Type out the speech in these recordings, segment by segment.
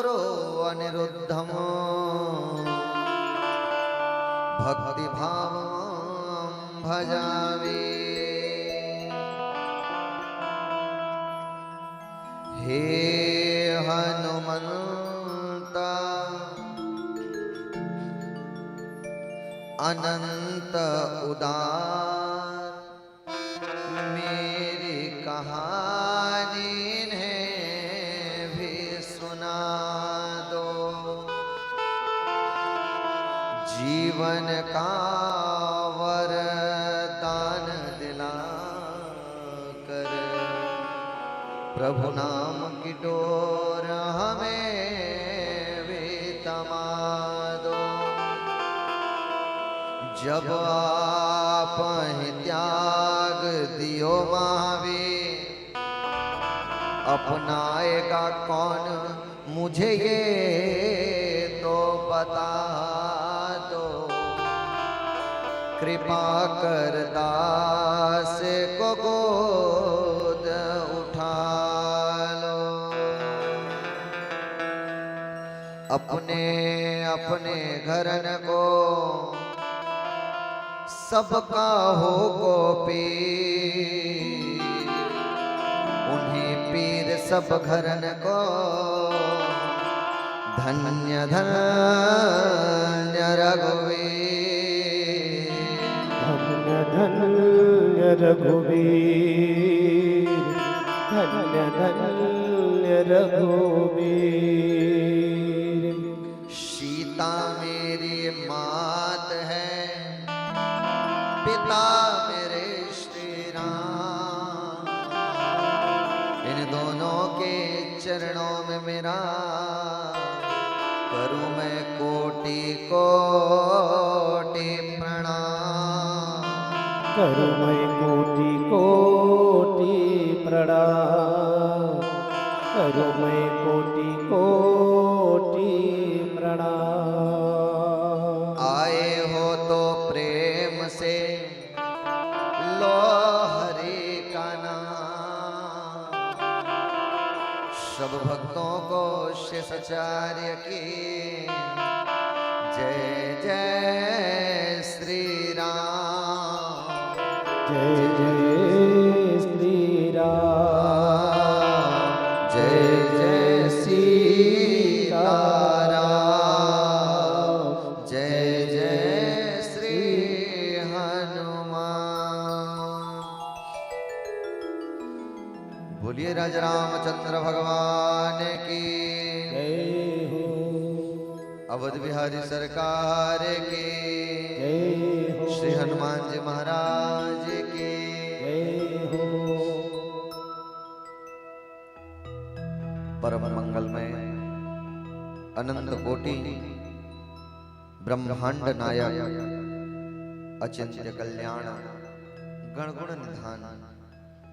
अनिरुद्धम भक्ति भाव भजावे। हे हनुमंता अनंत उदार मेरी कहानी ने भी सुना दो। जीवन का वरदान दिला कर प्रभु नाम की डोर हमें भी थमा दो। जब आप ही त्याग दियो महावीर, अपनाएगा कौन मुझे ये तो बता दो। कृपा कर दास को गोद उठा लो। अपने अपने घरन को सबका हो पीर, उन्हें पीर सब घरन को धन्य धन्य रघुवीर। धन्य धन्य रघुवीर, धन्य धन्य रघुवीर। सीता मेरी मात है, पिता मेरे श्री राम। इन दोनों के चरणों में मेरा करूं मैं कोटि कोटि प्रणाम। करूं मैं कोटि कोटि प्रणाम। करूं मैं कोटि कोटि प्रणाम। आए हो तो प्रेम से लो हरि का नाम। सब भक्तों को शेषाचार्य की जय जय श्री राम। जय जय श्री राम। जय जय सीताराम। जय जय श्री हनुमान। बोलिए राजा रामचंद्र भगवान की जय हो। अवध बिहारी सरकार की जय हो। श्री हनुमान जी महाराज की जय हो। परम मंगलमय अनंत कोटि ब्रह्मांड नायक अचिंत्य कल्याण गणगुण निधान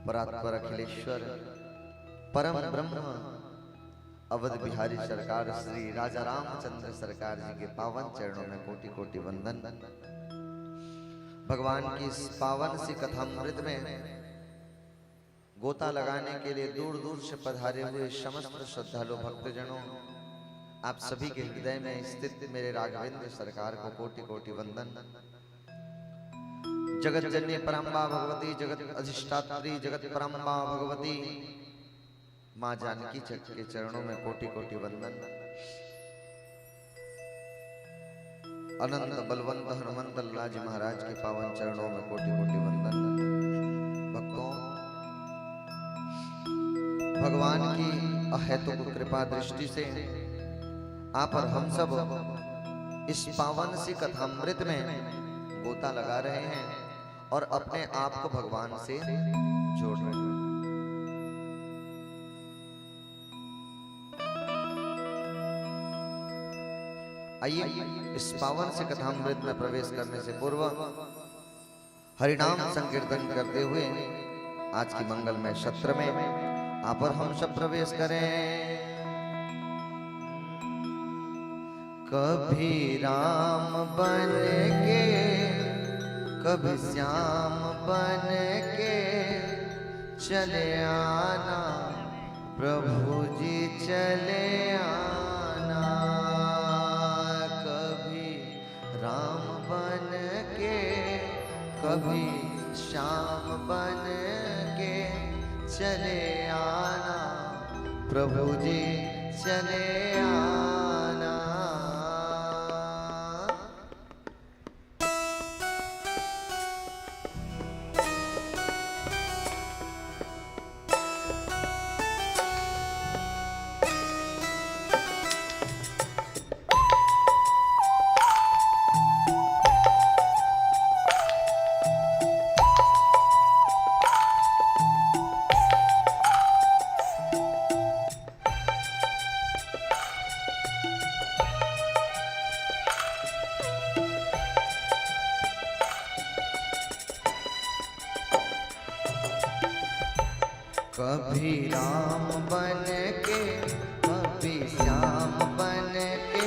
परात्पर अखिलेश्वर परम ब्रह्म अवध बिहारी सरकार श्री राजा रामचंद्र सरकार जी के पावन चरणों में कोटि कोटि वंदन। भगवान की इस पावन सी कथामृत में गोता लगाने के लिए दूर दूर से पधारे हुए समस्त श्रद्धालु भक्तजनों, आप सभी के हृदय में स्थित मेरे राघवेंद्र सरकार को कोटि कोटि वंदन। जगत जननी परम्बा भगवती, जगत अधिष्ठात्री जगत परम्बा भगवती माँ जानकी के चरणों में कोटि कोटि वंदन। अनंत बलवंत हनुमंत लाल जी महाराज के पावन चरणों में कोटि कोटि वंदन। भक्तों, भगवान की अहेतुक कृपा दृष्टि से आप और हम सब इस पावन सी कथामृत में गोता लगा रहे हैं और अपने आप को भगवान से जोड़ रहे हैं। आइए इस पावन से कथामृत में प्रवेश करने से पूर्व हरिनाम संकीर्तन करते हुए आज की मंगलमय सत्र में आप और हम सब प्रवेश करें। कभी राम बन के कभी श्याम बन के चले आना, प्रभु जी चले आना। कभी श्याम बन के चले आना प्रभु जी चले आना। कभी राम बन के कभी श्याम बन के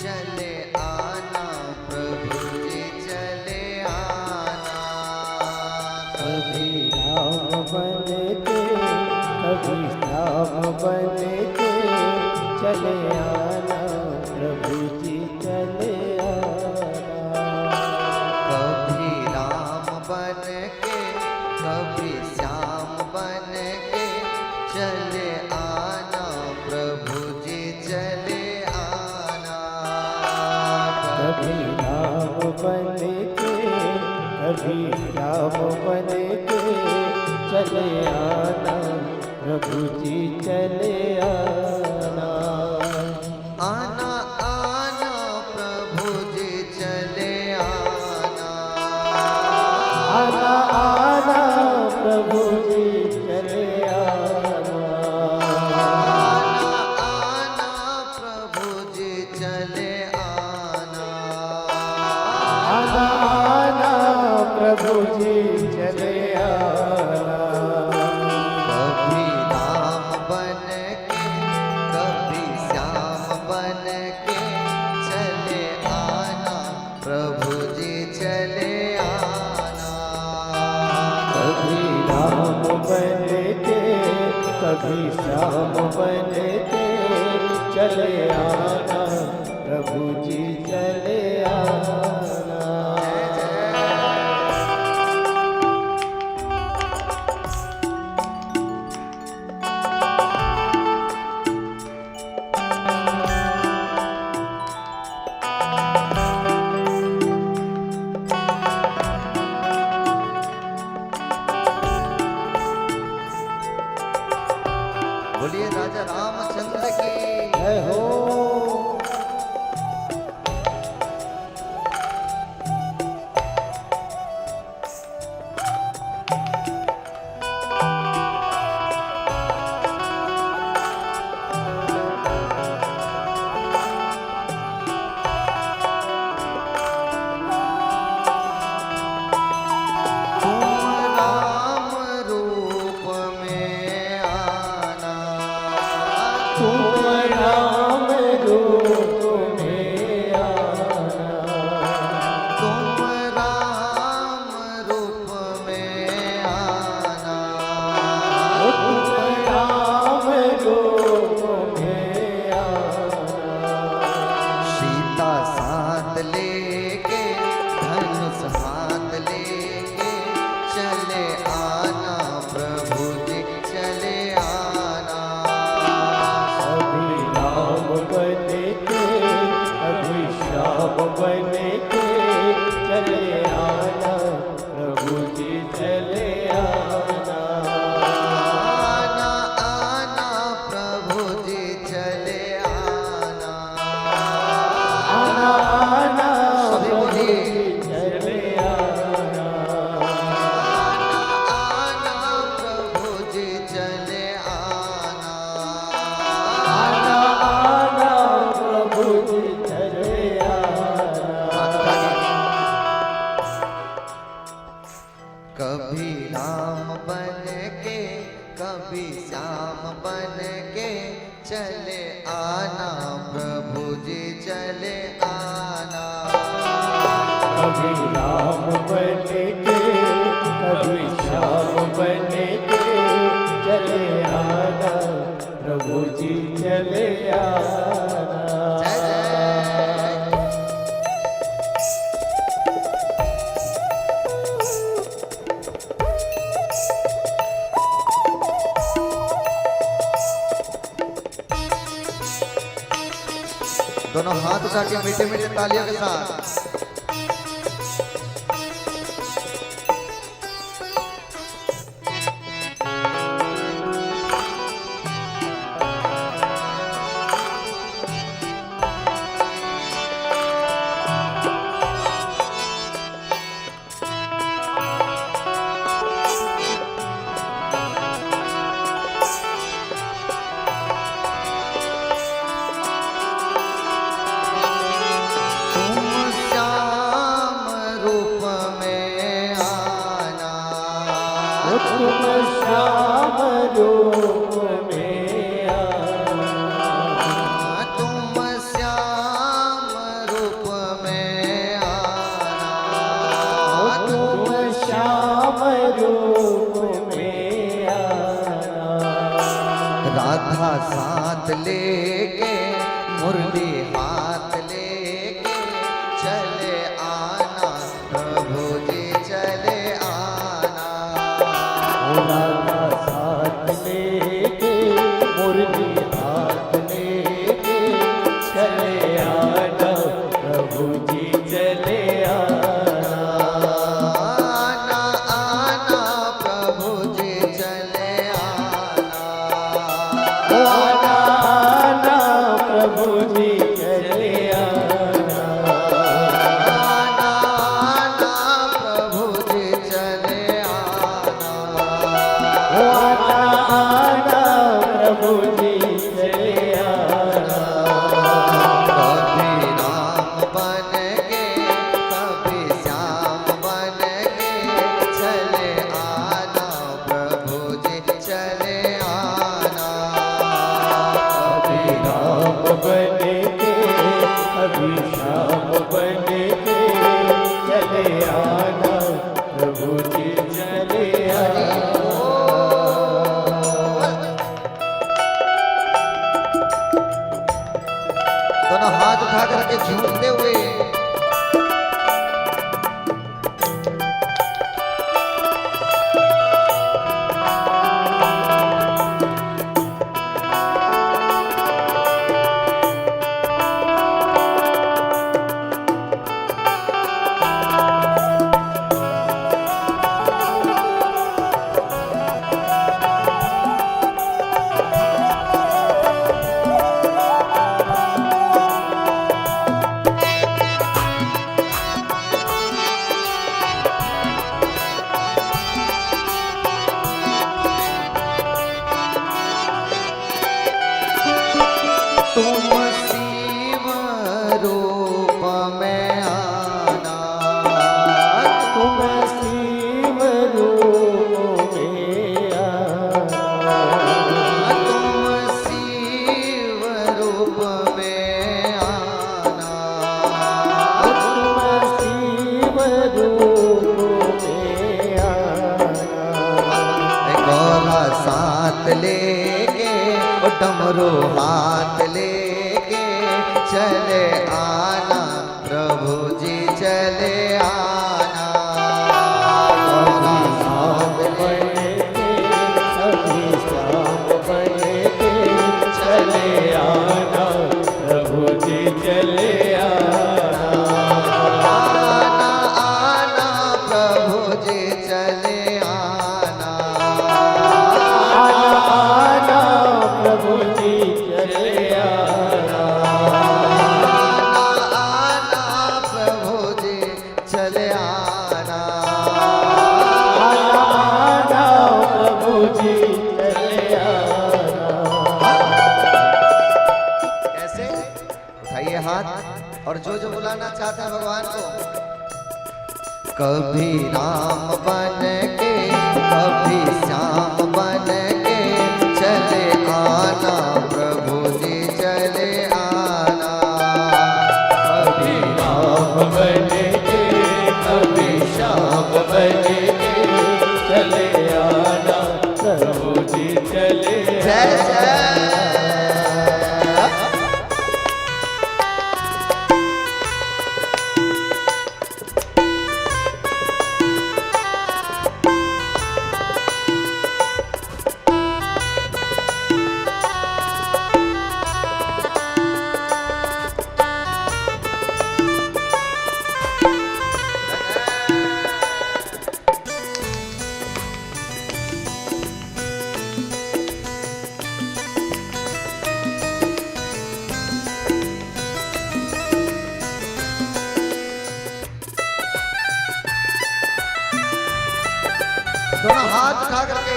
चले आना प्रभु जी चले आना। कभी राम बन के कभी श्याम बन के चले आना प्रभु जी चले आना। कभी राम बन के कभी श्याम बन के चले आना प्रभु जी चले आना। कभी राम बन के कभी श्याम बन के चले आना प्रभु जी चले आना। आना आना प्रभु जी चले आना। आना आना प्रभु जी चले आना। आना प्रभु जी चले आना। आना आना प्रभु जी चले आना। कभी राम बन के कभी श्याम बन के चले आना प्रभु जी चले आना। कभी राम बन के कभी श्याम बन के चले आना प्रभु जी चले आना। बोलिए राजा रामचंद्र की जय हो। तुम राम रूप में आना। तुम राम रूप में आना। तुम राम रूप में आना। तुम राम रूप में आना। सीता साथ लेके धनुष हाथ लेके चले आना प्रभु जी चले आना। कभी राम बन के कभी श्याम बन के चले आना प्रभु जी चले आना। आना आना प्रभु जी चले आना। आना आना सभी प्रभु बोलिए। जी चले आना। आना प्रभु जी चले आना। आना आना प्रभु जी चले आना। कभी राम बन के कभी श्याम बन के चले आना प्रभु जी चले आना। कभी राम बन के कभी श्याम बन के चले आना प्रभु जी चले आना। जय जय। दोनों हाथ उठा के मीठे मीठे तालियों के साथ तुम श्याम रूप में आना, तुम श्याम रूप में आना, तुम श्याम रूप में आना। राधा साथ लेके मुरली हाथ लेके चले आना, प्रभु जी चले आना। राधा साथ लेके मुरली हाथ लेके चले आना, प्रभु जी चले आना। आना आना प्रभु जी चले आना, आना आना प्रभु जी चले आना। आना आना प्रभु जी चले आना। आना आना प्रभु जी चले आना। कभी राम बन के कभी श्याम बन के चले आना, प्रभु जी चले आना। कभी राम बने के कभी श्याम बने के चले आना, प्रभु जी चले आना। दोनों हाथ उठा करके झूमते हुए तुम शिव रूप में आना, तुम शिव रूप में आना। तुम शिव रूप में आना। तुम शिव रूप में आना। गौरा साथ लेके डमरू हाथ लेके चले आना, प्रभु जी चले आना। गौरा साथ बने के कभी श्याम बने के चले आना, प्रभु जी चले आना। आना आना प्रभु जी चले आना। आना आना प्रभु जी चले आना। आना आना प्रभु जी चले आना। आना आना प्रभु जी चले आना। कैसे? उठाइए हाथ और जो जो बुलाना चाहता है भगवान को। कभी राम बन के कभी श्याम बन के चले आना, प्रभु जी चले आना। कभी राम बने के कभी श्याम बने के चले आना, प्रभु जी चले जय आना। जय। हाथ उठा करके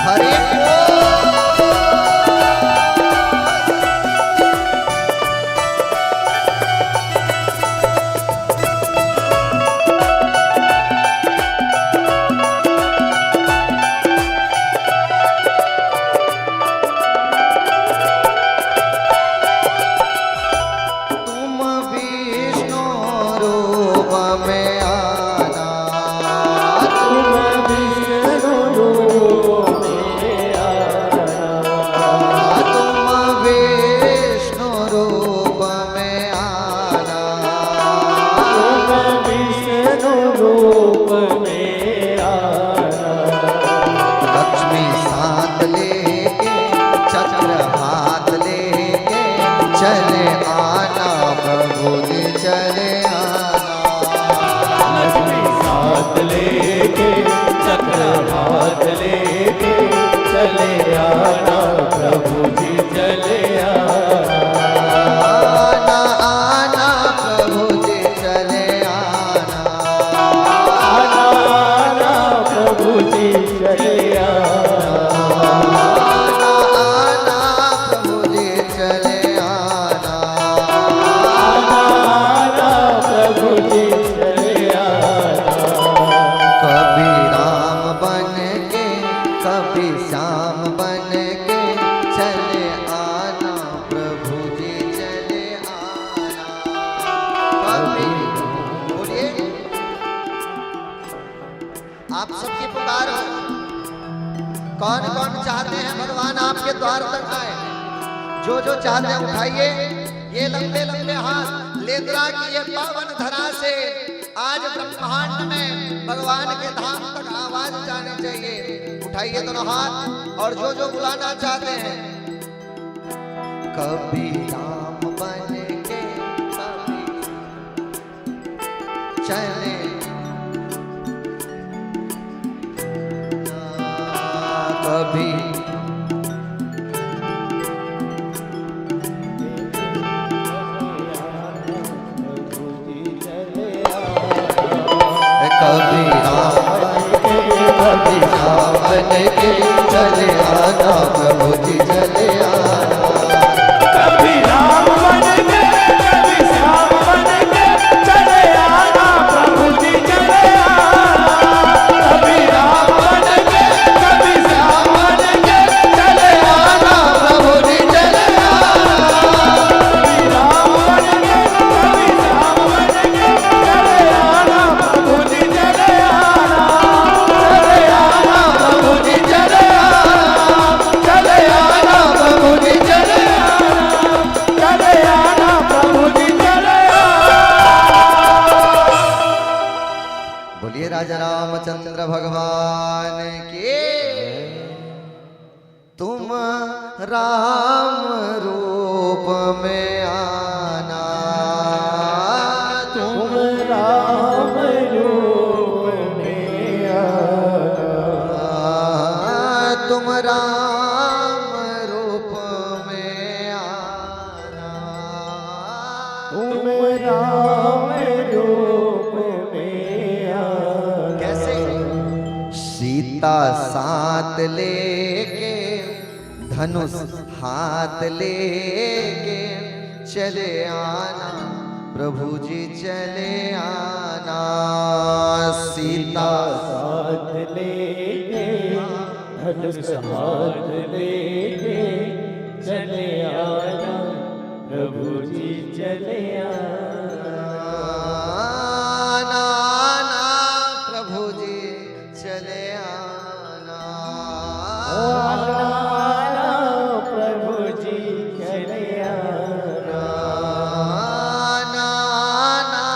हरे तुम विष्णु रूप में आना, तुम विष्णु रूप में आना, तुम विष्णु रूप में आना, तुम विष्णु रूप में आना, लक्ष्मी साथ लेके चक्र हाथ लेके चले आना प्रभु जी चले आना, लक्ष्मी साथ लेके चक्र हाथ लेके चले आना प्रभु जी चले आना आना प्रभु जी चले आना, आना प्रभु जी चले आना आना प्रभु जी चले आना, आना प्रभु जी चले कभी राम बन के कभी श्याम बन के चले आना प्रभु जी चले आना, कभी बोलिए आप सबकी पुकार हो, कौन कौन चाहते हैं भगवान आपके द्वार तक आए, जो जो चाहते हैं उठाइए ये लंबे लंबे हाथ, लेदरा की ये पावन धरा से आज ब्रह्मांड में भगवान के धाम तक आवाज जानी चाहिए। उठाइए दोनों हाथ और जो जो बुलाना चाहते हैं, कभी राम बन के कभी चले कभी कभी राम कभी श्याम बन के चले आना प्रभु जी चले आना, कभी राम बन के कभी श्याम बन के चले आना प्रभु जी चले आना, कभी राम बन के कभी श्याम बन के चले आना प्रभु जी चले आना, कभी राम बन के कभी श्याम बन के चले आना प्रभु जी चले आना, चले आना प्रभु जी चले आना, चले आना प्रभु जी चले आना, चले आना प्रभु जी चले बोलिए राजा रामचंद्र भगवान के। तुम राम रूप में आना, तुम राम रूप में आना, तुम राम रूप में आना, तुम राम रूप में आना, कैसे सीता साथ लेके धनुष हाथ लेके चले आना प्रभु जी चले आना, सीता साथ लेके धनुष हाथ लेके चले आना प्रभु जी चले आना, आना आना प्रभु जी चले आना, आना प्रभु जी चले आना, आना आना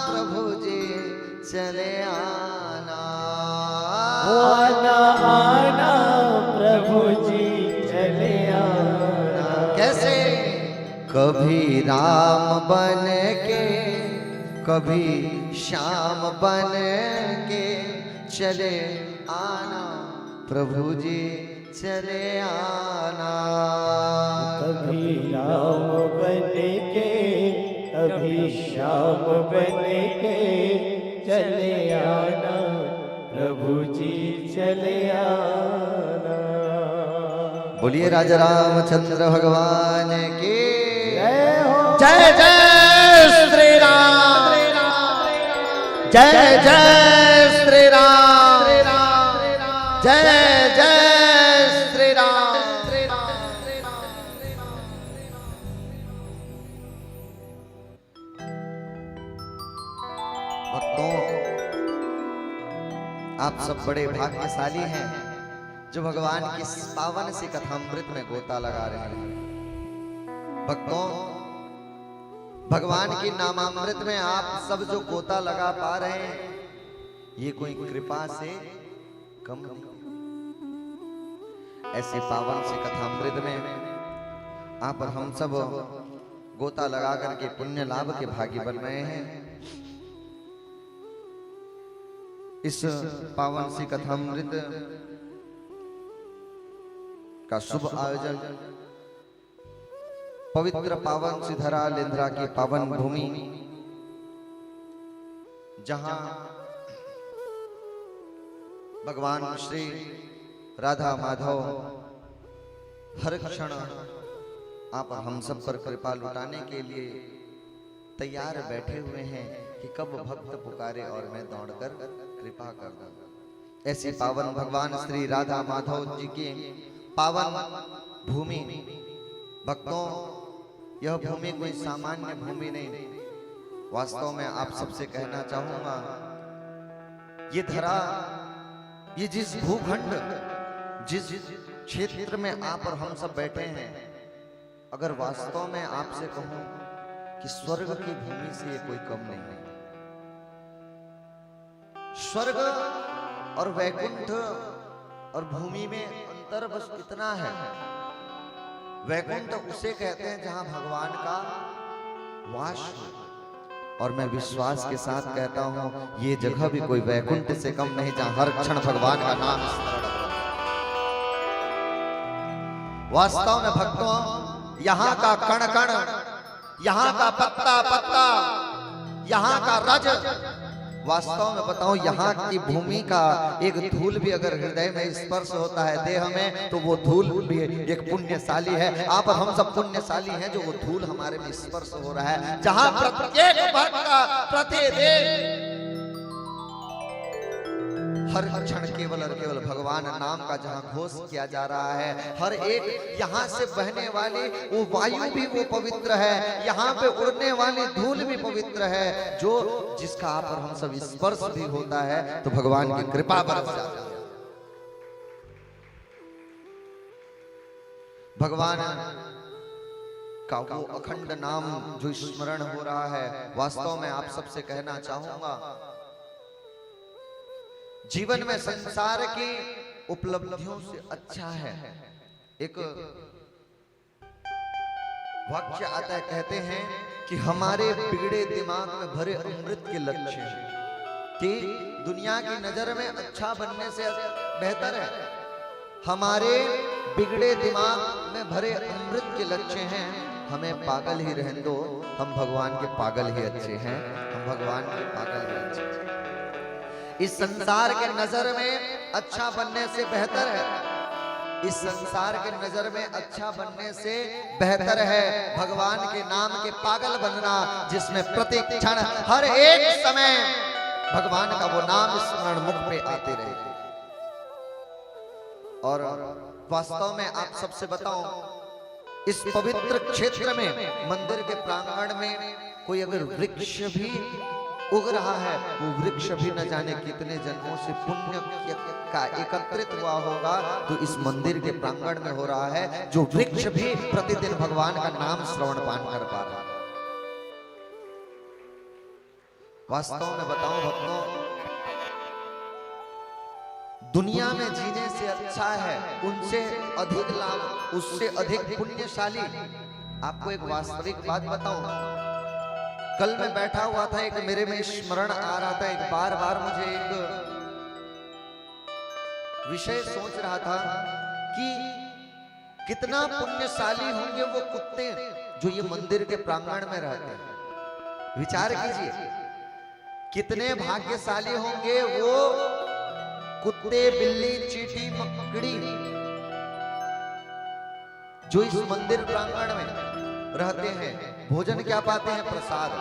प्रभु जी चले आना, आना आना प्रभु जी चले आना, कैसे कभी राम बन के कभी श्याम बन के चले आना प्रभु जी चले आना। कभी राम बन के कभी श्याम बन के चले आना प्रभु जी चले आना। बोलिए राजा रामचंद्र भगवान की जय हो। जय जय श्री राम, जय जय श्री राम, जय जय श्री राम। भक्तों, आप सब बड़े भाग्यशाली हैं जो भगवान की इस पावन सी कथामृत में गोता लगा रहे हैं। भक्तों, भगवान की नामामृत में आप सब जो गोता लगा पा रहे हैं, ये कोई कृपा से कम नहीं। ऐसे पावन सी कथामृत में आप और हम सब गोता लगा करके पुण्य लाभ के भागी बन रहे हैं। इस पावन सी कथामृत का शुभ आयोजन पवित्र पावन सिधरा लेंद्रा की पावन भूमि, जहां भगवान श्री राधा माधव हर क्षण आप हम सब पर कृपा लुटाने के लिए तैयार बैठे हुए हैं कि कब भक्त पुकारे और मैं दौड़कर कृपा कर दूं। ऐसी पावन भगवान श्री राधा माधव जी की पावन भूमि। भक्तों, यह भूमि कोई सामान्य भूमि नहीं। वास्तव में आप सबसे कहना चाहूंगा, ये धरा, ये जिस भूखंड, जिस क्षेत्र में आप और हम सब बैठे हैं, अगर वास्तव में आपसे कहूं कि स्वर्ग की भूमि से ये कोई कम नहीं है। स्वर्ग और वैकुंठ और भूमि में अंतर बस इतना है। वैकुंठ उसे कहते हैं जहां भगवान का वास हो, और मैं विश्वास के साथ कहता हूं ये जगह भी कोई वैकुंठ से कम नहीं, जहां हर क्षण भगवान का नाम स्मरण हो। वास्तव में भक्तों, यहाँ का कण कण, यहाँ का पत्ता पत्ता, यहाँ का रज, वास्तव में बताऊं, यहाँ की भूमि का एक धूल भी अगर हृदय में स्पर्श होता है देह में, तो वो धूल भी एक पुण्यशाली है। आप और हम सब पुण्यशाली हैं जो वो धूल हमारे में स्पर्श हो रहा है, जहां प्रत्येक भक्त का प्रतिदिन हर क्षण केवल और केवल भगवान नाम का जहां घोष किया जा रहा है। हर एक यहाँ से बहने वाली वो वायु भी वो पवित्र है, यहाँ पे उड़ने वाली धूल भी पवित्र है, जो जिसका आप और हम सब स्पर्श भी होता है तो भगवान की कृपा बरस जाती है। भगवान का वो अखंड नाम जो स्मरण हो रहा है, वास्तव में आप सबसे कहना चाहूंगा, जीवन में संसार की उपलब्धियों से अच्छा है। एक वाक्य आता है, कहते हैं कि हमारे बिगड़े दिमाग में भरे अमृत के लक्ष्य हैं, कि दुनिया की नजर में अच्छा बनने से बेहतर है। हमारे बिगड़े दिमाग में भरे अमृत के लक्ष्य हैं, हमें पागल ही रहने दो, हम भगवान के पागल ही अच्छे हैं, हम भगवान के पागल ही अच्छे हैं। इस संसार के नजर में अच्छा बनने से बेहतर है, इस संसार के नजर में अच्छा बनने से बेहतर है भगवान के नाम के पागल बनना, जिसमें प्रति क्षण हर एक समय भगवान का वो नाम स्मरण मुख पे आते रहे। और वास्तव में आप सबसे बताऊं, इस पवित्र क्षेत्र में, मंदिर के प्रांगण में कोई अगर वृक्ष भी उग रहा है, वो वृक्ष भी न जाने कितने जन्मों से पुण्य का एकत्रित हुआ होगा, तो इस मंदिर के प्रांगण में हो रहा है, जो वृक्ष भी प्रतिदिन भगवान का नाम श्रवण पान कर पा रहा है। वास्तव में बताऊं भक्तों, दुनिया में जीने से अच्छा है, उनसे अधिक लाभ, उससे अधिक पुण्यशाली आपको एक वास्तविक बात बताऊं, कल मैं बैठा हुआ था, एक मेरे में स्मरण आ रहा था, एक बार बार मुझे एक विषय सोच रहा था कि कितना पुण्यशाली होंगे वो कुत्ते जो ये मंदिर के प्रांगण में रहते हैं। विचार कीजिए, कितने भाग्यशाली होंगे वो कुत्ते, बिल्ली, चींटी, मकड़ी जो इस मंदिर प्रांगण में रहते हैं। भोजन क्या पाते हैं? प्रसाद।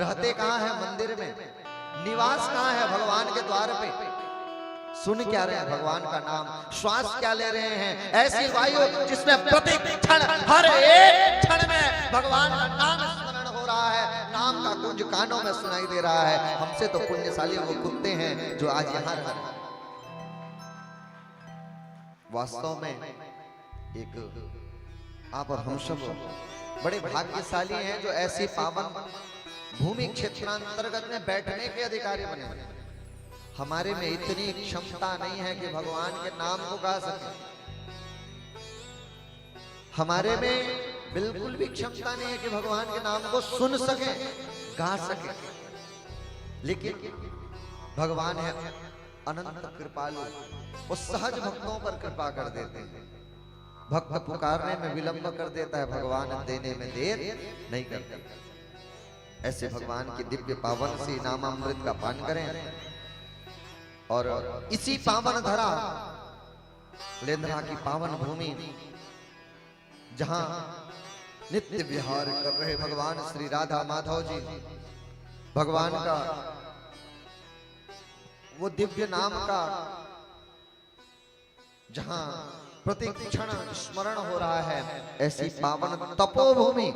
रहते कहां है? मंदिर में। निवास कहां है? भगवान के द्वार पे। सुन क्या रहे हैं? भगवान का नाम। श्वास क्या ले रहे हैं? ऐसी वायु जिसमें प्रति क्षण, हर एक क्षण में भगवान का नाम स्मरण हो रहा है, नाम का कुंज कानों में सुनाई दे रहा है। हमसे तो पुण्यशाली वो कुत्ते हैं जो आज यहां रह रहे हैं। वास्तव में एक आप और हम सब बड़े भाग्यशाली हैं जो ऐसी पावन भूमि क्षेत्रांतर्गत में बैठने के अधिकारी बने हैं। हमारे में इतनी क्षमता नहीं है कि भगवान के नाम को गा सके। हमारे में बिल्कुल भी क्षमता नहीं है कि भगवान के नाम को सुन सके, गा सके। लेकिन भगवान है अनंत कृपालु, वो सहज भक्तों पर कृपा कर देते हैं। भक्त पुकारने में विलंब कर देता है, भगवान देने में देर नहीं करते। ऐसे भगवान की दिव्य पावन से नामामृत का पान करें और इसी पावन धरा लेंद्रा की पावन भूमि जहां नित्य विहार कर रहे भगवान श्री राधा माधव जी, भगवान का वो दिव्य नाम का जहां प्रतिक्षण स्मरण हो रहा है, ऐसी पावन तपोभूमि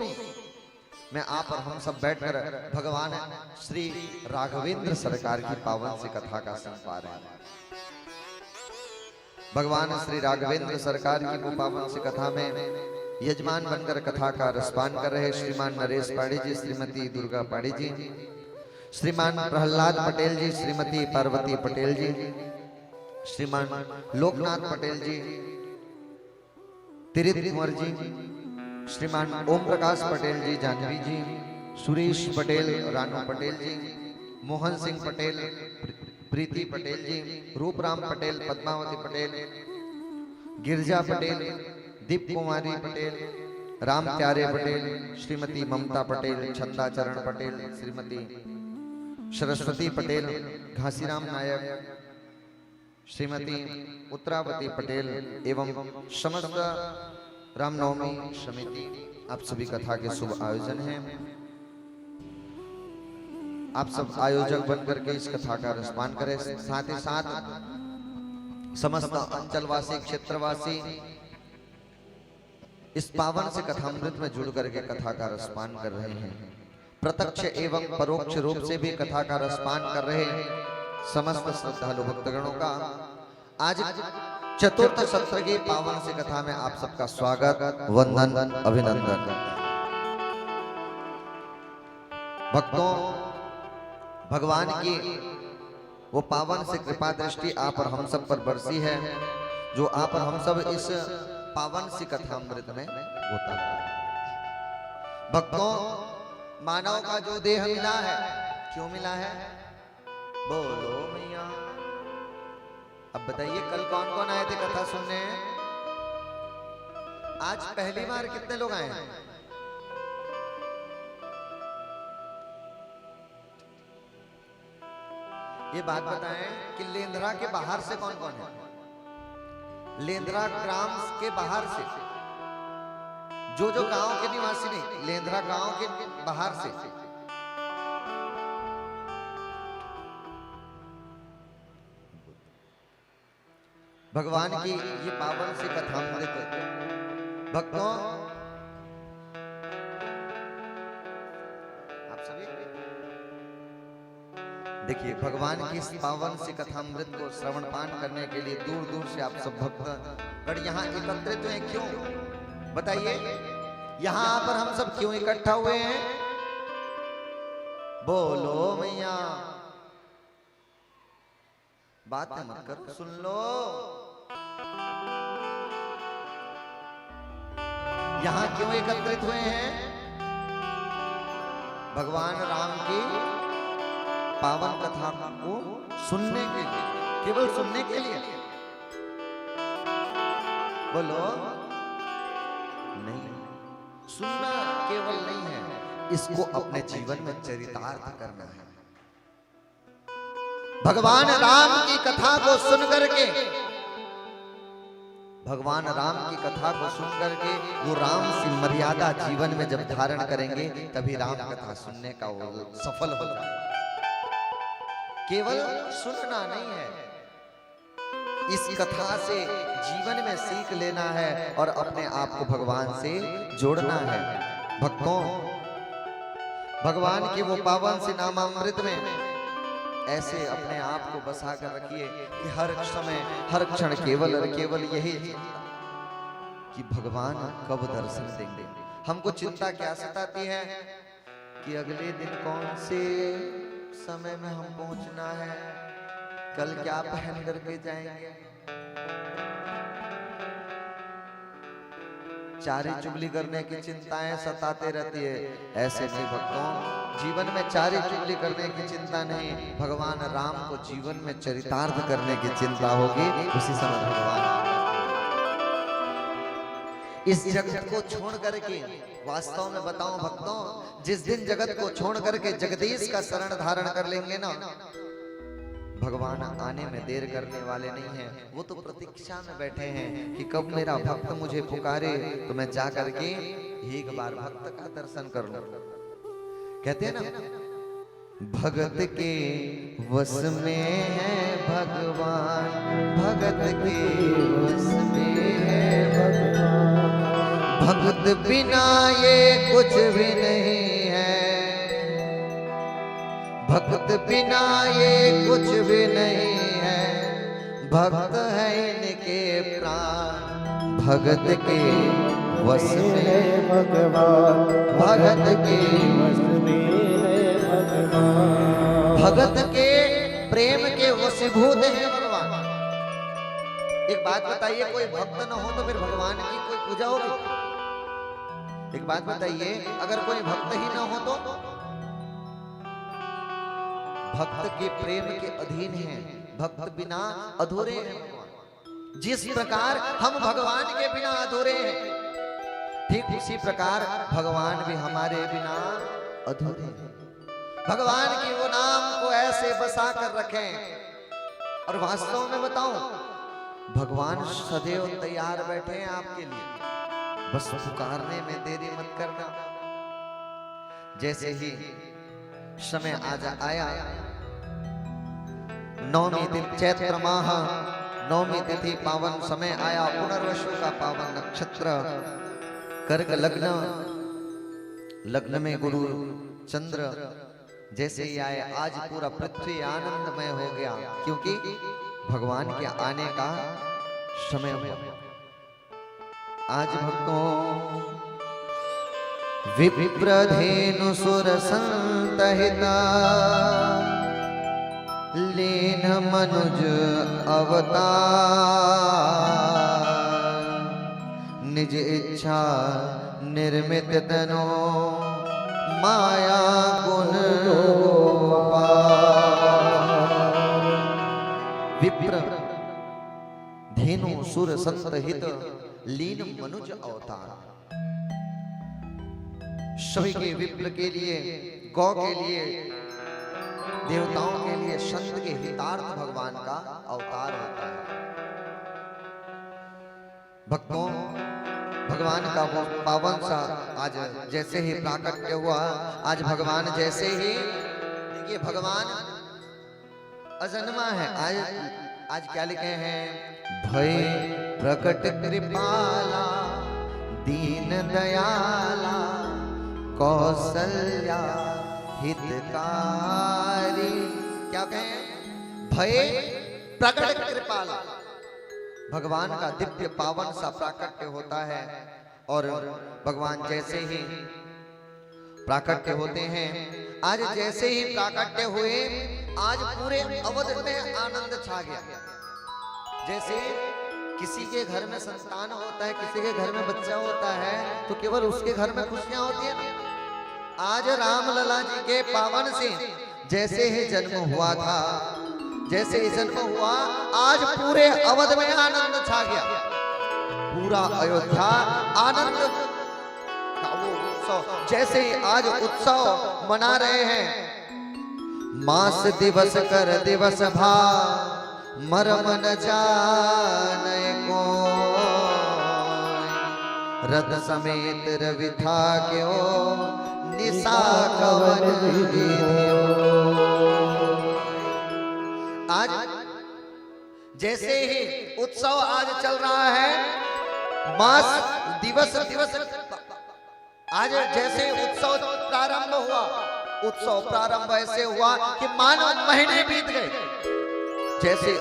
में आप और हम सब बैठकर भगवान श्री राघवेंद्र सरकार की पावन सी कथा का सुन पा रहे हैं। भगवान श्री राघवेंद्र सरकार की वो पावन सी कथा में यजमान बनकर कथा का रसपान कर रहे श्रीमान नरेश पाड़ी जी, श्रीमती दुर्गा पाड़ी जी, श्रीमान प्रहलाद पटेल जी, श्रीमती पार्वती पटेल जी, श्रीमान लोकनाथ पटेल जी, तिरित कुंवर जी, श्रीमान ओम प्रकाश पटेल जी, जानवी जी, सुरेश पटेल, रानू पटेल जी, मोहन सिंह पटेल, प्रीति पटेल जी, रूपराम पटेल, पद्मावती पटेल, गिरजा पटेल, दीप कुमारी पटेल, राम प्यारे पटेल, श्रीमती ममता पटेल, छंदाचरण पटेल, श्रीमती सरस्वती पटेल, घासीराम नायक, श्रीमती उत्तरावती पटेल एवं समस्त रामनवमी समिति, आप सभी कथा के शुभ आयोजन हैं। आप सब आयोजक बनकर के इस कथा का रसपान करें। साथ ही साथ समस्त अंचलवासी, क्षेत्रवासी इस पावन से कथामृत में जुड़ करके कथा का रसपान कर रहे हैं। प्रत्यक्ष एवं परोक्ष रूप से भी कथा का रसपान कर रहे समस्त श्रद्धालु भक्तगणों का आज चतुर्थ सत्र की पावन से कथा में आप सबका स्वागत, वंदन, अभिनंदन। भक्तों, भगवान की वो पावन से कृपा दृष्टि आप और हम सब पर बरसी है, जो आप और हम सब इस पावन सी कथामृत में होता है। भक्तों, मानव का जो देह मिला है, क्यों मिला है? बोलो मैया। अब बताइए, कल कौन कौन आए थे कथा सुनने? आज पहली बार कितने लोग आए हैं? ये बात बताएं कि लेंद्रा के बाहर से कौन कौन है? लेंद्रा ग्राम के बाहर से जो गांव के निवासी नहीं, लेंद्रा गांव के बाहर से भगवान की ये पावन सी कथामृत। भक्तों, आप सभी देखिए, भगवान की इस पावन सी कथामृत को श्रवण पान करने के लिए दूर दूर से आप सब भक्त यहाँ एकत्रित हैं। क्यों बताइए? यहाँ पर हम सब क्यों इकट्ठा हुए हैं? बोलो मैया। बातें मत करो, सुन लो। यहां क्यों एकत्रित हुए हैं? भगवान राम की पावन कथा को सुनने के लिए, केवल सुनने के लिए। बोलो नहीं, सुनना केवल नहीं है, इसको अपने जीवन में चरितार्थ करना है। भगवान राम की कथा को सुन करके, भगवान राम की कथा को सुन करके वो राम सी मर्यादा जीवन में जब धारण करेंगे तभी राम कथा सुनने का वो सफल होगा। केवल सुनना नहीं है, इस कथा से जीवन में सीख लेना है और अपने आप को भगवान से जोड़ना है। भक्तों, भगवान के वो पावन से नामामृत में ऐसे अपने आप को बसा कर रखिए कि हर समय हर क्षण केवल और केवल यही कि भगवान कब दर्शन देंगे। हमको चिंता क्या सताती है कि अगले दिन कौन से समय में हम पहुंचना है, कल क्या पहन करके जाएंगे। चारी चुगली करने की चिंताएं सताते रहती है। ऐसे नहीं भक्तों, जीवन में चारी चुगली करने की चिंता नहीं, भगवान राम को जीवन में चरितार्थ करने की चिंता होगी। उसी समय भगवान इस जगत को छोड़ करके, वास्तव में बताऊं भक्तों, जिस दिन जगत को छोड़ करके जगदीश का शरण धारण कर लेंगे ना, भगवान आने में देर करने वाले नहीं हैं। वो तो प्रतीक्षा में बैठे हैं कि कब मेरा भक्त मुझे पुकारे तो मैं जा करके एक बार भक्त का दर्शन कर लूं। कहते हैं ना, भगत के वश में है भगवान, भगत के वश में है भगवान, भगत बिना ये कुछ भी नहीं है, भक्त बिना ये कुछ भी नहीं है, भक्त है इनके प्राण, भगत के वश में है भगवान, भगत के वश में है भगवान, भगत के प्रेम के वशीभूत है भगवान। एक बात बताइए, कोई भक्त न हो तो फिर भगवान की कोई पूजा होगी? एक बात बताइए, अगर कोई भक्त ही ना हो तो? भक्त के प्रेम के अधीन हैं, भक्त बिना अधूरे हैं भगवान। जिस प्रकार हम भगवान के बिना अधूरे हैं, ठीक उसी प्रकार भगवान भी हमारे बिना अधूरे हैं। भगवान की वो नाम को ऐसे बसा कर रखें। और वास्तव में बताऊं, भगवान सदैव तैयार बैठे हैं आपके लिए, बस पुकारने में देरी मत करना। जैसे ही समय आया, नौमी दिन चैत्र माह, नौमी तिथि पावन समय आया, पुनर्वसु का पावन नक्षत्र, कर्क लग्न, लग्न में गुरु चंद्र जैसे ही आए, आज पूरा पृथ्वी आनंदमय हो गया, क्योंकि भगवान के आने का समय हुआ। आज भक्तों, विप्रधेनु सुर संतहिता, लीन मनुज अवतार, निज इच्छा निर्मित तनो, माया गुण विप्र धेनु सुर संतहित, लीन मनुज अवतार। सभी के विप्र के लिए, गौ के लिए, देवताओं के लिए, संत के हितार्थ भगवान का अवतार होता है। भक्तों, भगवान का वो पावन सा आज जैसे ही प्राकट्य हुआ, आज भगवान जैसे ही, देखिए भगवान अजन्मा है। आज क्या लिखे हैं? भय प्रकट कृपाला, दीन दयाला, कौशल्या हितकारी। क्या कहें? भय प्रकट कृपाला, भगवान का दिव्य पावन सा प्राकट्य होता है। और भगवान जैसे ही प्राकट्य होते हैं, आज जैसे ही प्राकट्य हुए, आज पूरे अवध में आनंद छा गया। जैसे किसी के घर में संतान होता है, किसी के घर में बच्चा होता है, तो केवल उसके घर में खुशियां होती है ना। आज रामलला जी के पावन से जैसे ही जन्म हुआ था, जैसे ही जन्म हुआ, आज पूरे अवध में आनंद छा गया। पूरा अयोध्या आनंद का वो उत्सव, जैसे ही आज उत्सव मना रहे हैं। मास दिवस कर दिवस भा मरम न जाने को, रथ समेत रवि था क्यों निशा कवन विधियो। आज जैसे ही उत्सव आज चल रहा है, मास दिवस दिवस, आज जैसे उत्सव प्रारंभ हुआ, उत्सव प्रारंभ ऐसे हुआ कि मानो महीने बीत गए। जैसे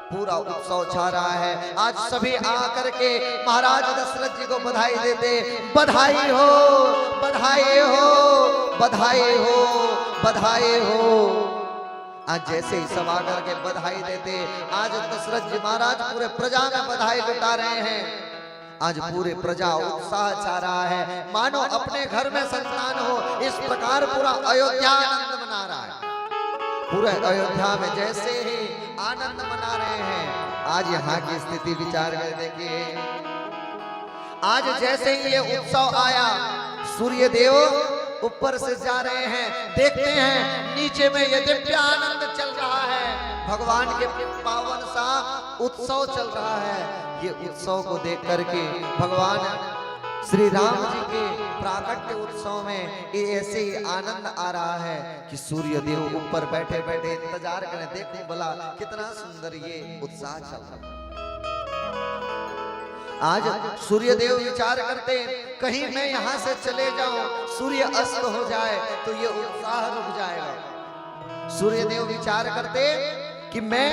पूरा उत्सव छा रहा है, आज सभी आकर के महाराज दशरथ जी को बधाई देते, बधाई हो, बधाई हो, बधाई हो, बधाई हो। आज जैसे ही सब आकर के बधाई देते, आज दशरथ जी महाराज पूरे प्रजा में बधाई लुटा रहे हैं। आज पूरे प्रजा उत्साह छा रहा है, मानो अपने घर में संतान हो। इस प्रकार पूरा अयोध्या आनंद मना रहा है। पूरे अयोध्या में जैसे ही आनंद मना रहे हैं, आज यहाँ की स्थिति विचार कर देखिए। आज जैसे ही ये उत्सव आया, सूर्य देव ऊपर से जा रहे हैं, देखते हैं नीचे में ये दिव्य आनंद चल रहा है, भगवान के पावन सा उत्सव चल रहा है। ये उत्सव को देख करके भगवान श्री राम जी के प्राकट्य उत्सव में ये ऐसे ही आनंद आ रहा है कि सूर्य देव ऊपर बैठे बैठे इंतजार करें, देखो भला कितना सुंदर ये उत्साह चल रहा है। आज सूर्य देव विचार करते, कहीं मैं यहाँ से चले जाऊं, सूर्य अस्त हो जाए तो ये उत्साह रुक जाएगा। सूर्य देव विचार करते कि मैं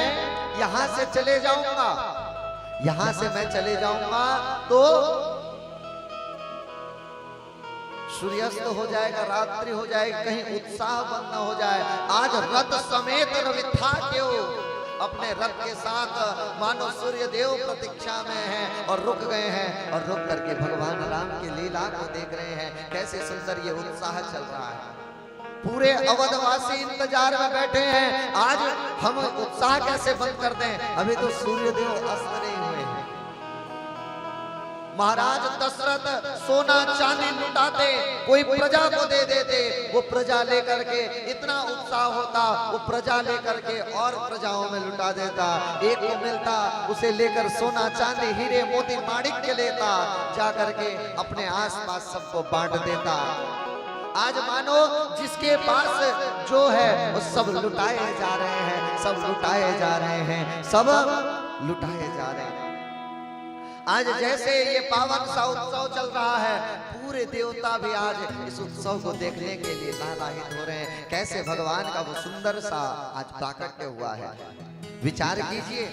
यहाँ से चले जाऊंगा, यहाँ से मैं चले जाऊंगा तो सूर्यास्त हो जाएगा, रात्रि हो जाएगी, कहीं उत्साह बंद न हो जाए। आज रथ समेत रवि था क्यों, अपने रथ के साथ मानो सूर्य देव प्रतीक्षा में हैं और रुक गए हैं, और रुक करके भगवान राम की लीला को देख रहे हैं। कैसे सुंदर ये उत्साह चल रहा है। पूरे अवधवासी इंतजार में बैठे हैं, आज हम उत्साह कैसे बंद कर दें, अभी तो सूर्य देव अस्त नहीं हुए हैं। महाराज दशरथ सोना चांदी लुटाते, कोई प्रजा को दे देते, वो प्रजा लेकर के इतना उत्साह होता, वो प्रजा लेकर के और प्रजाओं में लुटा देता। एक को मिलता, उसे लेकर सोना चांदी हीरे मोती माणिक्य लेता, जाकर के अपने आसपास सबको बांट देता। आज मानो जिसके पास जो है वो सब लुटाए जा रहे हैं, सब लुटाए जा रहे हैं, सब लुटाए जा रहे हैं। आज जैसे ये पावन सा उत्सव चल रहा है, पूरे देवता भी आज इस उत्सव को देखने के लिए लालायित हो रहे हैं। कैसे भगवान का वो सुंदर सा आज प्राकट्य हुआ है। विचार कीजिए,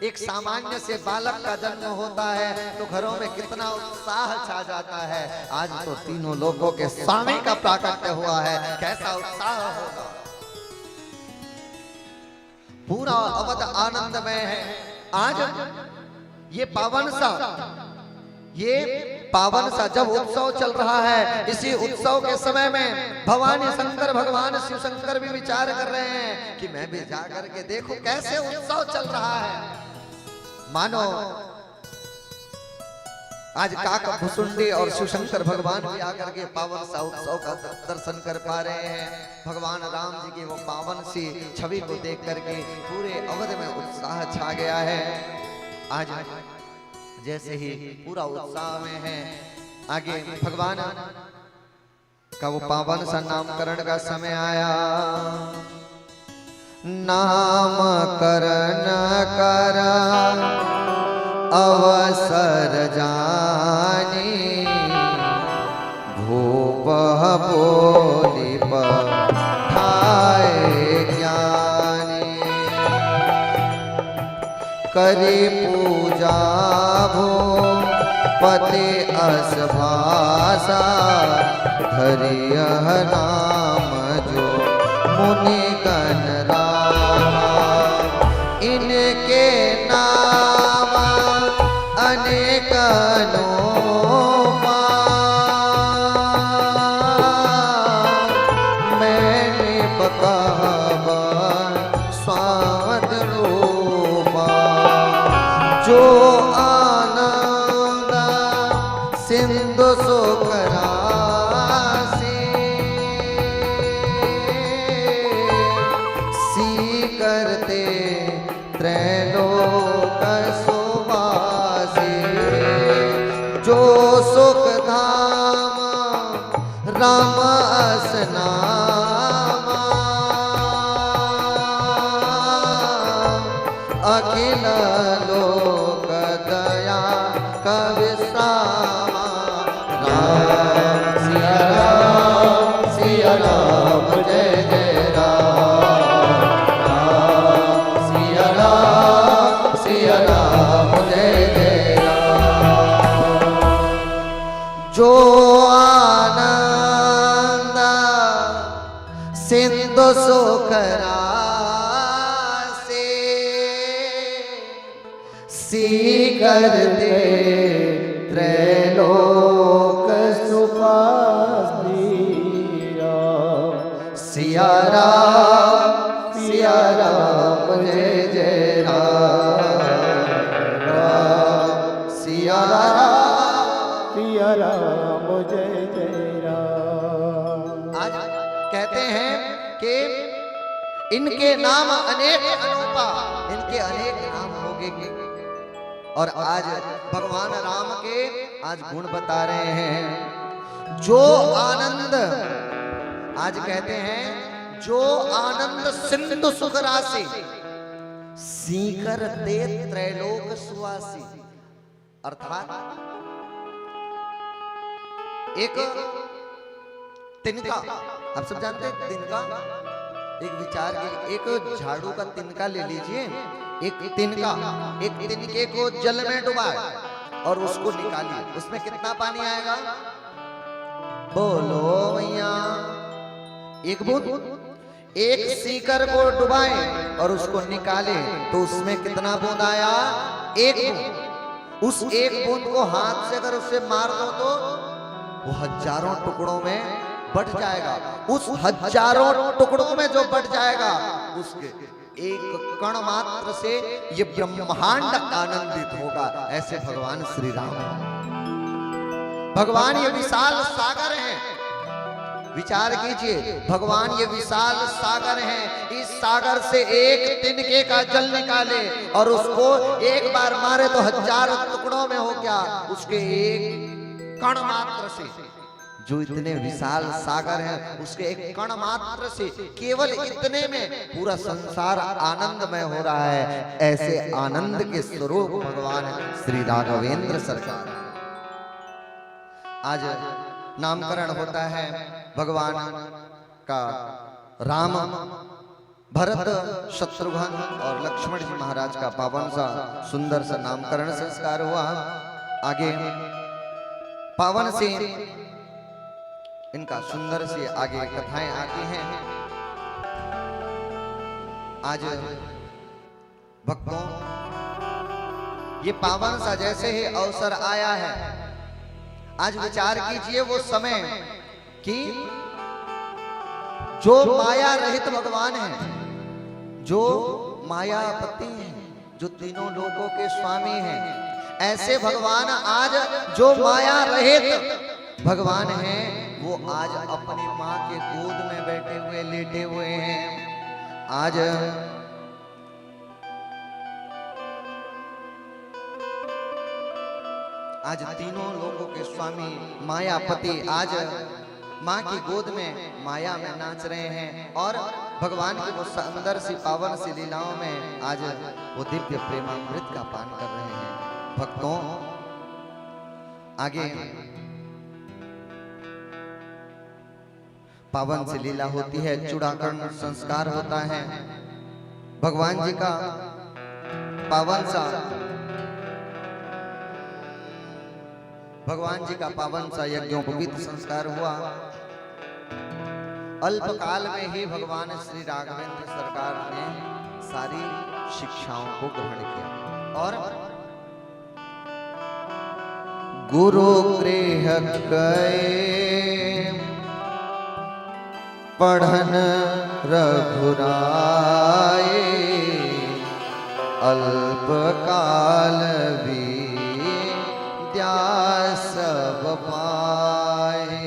एक सामान्य से बालक का जन्म होता है तो घरों में कितना उत्साह छा जाता है। आज तो तीनों लोगों के स्वामी का प्राकट्य हुआ है, कैसा उत्साह होगा। पूरा अवध आनंदमय है। आज ये पावन सा जब उत्सव चल रहा है, इसी उत्सव के समय में भवानी शंकर भगवान शिव शंकर भी विचार कर रहे हैं कि मैं भी जाकर के देखूं कैसे उत्सव चल रहा है। मानो आज काका भुसुंडी और शिव शंकर भगवान भी आकर के पावन सा उत्सव का दर्शन कर पा रहे हैं। भगवान राम जी की वो पावन सी छवि को देख करके पूरे अवध में उत्साह छा गया है। आज जैसे ही पूरा उत्साह में है, आगे भगवान का वो पावन सा नामकरण का समय आया। नामकरण कर अवसर जानी, भूप बोली पठाए ज्ञानी। करी पूजा भो पति अस भाषा, धरियह नाम जो मुनि गण रामा। इनके नाम अवध रूपा जो आनंद सिंधु सुखरासी सी करते त्रैलोक सुवासी जो सुख धाम राम असनामा अखिल लोक दया कविश्रामा राम सिया राम जय जय राम सिया राम जय जय राम जो आनंद सिंधु सुखरासे सी करते त्रैलोक सुपासी सिया राम जय जय राम सिया राम जय जय राम। आज कहते हैं कि इनके नाम अनेक अनूपा, इनके अनेक नाम होंगे और आज भगवान राम के आज गुण बता रहे हैं। जो आनंद, आज कहते हैं जो आनंद सिंधु सुख राशि सीकर दे त्रैलोक सुवासी, अर्थात एक तिनका, आप सब जानते हैं तिनका, एक विचार एक झाड़ू का तिनका ले लीजिए, एक तिनके को जल में डुबाए और उसको निकालिए, उसमें कितना पानी आएगा? बोलो भैया, एक बूंद। एक सीकर को डुबाए और उसको निकाले तो उसमें कितना बूंद आया? एक बूंद। उस एक बूंद को हाथ से अगर उससे मार दो तो वो हजारों टुकड़ों में बट जाएगा। उस हजारों टुकड़ों में जो बट जाएगा उसके एक कण मात्र से ये ब्रह्मांड आनंदित होगा। ऐसे भगवान श्री राम, भगवान ये विशाल सागर हैं, विचार कीजिए, भगवान ये विशाल सागर हैं, इस सागर से एक तिनके का जल निकाले और उसको एक बार मारे तो हजारों टुकड़ों में हो गया। उसके एक कण मात्र से, जो इतने विशाल सागर हैं, उसके एक कण मात्र से, केवल इतने में पूरा संसार आनंदमय हो रहा है। ऐसे आनंद के स्वरूप भगवान श्री राघवेंद्र सरकार। आज नामकरण होता है भगवान का, राम, भरत, शत्रुघ्न और लक्ष्मण जी महाराज का पावन सा सुंदर सा नामकरण संस्कार हुआ। आगे पावन से इनका सुंदर से आगे कथाएं आती हैं। आज भक्तों ये पावन सा जैसे ही अवसर आया है, आज विचार कीजिए वो समय कि जो माया रहित भगवान हैं, जो मायापति हैं, जो तीनों लोकों के स्वामी हैं, ऐसे भगवान आज जो माया रहित भगवान हैं वो आज अपनी माँ के गोद में बैठे हुए, लेटे हुए हैं। आज तीनों लोगों के स्वामी मायापति आज माँ की गोद में माया में नाच रहे हैं और भगवान की वो सुंदर सी पावन सी लीलाओं में आज वो दिव्य प्रेमामृत का पान कर रहे हैं। भक्तों आगे पावन सी लीला होती है, चूड़ाकरण संस्कार होता है। भगवान जी का पावन सा यज्ञोपवीत संस्कार हुआ। अल्पकाल में ही भगवान श्री राघवेंद्र सरकार ने सारी शिक्षाओं को ग्रहण किया और गुरु गृह गए पढ़न रघुराए अल्पकाल विद्या सब पाए।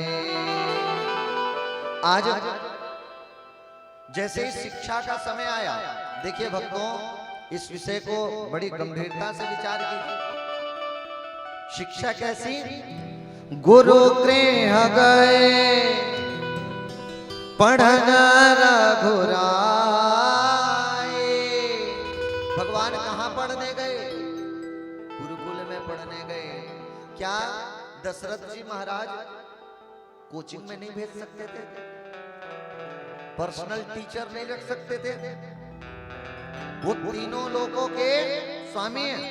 आज जैसे ही शिक्षा का समय आया, देखिए भक्तों, इस विषय को बड़ी गंभीरता से विचार कीजिए। शिक्षा कैसी? गुरु गृह गए पढ़न रघुराए। भगवान कहाँ पढ़ने गए? गुरुकुल में पढ़ने गए। क्या दशरथ जी महाराज कोचिंग में नहीं भेज सकते थे? पर्सनल टीचर नहीं रख सकते थे? वो तीनों लोगों के स्वामी हैं,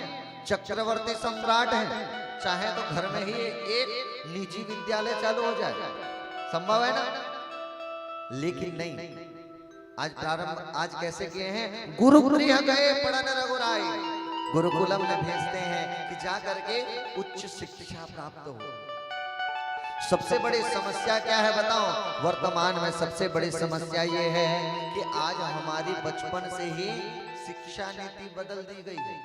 चक्रवर्ती सम्राट हैं। चाहे तो घर में ही एक निजी विद्यालय चालू हो जाए, संभव है ना? लेकिन नहीं, आज प्रारंभ आज कैसे किए हैं? गुरु गृह गए पढ़न रघुराई। गुरुकुलम में भेजते हैं कि जा करके उच्च शिक्षा प्राप्त हो। सबसे बड़ी समस्या क्या है बताओ? वर्तमान में सबसे बड़ी समस्या ये है कि आज हमारी बचपन से ही शिक्षा नीति बदल दी गई है।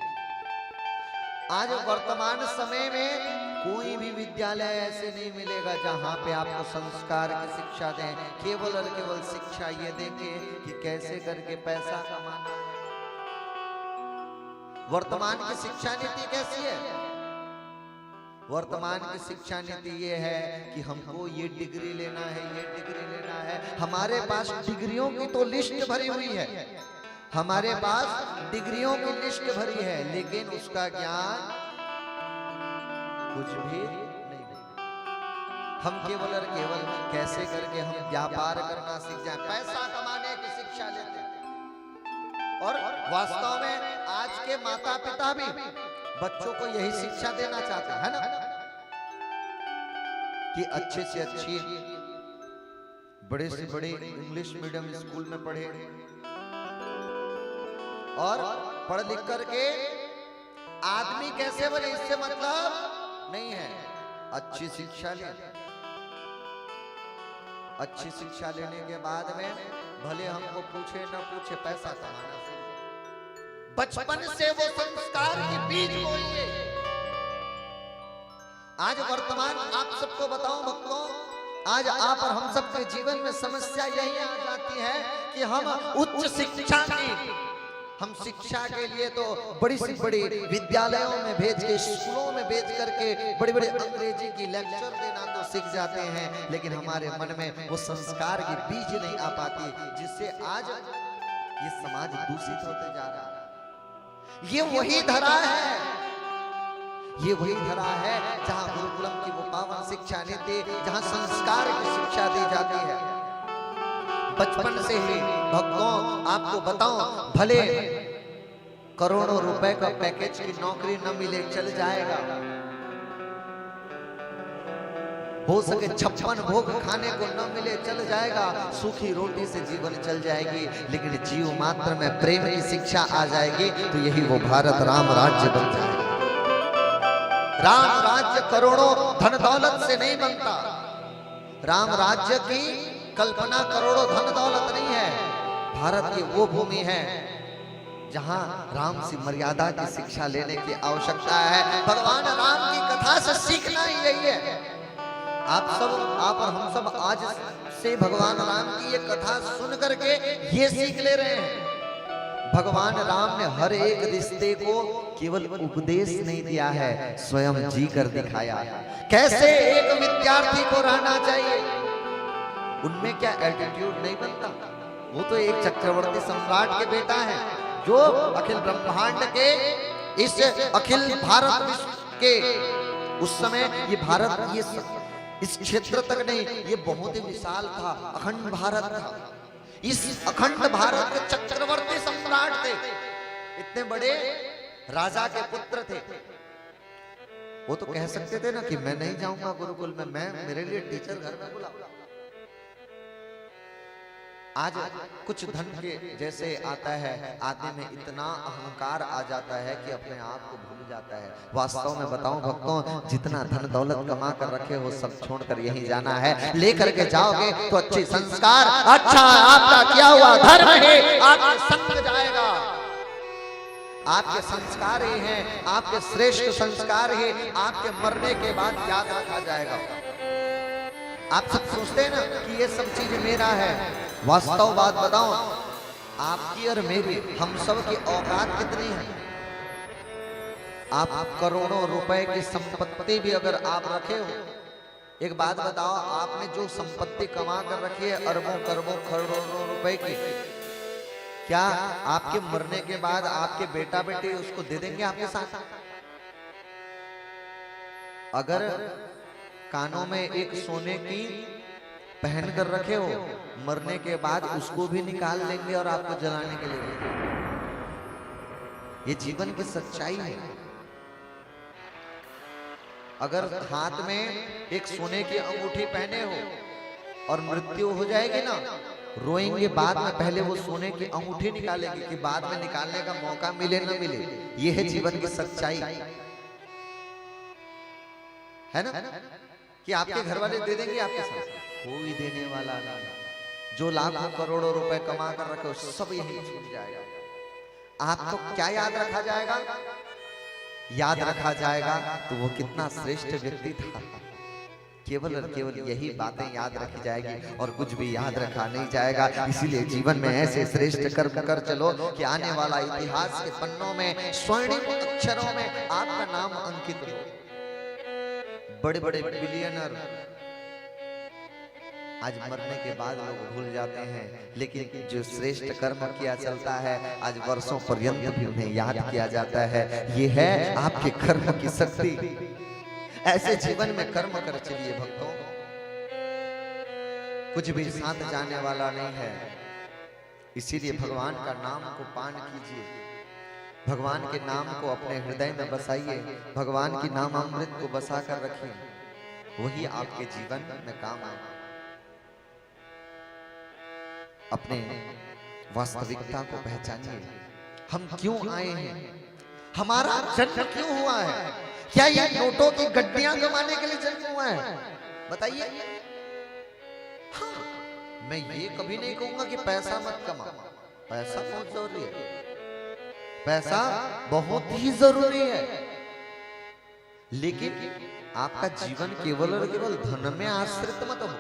आज वर्तमान समय में कोई भी विद्यालय ऐसे नहीं मिलेगा जहां पे आपको संस्कार की शिक्षा दें। केवल और केवल शिक्षा ये देंगे कि कैसे करके पैसा कमाना है। वर्तमान की शिक्षा नीति कैसी है? वर्तमान की शिक्षा नीति ये है कि हमको ये डिग्री लेना है, ये डिग्री लेना है। हमारे पास डिग्रियों की तो लिस्ट भरी हुई है, हमारे पास डिग्रियों की लिस्ट भरी है, लेकिन उसका ज्ञान कुछ भी नहीं। हम केवल और केवल कैसे करके हम व्यापार करना सीख जाएं, पैसा कमाने की शिक्षा लेते हैं। और वास्तव में आज के माता पिता भी बच्चों को यही शिक्षा देना चाहते हैं, है ना? कि अच्छे से अच्छी, बड़े से बड़े इंग्लिश मीडियम स्कूल में पढ़े और पढ़ लिख करके आदमी कैसे बने, इससे मतलब नहीं है। अच्छी शिक्षा ले, अच्छी शिक्षा लेने के बाद में भले हमको पूछे न पूछे, पैसा कमाना सीख। बचपन से वो संस्कार की बीज बोइए। आज वर्तमान आप सबको बताऊं भक्तों, आज आप और हम सबके जीवन में समस्या यही आ जाती है कि हम उच्च शिक्षा की, हम शिक्षा के लिए तो बड़ी से बड़ी विद्यालयों में भेज के, स्कूलों में भेज करके बड़े बड़े अंग्रेजी की लेक्चर देना तो सीख जाते हैं, लेकिन हमारे मन में वो संस्कार की बीज नहीं आ पाती, जिससे आज ये समाज दूषित होते जा रहा है। ये वही धरा है, ये वही धरा है जहां गुरुकुलम की वो पावन शिक्षा नीति, जहां संस्कार की शिक्षा दी जाती है। बचपन से ही भक्तों आपको बताऊं, भले करोड़ों रुपए का पैकेज की नौकरी न मिले, चल जाएगा। हो सके 56 भोग खाने को न मिले, चल जाएगा। सूखी रोटी से जीवन चल जाएगी, लेकिन जीव मात्र में प्रेम की शिक्षा आ जाएगी तो यही वो भारत राम राज्य बन जाएगा। राम राज्य करोड़ों धन दौलत से नहीं बनता। राम राज्य की कल्पना करोड़ों धन दौलत नहीं है। भारत की वो भूमि है जहां राम से मर्यादा की शिक्षा लेने की आवश्यकता है। भगवान राम की कथा से सीखना ही यही है। आप और हम सब आज से भगवान राम की ये कथा सुन करके ये सीख ले रहे हैं। भगवान राम ने हर एक रिश्ते को केवल उपदेश नहीं दिया है, स्वयं जी कर दिखाया है। कैसे एक विद्यार्थी को रहना चाहिए, उनमें क्या एटीट्यूड नहीं बनता। वो तो एक चक्रवर्ती सम्राट के बेटा है, जो अखिल ब्रह्मांड के, इस अखिल भारत विश्व के, उस समय ये भारत, ये इस क्षेत्र तक नहीं, ये बहुत ही विशाल था, अखंड भारत था। इस अखंड भारत के चक्रवर्ती सम्राट थे, इतने बड़े राजा के पुत्र थे। वो तो कह सकते थे ना कि मैं नहीं जाऊंगा गुरुकुल में, मैं, मेरे लिए टीचर घर में बुलाओ। आज कुछ धन के जैसे आता है, आदमी में इतना अहंकार आ जाता है कि अपने आप को भूल जाता है। वास्तव में बताऊं भक्तों, जितना धन दौलत कमा कर रखे हो सब छोड़कर यहीं जाना है। लेकर के जाओगे तो अच्छे संस्कार, अच्छा आपका किया हुआ धर्म है आपके संग जाएगा। आपके संस्कार ही हैं, आपके श्रेष्ठ संस्कार ही आपके मरने के बाद याद रखा जाएगा। आप सब सोचते हैं ना कि ये सब चीज मेरा है। वास्तव बात बताओ, आपकी और मेरी, हम सब की औकात कितनी है? आप करोड़ों रुपए की संपत्ति भी अगर आप रखे हो, एक बात बताओ, आपने जो संपत्ति कमा कर रखी है अरबों करोड़ों करोड़ों रुपए की, क्या आपके मरने के बाद आपके बेटा बेटी उसको दे देंगे आपके साथ? अगर कानों में एक सोने की पहन कर रखे हो, मरने के बाद उसको भी निकाल लेंगे और आपको जलाने के लिए। ये जीवन की सच्चाई है। अगर हाथ में एक सोने की अंगूठी पहने हो और मृत्यु हो जाएगी ना, रोएंगे बाद में, पहले वो सोने की अंगूठी निकालेंगे कि बाद में निकालने का मौका मिले ना मिले। ये है जीवन की सच्चाई, है ना? कि आपके घर वाले दे देंगे आपके साथ, कोई देने वाला नहीं। जो लाखों करोड़ों रुपए कमा कर रखे हो सब यही छूट जाएगा। आपको क्या याद रखा जाएगा? याद रखा जाएगा तो वो कितना श्रेष्ठ व्यक्ति था। केवल और केवल यही बातें याद रखी जाएगी और कुछ भी याद रखा नहीं जाएगा। इसीलिए जीवन में ऐसे श्रेष्ठ कर्म कर चलो कि आने वाला इतिहास के पन्नों में स्वर्णिम अक्षरों में आपका नाम अंकित हो। बड़े बड़े बिलियनर आज मरने के बाद लोग भूल जाते हैं, लेकिन जो श्रेष्ठ कर्म किया चलता है आज वर्षों पर्यंत भी उन्हें याद किया जाता है। ये है आपके कर्म की शक्ति। ऐसे जीवन में कर्म कर चलिए भक्तों, कुछ भी साथ जाने वाला नहीं है। इसीलिए भगवान का नाम को पान कीजिए, भगवान के नाम को अपने हृदय में बसाइए, भगवान की नाम अमृत को बसा कर रखिए, वही आपके जीवन में काम आए। अपने वास्तविकता को पहचानिए। हम क्यों आए हैं? हमारा जन्म क्यों हुआ है? क्या ये नोटों की गड्डियां कमाने के लिए जन्म हुआ है? बताइए। हाँ, मैं ये कभी नहीं कहूंगा कि पैसा मत कमाओ, पैसा बहुत जरूरी है, पैसा बहुत ही जरूरी है, लेकिन आपका जीवन केवल और केवल धन में आश्रित मत हो,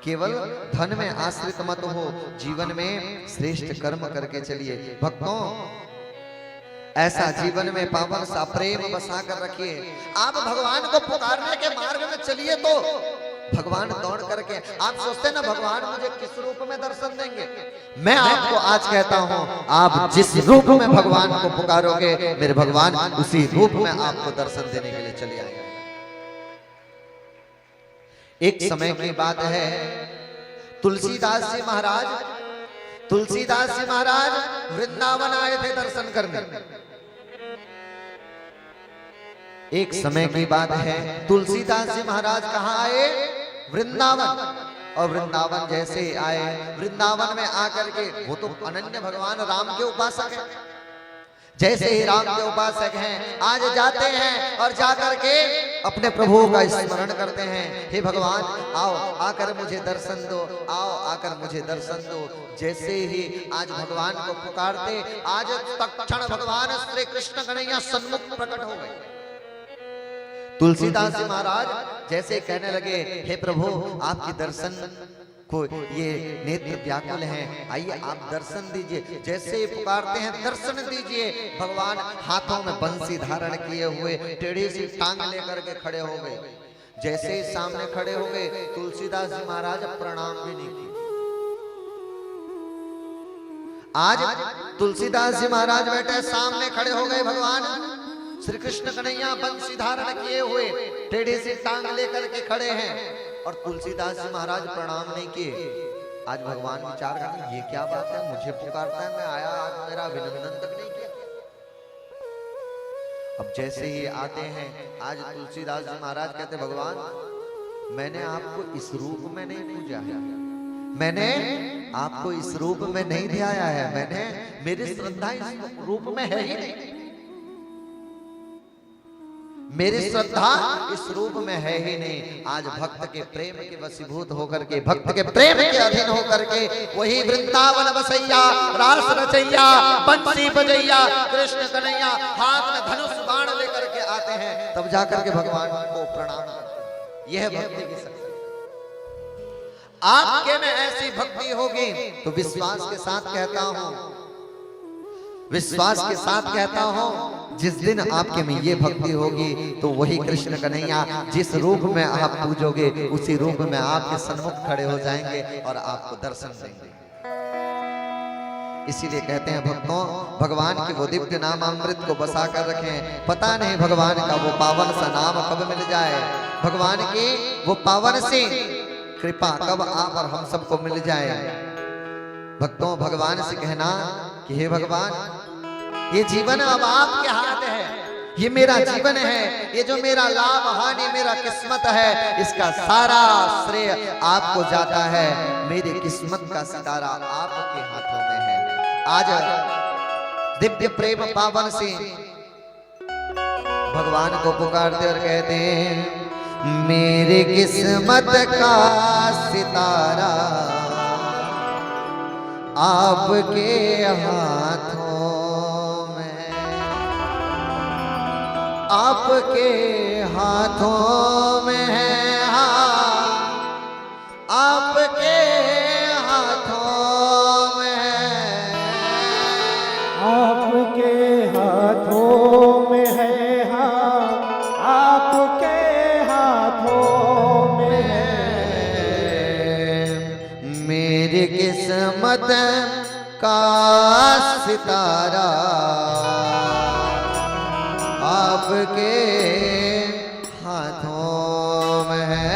केवल धन में आश्रित मत हो। जीवन में श्रेष्ठ कर्म करके चलिए भक्तों। ऐसा जीवन में पावन सा प्रेम बसा कर रखिए। आप भगवान को पुकारने के मार्ग में चलिए तो भगवान दौड़ करके, आप सोचते हैं ना भगवान मुझे किस रूप में दर्शन देंगे? मैं आपको आज कहता हूं, आप जिस रूप में भगवान को पुकारोगे मेरे भगवान उसी रूप में आपको दर्शन देने के लिए चले आएंगे। एक समय की बात है, तुलसीदास जी महाराज वृंदावन आए थे दर्शन करने। एक समय की बात है, तुलसीदास जी महाराज कहाँ आए? वृंदावन। और वृंदावन जैसे आए, वृंदावन में आकर के, वो तो अनन्य भगवान राम के उपासक हैं, जैसे ही राम के उपासक हैं, आज जाते हैं और जाकर के अपने प्रभु का स्मरण करते हैं। हे भगवान आओ आकर मुझे दर्शन दो, आओ आकर मुझे दर्शन दो। जैसे ही आज भगवान को पुकारते, आज तत्क्षण भगवान श्री कृष्ण कन्हैया सन्मुख प्रकट हो गए। तुलसीदास जी महाराज जैसे कहने लगे, हे प्रभु आपकी दर्शन को ये नेत्र व्याकुल हैं, आइए आप दर्शन दीजिए। जैसे ही पुकारते हैं दर्शन दीजिए, भगवान हाथों में बंसी धारण किए हुए टेढ़ी सी टांग लेकर के खड़े हो गए। जैसे ही सामने खड़े हो गए, तुलसीदास जी महाराज प्रणाम भी नहीं किए। आज तुलसीदास जी महाराज बैठे सामने खड़े हो गए, भगवान श्री कृष्ण कन्हैया बंसी धारण किए हुए टेढ़ी सी टांग लेकर के खड़े हैं और तुलसीदास जी महाराज प्रणाम नहीं किए। आज भगवान विचार कर, ये क्या बात है, मुझे पुकारता है, मैं आया, आज मेरा अभिनंदन तक नहीं किया। अब जैसे ही आते हैं, आज तुलसीदास जी महाराज कहते, भगवान मैंने आपको इस रूप में नहीं पूजा है, मैंने आपको इस रूप में नहीं ध्याया है, मैंने, मेरी श्रद्धा इस रूप में है ही नहीं। मेरी श्रद्धा इस रूप में है ही नहीं। आज भक्त के प्रेम के वशीभूत होकर के, भक्त के प्रेम के अधीन होकर के वही वृंदावन बसैया, रास रचैया, बंसी बजैया, कृष्ण कन्हैया हाथ में धनुष बाण लेकर के आते हैं, तब जाकर के भगवान को प्रणाम करते हैं। यह भक्ति की शक्ति। आपके में ऐसी भक्ति होगी तो विश्वास के साथ कहता हूं, विश्वास के साथ कहता हूं, जिस दिन आपके में ये भक्ति होगी तो वही कृष्ण कन्हैया जिस रूप में आप पूजोगे उसी रूप में आपके सन्मुख खड़े हो जाएंगे और आपको दर्शन देंगे। इसीलिए कहते हैं भक्तों, भगवान की वो दिव्य नाम अमृत को बसा कर रखें। पता नहीं भगवान का वो पावन सा नाम कब मिल जाए, भगवान की वो पावन सी कृपा कब आप और हम सबको मिल जाए। भक्तों, भगवान से कहना कि हे भगवान, ये जीवन अब आपके हाथ है, ये मेरा जीवन है, ये जो मेरा लाभ हानि मेरा किस्मत है, इसका सारा श्रेय आपको जाता है। मेरी किस्मत का सितारा आपके हाथों में है। आज दिव्य प्रेम पावन से भगवान को पुकारते और कहते हैं, मेरी किस्मत का सितारा आपके हाथों, आपके हाथों में है, आपके हाथों में है, आपके हाथों में है, आपके हाथों में है। मेरी किस्मत का सितारा आपके हाथों में है।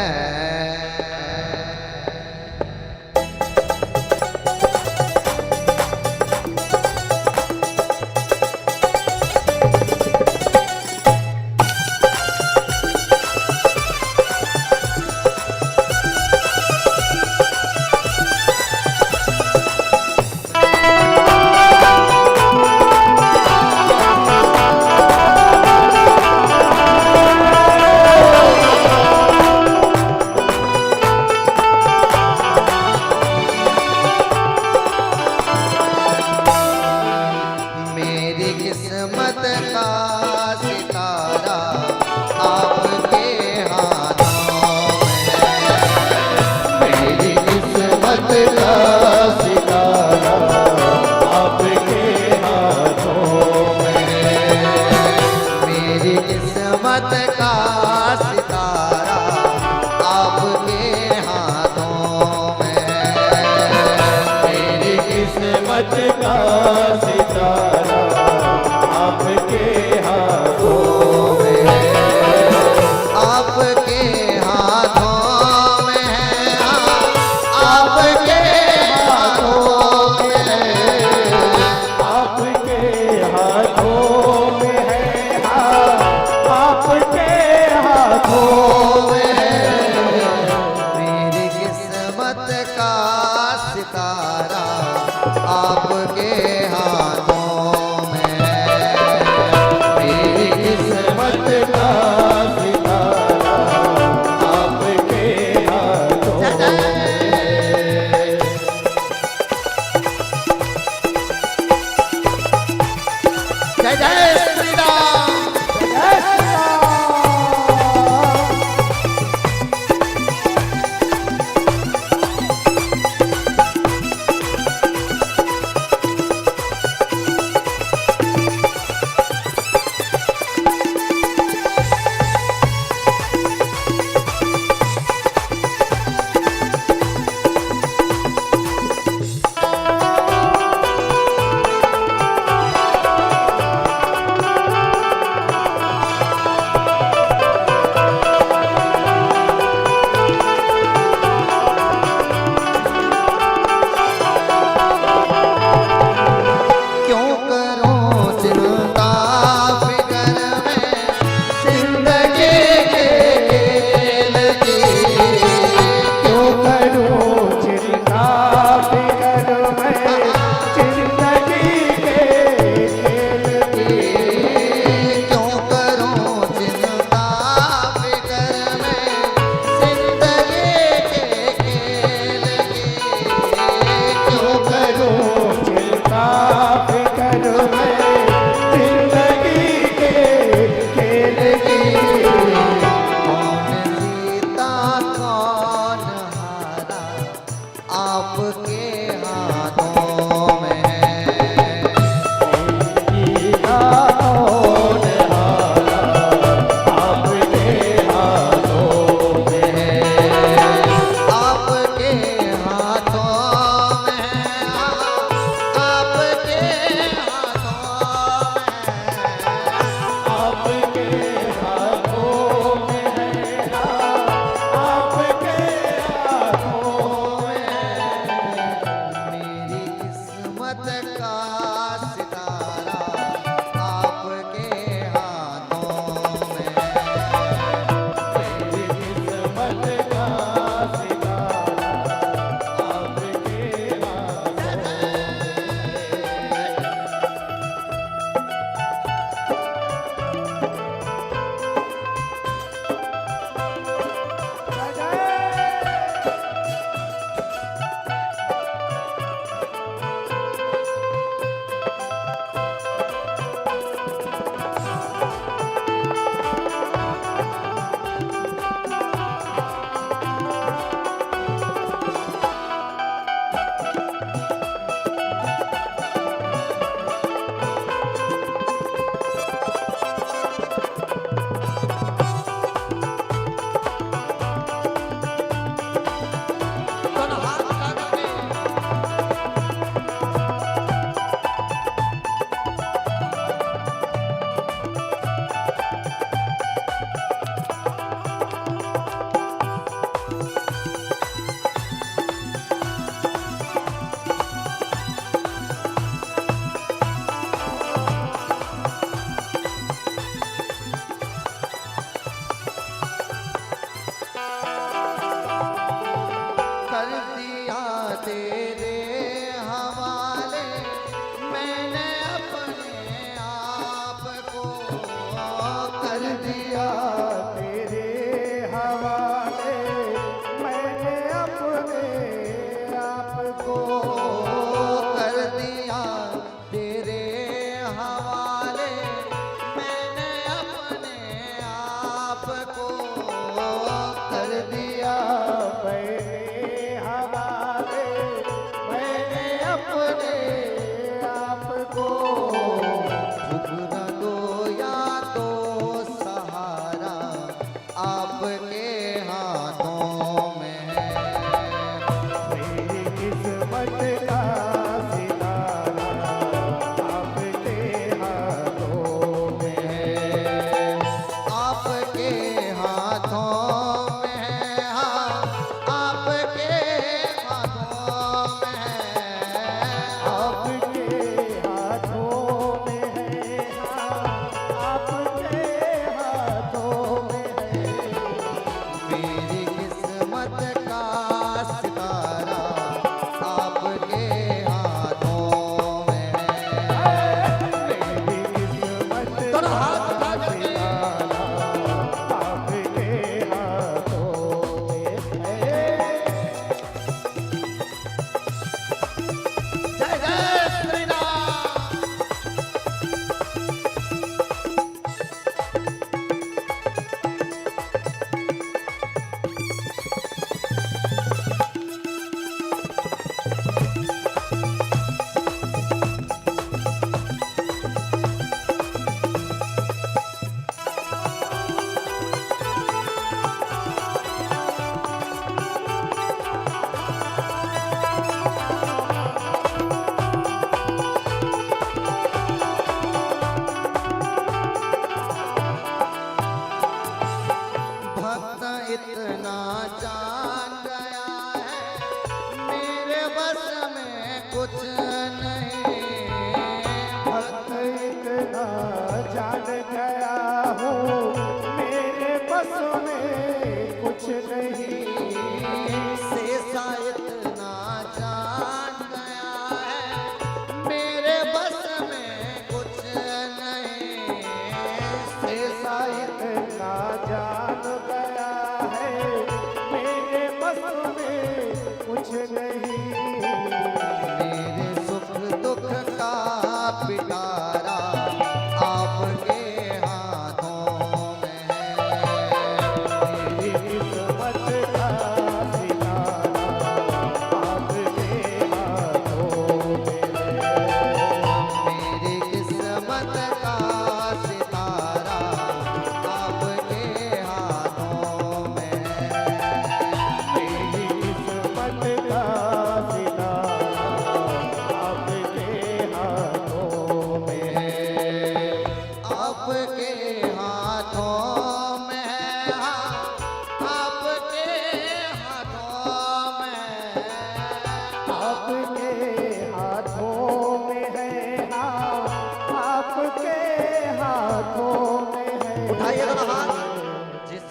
उठाइए दोनों हाथ।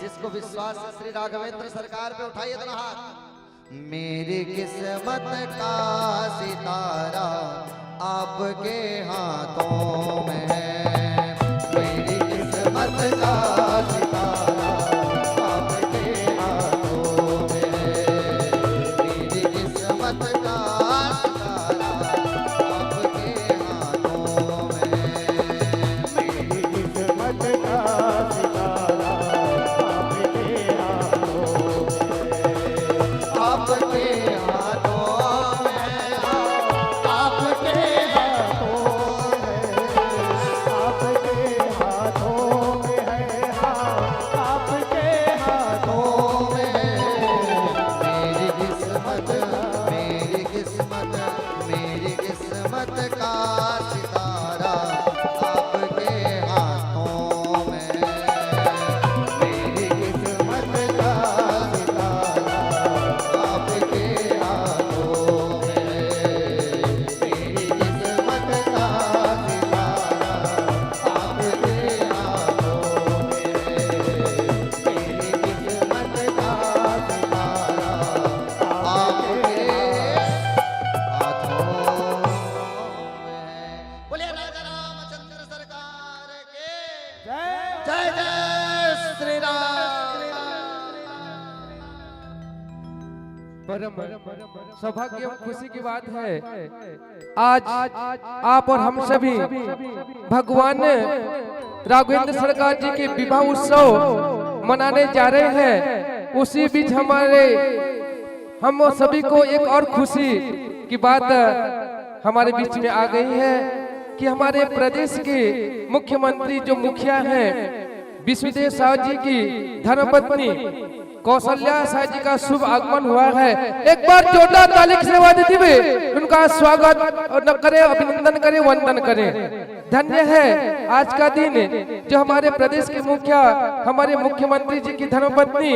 जिसको विश्वास है श्री राघवेंद्र सरकार पे, उठाइए दोनों हाथ। मेरी किस्मत का सितारा आपके हाथों में है। मेरी किस्मत का सितारा आपके हाथों में है। मेरी किस्मत का सितारा आपके हाथों में है। मेरी किस्मत का सितारा आपके हाथों में। आपके हाथों में है। आपके हाथों में है, आपके हाथों में है। मेरी किस्मत, मेरी किस्मत, मेरी किस्मत का सितारा आपके हाथों में है। मेरी किस्मत का सितारा आपके हाथों में है। मेरी किस्मत का सितारा आपके हाथों में है। मेरी किस्मत का सितारा आपके हाथों में। बोलिए राजा रामचंद्र सरकार के जय जय श्री राम। परम सौभाग्य एवं खुशी की बात है, आज आप और हम सभी भगवान राघवेंद्र सरकार जी के विवाह उत्सव मनाने जा रहे हैं। उसी बीच हम सभी को एक और खुशी की बात हमारे बीच में आ गई है कि हमारे प्रदेश के मुख्यमंत्री जो मुखिया हैं विष्णुदेव साहु जी की धर्मपत्नी कौशल्या साहु जी का शुभ आगमन हुआ है। एक बार जोरदार ताली से आवाज देते हुए उनका स्वागत और करें, अभिनंदन करें, वंदन करें। धन्य है आज का दिन जो हमारे प्रदेश के मुखिया हमारे मुख्यमंत्री जी की धर्मपत्नी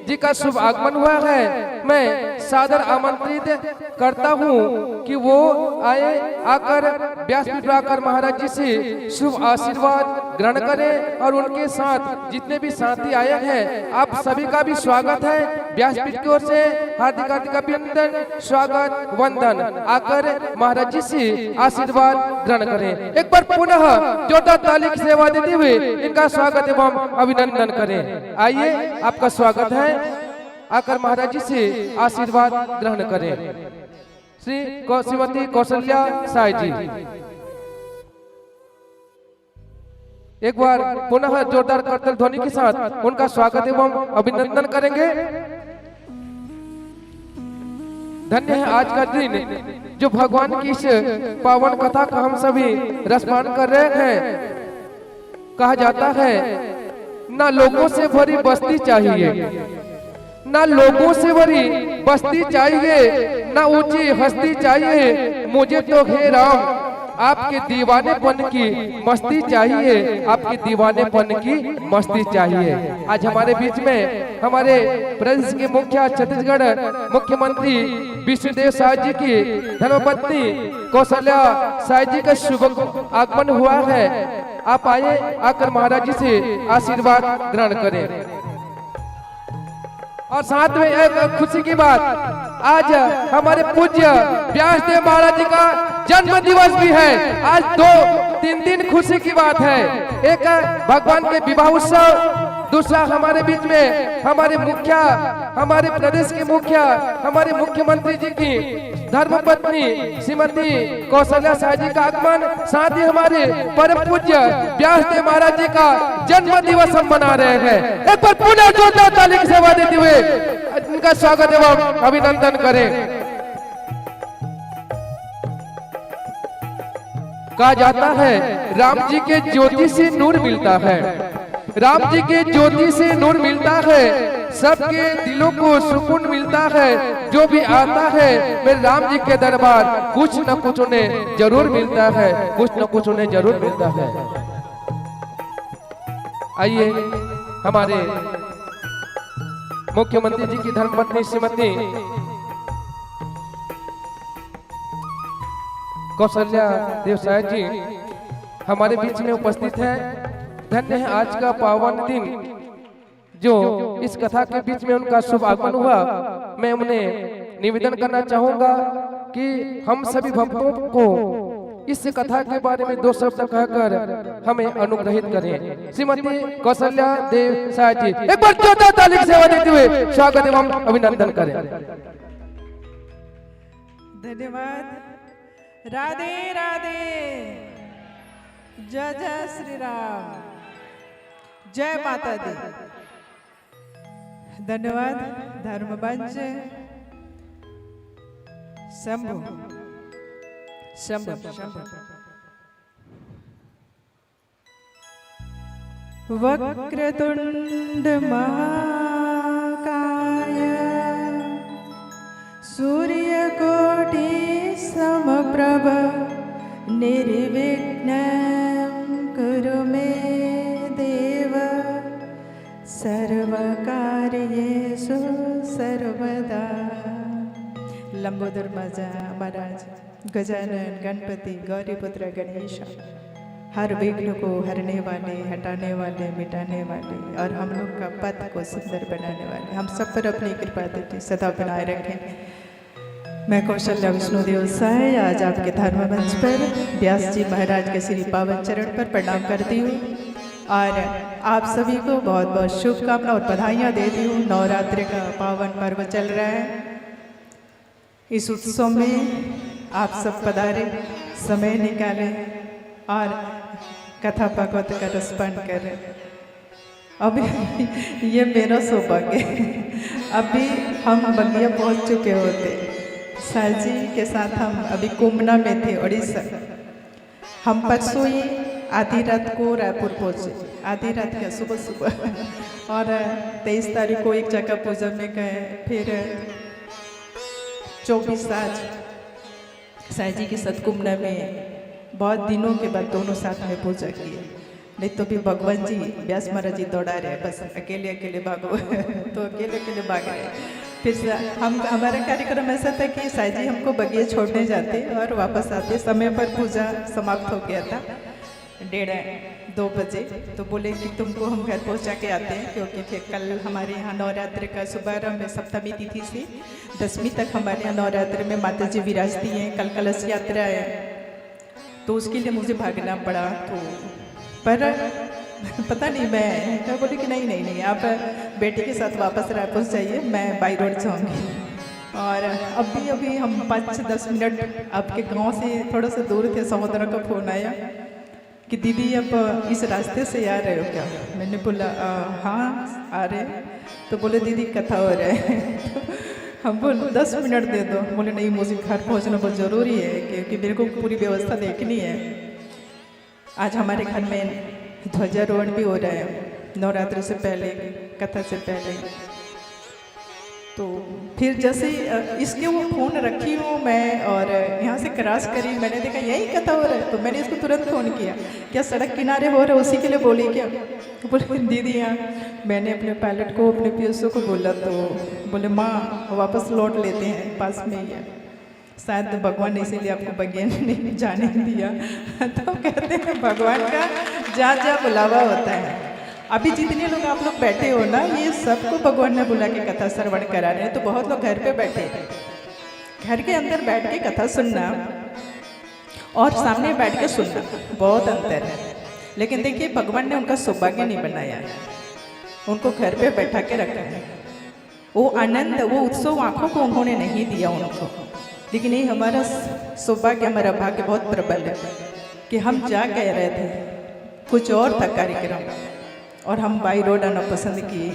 जी का शुभ आगमन हुआ है। मैं सादर आमंत्रित करता हूँ कि वो आए, आकर व्यासपीठ आकर महाराज जी से शुभ आशीर्वाद ग्रहण करें और उनके साथ जितने भी साथी आए हैं आप सभी का भी स्वागत है। व्यासपीठ की ओर से हार्दिक हार्दिक अभिनंदन, स्वागत, वंदन। आकर महाराज जी से आशीर्वाद ग्रहण करें। एक बार पुनः जोरदार ताली की सेवा देते हुए इनका स्वागत एवं अभिनंदन करें। आइए, आपका स्वागत है। आकर महाराज जी से आशीर्वाद ग्रहण करें। श्री श्रीमती कौशल्या साहु जी, एक बार पुनः जोरदार करतल ध्वनि के साथ उनका स्वागत एवं अभिनंदन करेंगे। धन्य है आज का दिन जो भगवान की इस पावन कथा का हम सभी रसपान कर रहे हैं। कहा जाता है ना लोगों से भरी बस्ती चाहिए, ना लोगों से भरी बस्ती चाहिए, ना ऊंची हस्ती चाहिए, मुझे तो हे राम आपके दीवानेपन की मस्ती चाहिए, आपके दीवानेपन की मस्ती चाहिए। आज हमारे बीच में हमारे प्रदेश के मुखिया छत्तीसगढ़ मुख्यमंत्री विष्णुदेव साहु जी की धर्मपत्नी कौशल्या साहु जी का शुभ आगमन हुआ है। आप आए, आकर महाराज जी से आशीर्वाद ग्रहण करें। और साथ में एक खुशी की बात, आज हमारे पूज्य व्यासदेव महाराज जी का जन्म दिवस भी है। आज 2-3 दिन खुशी की बात है। एक भगवान के विवाह उत्सव, दूसरा हमारे बीच में हमारे मुखिया, हमारे प्रदेश के मुखिया, हमारे मुख्यमंत्री जी की धर्मपत्नी श्रीमती कौशल्या साहु जी का आगमन, साथ ही हमारे परम पूज्य व्यासदेव महाराज जी का जन्म दिवस हम मना रहे हैं। एक बार पुनः जोरदार ताली की सेवा देते हुए इनका स्वागत एवं अभिनंदन करें। कहा जाता है राम जी के ज्योति से नूर मिलता है, राम जी के ज्योति से नूर मिलता है, सबके दिलों को सुकून मिलता है। जो भी आता है मेरे राम जी के दरबार कुछ न कुछ उन्हें जरूर मिलता है, कुछ न कुछ उन्हें जरूर मिलता है। आइए, हमारे मुख्यमंत्री जी की धर्मपत्नी श्रीमती कौशल्या देव साहु जी हमारे बीच में उपस्थित है। धन्य है आज का पावन दिन जो इस कथा के बीच में उनका शुभ आगमन हुआ। मैं उन्हें निवेदन करना चाहूंगा कि हम सभी भक्तों को इस कथा के बारे में 2 शब्द कहकर हमें अनुग्रहित करें। श्रीमती कौशल्या देव शाह जी, एक बार जोरदार ताली की सेवा देते हुए स्वागत एवं अभिनंदन करें। धन्यवाद। राधे राधे। जय जय श्री राम। जय माता दी। धन्यवाद धर्मवंश शंभु शंभु वक्रतुंड महाकाय सूर्यकोटि समप्रभ निर्विघ्नं कुरु मे देव सर्वकार्येषु सर्वदा। लंबोदर माजा महाराज, गजानन गणपति गौरीपुत्र गणेश, हर विघ्न को हरने वाले, हटाने वाले, मिटाने वाले और हम लोग का पथ को सुंदर बनाने वाले हम सब पर अपनी कृपा दृष्टि सदा बनाए रखें। मैं कौशल्या विष्णुदेव साय आज आपके धर्मवंश पर व्यास जी महाराज के श्री पावन चरण पर प्रणाम करती हूँ और आप सभी को बहुत बहुत शुभकामना और बधाइयाँ देती हूँ। नवरात्रि का पावन पर्व चल रहा है। इस उत्सव में आप सब पधारे, समय निकालें और कथा भागवत का रसपान करें। अभी ये मेरा सौभाग्य अभी हम बलिया पहुँच चुके होते। साल जी के साथ हम अभी कुंभना में थे उड़ीसा। हम परसों ही आधी रात को रायपुर पहुँचे, आधी रात का सुबह सुबह और 23 तारीख को एक जगह पूजा में गए। फिर 24 आज साई जी की सतकुंभना में बहुत दिनों के बाद दोनों साथ में पूजा की। नहीं तो भी भगवान जी व्यास महाराज जी दौड़ा रहे, बस अकेले अकेले भागो तो अकेले अकेले भाग रहे। फिर हमारा कार्यक्रम ऐसा था कि साई जी हमको बगिया छोड़ने जाते और वापस आते। समय पर पूजा समाप्त हो गया था 1:30-2 बजे। तो बोले कि तुमको हम घर पहुंचा के आते हैं, क्योंकि फिर कल हमारे यहाँ नवरात्रि का शुभारंभ में सप्तमी तिथि से 10वीं तक हमारे यहाँ नवरात्रि में माता जी विराजती हैं। कल कलश यात्रा है तो उसके लिए मुझे भागना पड़ा। तो पर पता नहीं, मैं क्या बोली कि नहीं आप बेटे के साथ वापस रायपुर जाइए, मैं बाई रोड जाऊँगी। और अभी हम 5-10 मिनट आपके गांव से थोड़ा सा दूर थे। समुद्र का फ़ोन आया कि दीदी अब इस रास्ते से आ रहे हो क्या? मैंने बोला हाँ आ रहे। तो बोले दीदी कथा हो रहा है तो हम बोले 10 मिनट दे दो। बोले नहीं, मुझे घर पहुंचना बहुत ज़रूरी है क्योंकि मेरे को पूरी व्यवस्था देखनी है। आज हमारे घर में ध्वजारोहण भी हो रहा है नवरात्रि से पहले, कथा से पहले। तो फिर जैसे इसके वो फ़ोन रखी हूँ मैं और यहाँ से क्रॉस करी, मैंने देखा यही कथा हो रहा है। तो मैंने इसको तुरंत फ़ोन किया, क्या सड़क किनारे हो रहा है उसी के लिए बोली क्या? तो बोले दीदी यहाँ। मैंने अपने पायलट को, अपने पीएसओ को बोला तो बोले माँ वापस लौट लेते हैं, पास में ही है। शायद भगवान ने इसीलिए आपको बगिया नहीं जाने दिया। तो कहते हैं भगवान का जहाँ जहाँ बुलावा होता है। अभी जितने लोग आप लोग बैठे हो ना, ये सबको भगवान ने बुला के कथा श्रवण करा रहे हैं। तो बहुत लोग घर पे बैठे, घर के अंदर बैठ के कथा सुनना और सामने बैठ के सुनना बहुत अंतर है। लेकिन देखिए भगवान ने उनका सौभाग्य नहीं बनाया, उनको घर पे बैठा के रखा है। वो आनंद, वो उत्सव आंखों को उन्होंने नहीं दिया उनको। लेकिन ये हमारा सौभाग्य, हमारा भाग्य बहुत प्रबल है कि हम जा कह रहे थे, कुछ और था कार्यक्रम और हम बाई रोड आना पसंद किए।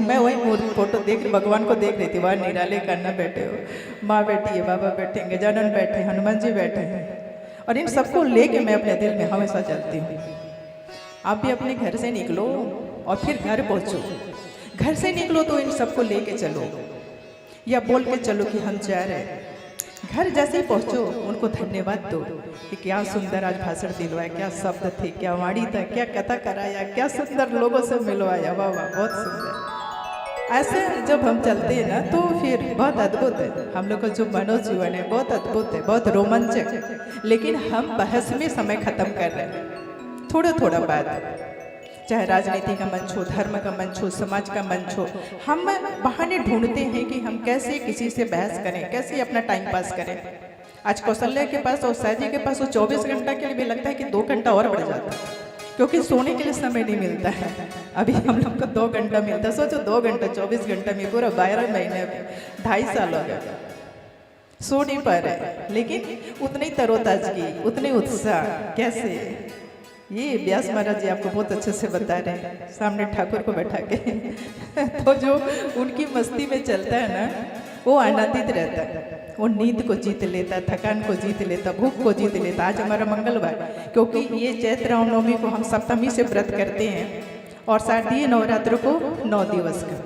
मैं वही फोटो देख, भगवान को देख रही थी। वहाँ निराले करना बैठे हो, माँ बैठी है, बाबा बैठे हैं, गजानन बैठे, हनुमान जी बैठे हैं और इन सबको लेके मैं अपने दिल में हमेशा चलती हूँ। आप भी अपने घर से निकलो और फिर घर पहुँचो। घर से निकलो तो इन सबको लेके चलो या बोल के चलो कि हम जा रहे हैं। घर जैसे ही पहुँचो उनको धन्यवाद दो कि क्या सुंदर आज भाषण दिलवाया, क्या शब्द थे, क्या वाणी था, क्या कथा कराया, क्या सुंदर लोगों से मिलवाया। वाह वाह, बहुत सुंदर। ऐसे जब हम चलते हैं ना तो फिर बहुत अद्भुत है। हम लोग का जो मनोजीवन है बहुत अद्भुत है, बहुत रोमांचक है। लेकिन हम बहस में समय खत्म कर रहे हैं, थोड़ा थोड़ा बात। चाहे राजनीति का मंच हो, धर्म का मंच हो, समाज का मंच हो, हम बहाने ढूंढते हैं कि हम कैसे किसी से बहस करें, कैसे अपना टाइम पास करें। आज कौशल्या के पास और सहजी के पास वो 24 घंटा के लिए भी लगता है कि 2 घंटा और बढ़ जाता है, क्योंकि सोने के लिए समय नहीं मिलता है। अभी हम लोग को 2 घंटा मिलता है, सोचो 2 घंटा 24 घंटा में पूरा 12 महीने में 2.5 साल हो गया, सो नहीं पा रहे, लेकिन उतनी तरोताजगी, उतनी उत्साह कैसे। ये व्यास महाराज जी आपको बहुत अच्छे से बता रहे हैं सामने ठाकुर को बैठा के तो जो उनकी मस्ती में चलता है ना, वो आनंदित रहता है, वो नींद को जीत लेता, थकान को जीत लेता, भूख को जीत लेता। आज हमारा मंगलवार, क्योंकि ये चैत्र रामनवमी को हम सप्तमी से व्रत करते हैं और शारदीय नवरात्र को 9 दिवस का।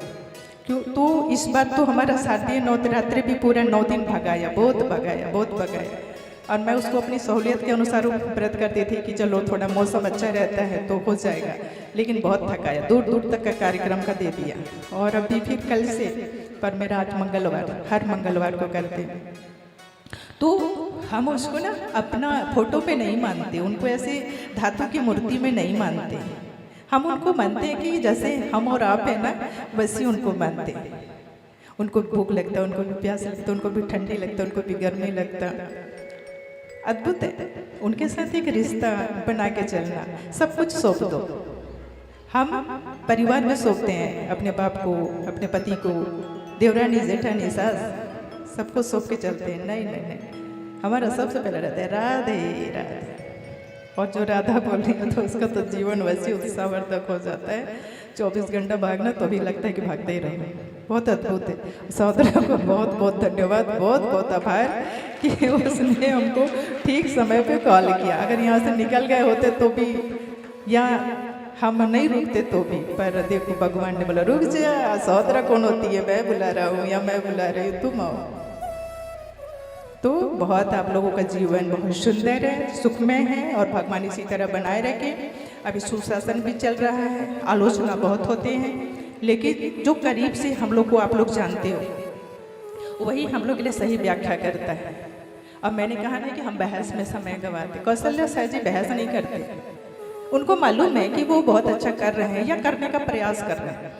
क्यों तो इस बार तो हमारा शारदीय नवरात्रि भी पूरा 9 दिन भगाया, बहुत भगाया। और मैं उसको अपनी सहूलियत के अनुसार व्रत करती थी कि चलो थोड़ा मौसम अच्छा रहता है तो हो जाएगा, लेकिन बहुत थकाया, दूर दूर तक का कार्यक्रम का दे दिया। और अभी फिर कल से, पर मेरा आज मंगलवार, हर मंगलवार को करते हैं, तो हम उसको ना अपना फोटो पे नहीं मानते, उनको ऐसे धातु की मूर्ति में नहीं मानते। हम उनको मानते हैं कि जैसे हम और आप है ना, वैसे उनको मानते हैं। उनको भूख लगता है, उनको भी प्यास लगता है, उनको भी ठंडी लगता है, उनको भी गर्मी लगता। अद्भुत है, उनके साथ एक रिश्ता बना के चलना। सब कुछ सौंप दो। हम परिवार में सौंपते हैं अपने बाप को, अपने पति को, देवरानी जेठानी सास, सबको सौंप के चलते हैं। नहीं, हमारा सबसे पहले रहता है राधे राधे। और जो राधा बोल रही है तो उसका तो जीवन वैसे उत्साहवर्धक हो जाता है। 24 घंटा भागना तो भी लगता है कि भागते ही रहो। बहुत अद्भुत है। सहोदरा को बहुत बहुत धन्यवाद, बहुत बहुत आभार कि उसने हमको ठीक समय पे कॉल किया। अगर यहाँ से निकल गए होते तो भी, या हम नहीं रुकते तो भी, पर देखो भगवान ने बोला रुक जा, सहोदरा कौन होती है, मैं बुला रहा हूँ या मैं बुला रही हूँ, तुम आओ। तो बहुत आप लोगों का जीवन बहुत सुंदर है, सुखमय है और भगवान इसी तरह बनाए रखे। अभी सुशासन भी चल रहा है, आलोचना बहुत होते हैं, लेकिन जो करीब से हम लोग को आप लोग जानते हो वही हम लोग के लिए सही व्याख्या करता है। अब मैंने कहा ना कि हम बहस में समय गंवाते, कौशल्या सहजी बहस नहीं करते। उनको मालूम है कि वो बहुत अच्छा कर रहे हैं या करने का प्रयास कर रहे हैं,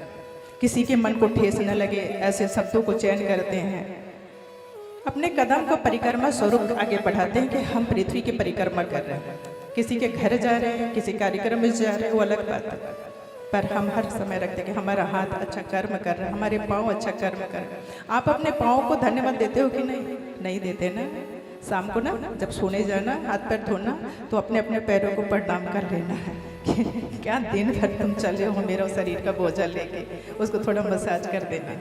किसी के मन को ठेस न लगे ऐसे शब्दों को चयन करते हैं। अपने कदम को परिक्रमा स्वरूप आगे बढ़ाते हैं कि हम पृथ्वी की परिक्रमा कर रहे हैं, किसी के घर जा रहे हैं, किसी कार्यक्रम में जा रहे हैं, वो अलग बात है। पर हम हर समय रखते हैं कि हमारा हाथ अच्छा कर्म कर रहा है, हमारे पाँव अच्छा कर्म कर रहे हैं। आप अपने पाँव को धन्यवाद देते हो कि नहीं? नहीं देते ना। शाम को ना जब सोने जाना, हाथ पैर धोना, तो अपने अपने पैरों को प्रणाम कर लेना है कि क्या दिन भर तुम चले हो मेरा शरीर का बोझा लेके, उसको थोड़ा मसाज कर देना।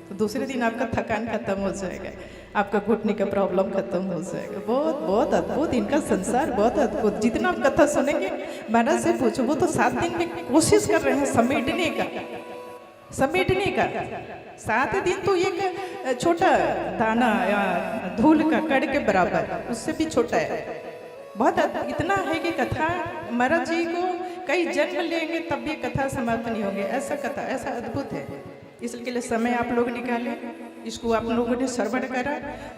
तो दूसरे दिन आपका थकान खत्म हो जाएगा, आपका घुटने का प्रॉब्लम खत्म हो जाएगा। बहुत बहुत अद्भुत इनका संसार, बहुत अद्भुत। जितना आप कथा सुनेंगे महाराज से पूछो, वो तो 7 दिन में कोशिश कर रहे हैं समेटने का। 7 दिन तो एक छोटा दाना या धूल का कण के बराबर, उससे भी छोटा है। बहुत इतना है कि कथा महाराज जी को कई जन्म लेंगे तब भी कथा समाप्त नहीं होंगे, ऐसा कथा, ऐसा अद्भुत है। इसके लिए समय आप लोग निकालें, इसको आप लोगों ने श्रवण करा।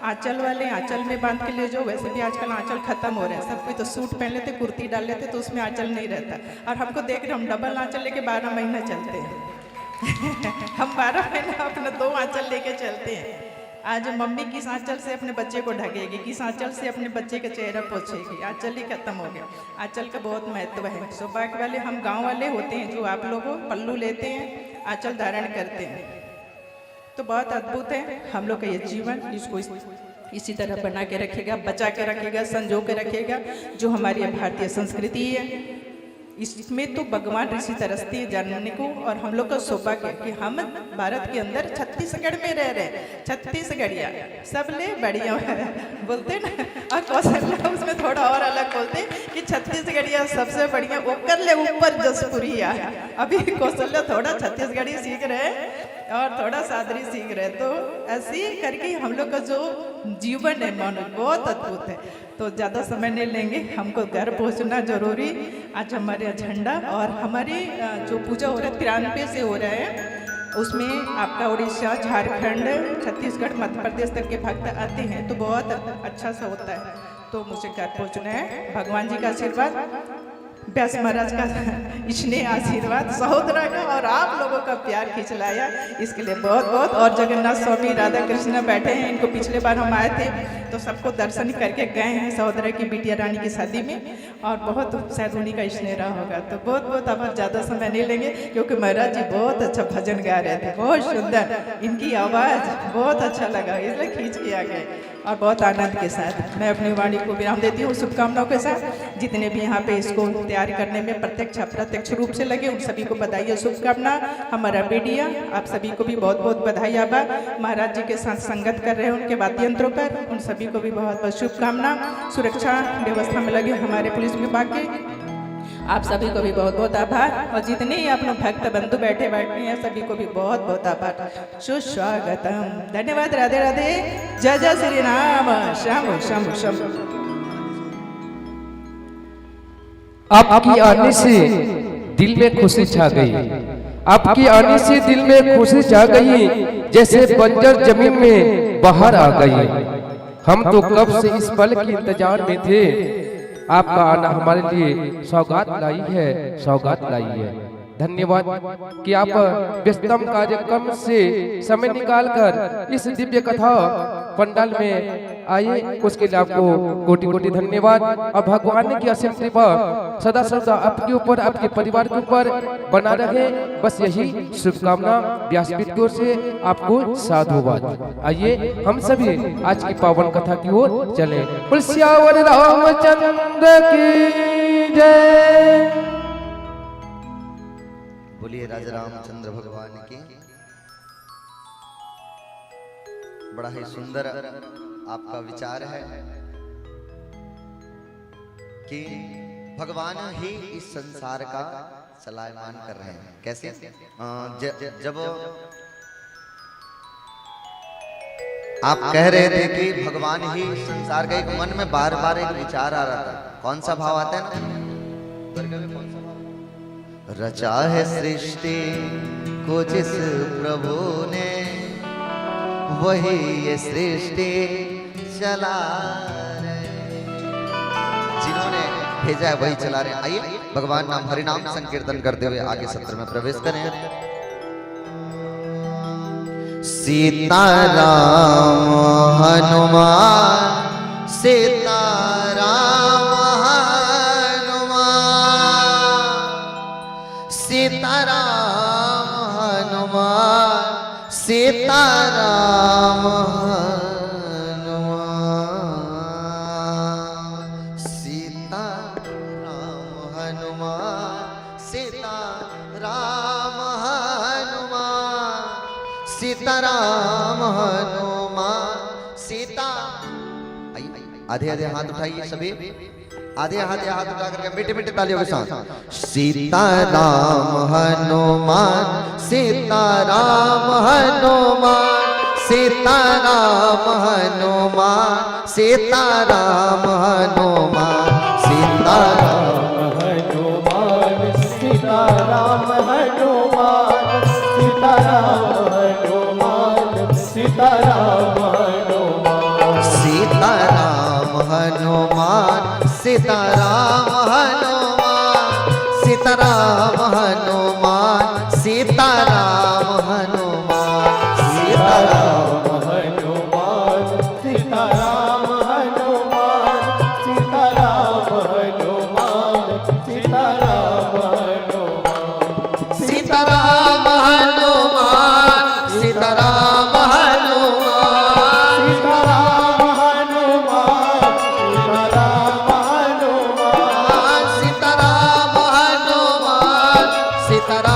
आंचल वाले आंचल में बांध के ले जाओ। वैसे भी आजकल आंचल खत्म हो रहे हैं, सब कोई तो सूट पहन लेते, कुर्ती डाल लेते, तो उसमें आंचल नहीं रहता। और हमको देख रहे हम डबल आंचल लेके 12 महीना चलते हैं हम 12 महीना अपना 2 आंचल लेके चलते हैं। आज मम्मी किस आंचल से अपने बच्चे को ढकेगी, किस आंचल से अपने बच्चे का चेहरा पोछेगी, आंचल ही खत्म हो गया। आंचल का बहुत महत्व है। सौभाग्य वाले हम गांव वाले होते हैं जो आप लोगों पल्लू लेते हैं, आंचल धारण करते हैं, तो बहुत अद्भुत है। हम लोग का ये जीवन इसको इसी तरह बना के रखेगा, बचा के रखेगा, संजो के रखेगा, जो हमारी भारतीय संस्कृति है। इसमें तो भगवान ऋषि तरसते हैं जानने को, और हम लोग का सौभाग्य कि हम भारत के अंदर छत्तीसगढ़ में रह रहे हैं। छत्तीसगढ़िया सब ले बढ़िया बोलते ना, और कौशल्या उसमें थोड़ा और अलग बोलते कि छत्तीसगढ़िया सबसे बढ़िया, वो कर ले ऊपर जसपुरिया। अभी कौशल्या थोड़ा छत्तीसगढ़ी सीख रहे हैं और थोड़ा सादरी सीख रहे हैं, तो ऐसे करके हम लोग का जो जीवन है मानो बहुत अद्भुत है। तो ज़्यादा समय नहीं लेंगे, हमको घर पहुंचना जरूरी। आज हमारे झंडा और हमारे जो पूजा हो रहा है 93 से हो रहा है, उसमें आपका उड़ीसा, झारखंड, छत्तीसगढ़, मध्य प्रदेश तक के भक्त आते हैं, तो बहुत अच्छा सा होता है। तो मुझे घर पहुंचना है, भगवान जी का आशीर्वाद। व्यास महाराज का स्नेह आशीर्वाद सहोदरा का और आप लोगों का प्यार खींच लाया, इसके लिए बहुत बहुत। और जगन्नाथ स्वामी राधा कृष्ण बैठे हैं, इनको पिछले बार हम आए थे तो सबको दर्शन करके गए हैं सहोदरा की बिटिया रानी की शादी में, और बहुत शायद उन्हीं का स्नेह रहा होगा। तो बहुत बहुत अब ज़्यादा समय नहीं लेंगे क्योंकि महाराज जी बहुत अच्छा भजन गा रहे थे, बहुत सुंदर, इनकी आवाज़ बहुत अच्छा लगा, इसलिए खींच के आ गए। और बहुत आनंद के साथ मैं अपनी वाणी को विराम देती हूँ, शुभकामनाओं के साथ। जितने भी यहाँ पे इसको तैयार करने में प्रत्यक्ष अप्रत्यक्ष रूप से लगे, उन सभी को बधाई और शुभकामना। हमारा मीडिया आप सभी को भी बहुत बहुत बधाई। आभार। महाराज जी के साथ संगत कर रहे हैं उनके वाद्य यंत्रों पर, उन सभी को भी बहुत बहुत शुभकामना। सुरक्षा व्यवस्था में लगे हमारे पुलिस विभाग के आप सभी को भी बहुत बहुत आभार। और जितने ही अपने भक्त बंधु बैठे हैं सभी को भी बहुत बहुत आभार, सुस्वागतम, धन्यवाद। राधे राधे, जय जय श्री राम, शंभु शंभु शंभु। आपकी आने से दिल में खुशी छा गई, आपकी आने से दिल में खुशी छा गई, जैसे बंजर जमीन में बाहर आ गई। हम तो कब से इस पल के इंतजार में थे, आपका आना हमारे लिए सौगात लाई है, सौगात लाई है। धन्यवाद कि आप व्यस्तम कार्यक्रम से समय निकालकर इस दिव्य कथा पंडाल में आए, उसके लिए आपको कोटि कोटि धन्यवाद। और भगवान की असीम कृपा सदा सदा आपके ऊपर, आपके परिवार के ऊपर बना रहे, बस यही शुभकामना व्यासपीठ की ओर से आपको साधुवाद। आइए हम सभी आज की पावन कथा की ओर चलें। बोल सियावर रामचंद्र की जय। बोलिए राजा रामचंद्र भगवान की। बड़ा ही सुंदर आपका विचार है कि भगवान ही इस संसार का चलायमान कर रहे हैं। कैसे? जब आप कह रहे थे कि भगवान ही संसार का, एक मन में बार बार एक विचार आ रहा था। कौन सा भाव आता है ना? कौन सा? रचा है सृष्टि को जिस प्रभु ने, वही ये सृष्टि चला रहे, जिन्होंने भेजा है वही चला रहे। आइए भगवान नाम हरि नाम संकीर्तन करते हुए आगे सत्र में प्रवेश करें। सीताराम हनुमान, सीताराम सीताराम हनुमान, सीताराम हनुमान, सीताराम हनुमान, सीताराम हनुमान, सीताराम हनुमान, सीता। आधे आधे हाथ उठाइए सभी, आधे हाथ उठा करके मीठे मीठे तालियों के साथ। सीताराम हनुमान, सीताराम हनुमान, सीताराम हनुमान, सीताराम हनुमान, सीताराम हनुमान, सीताराम हनुमान, सीताराम हनुमान, सीताराम हनुमान, सीताराम हनुमान, सीताराम हनुमान, सीताराम हनुमान, सीताराम हनुमान, सीताराम हनुमान, सीताराम हनुमान, सीताराम हनुमान, सीताराम हनुमान, सीताराम हनुमान, सीताराम हनुमान, सीताराम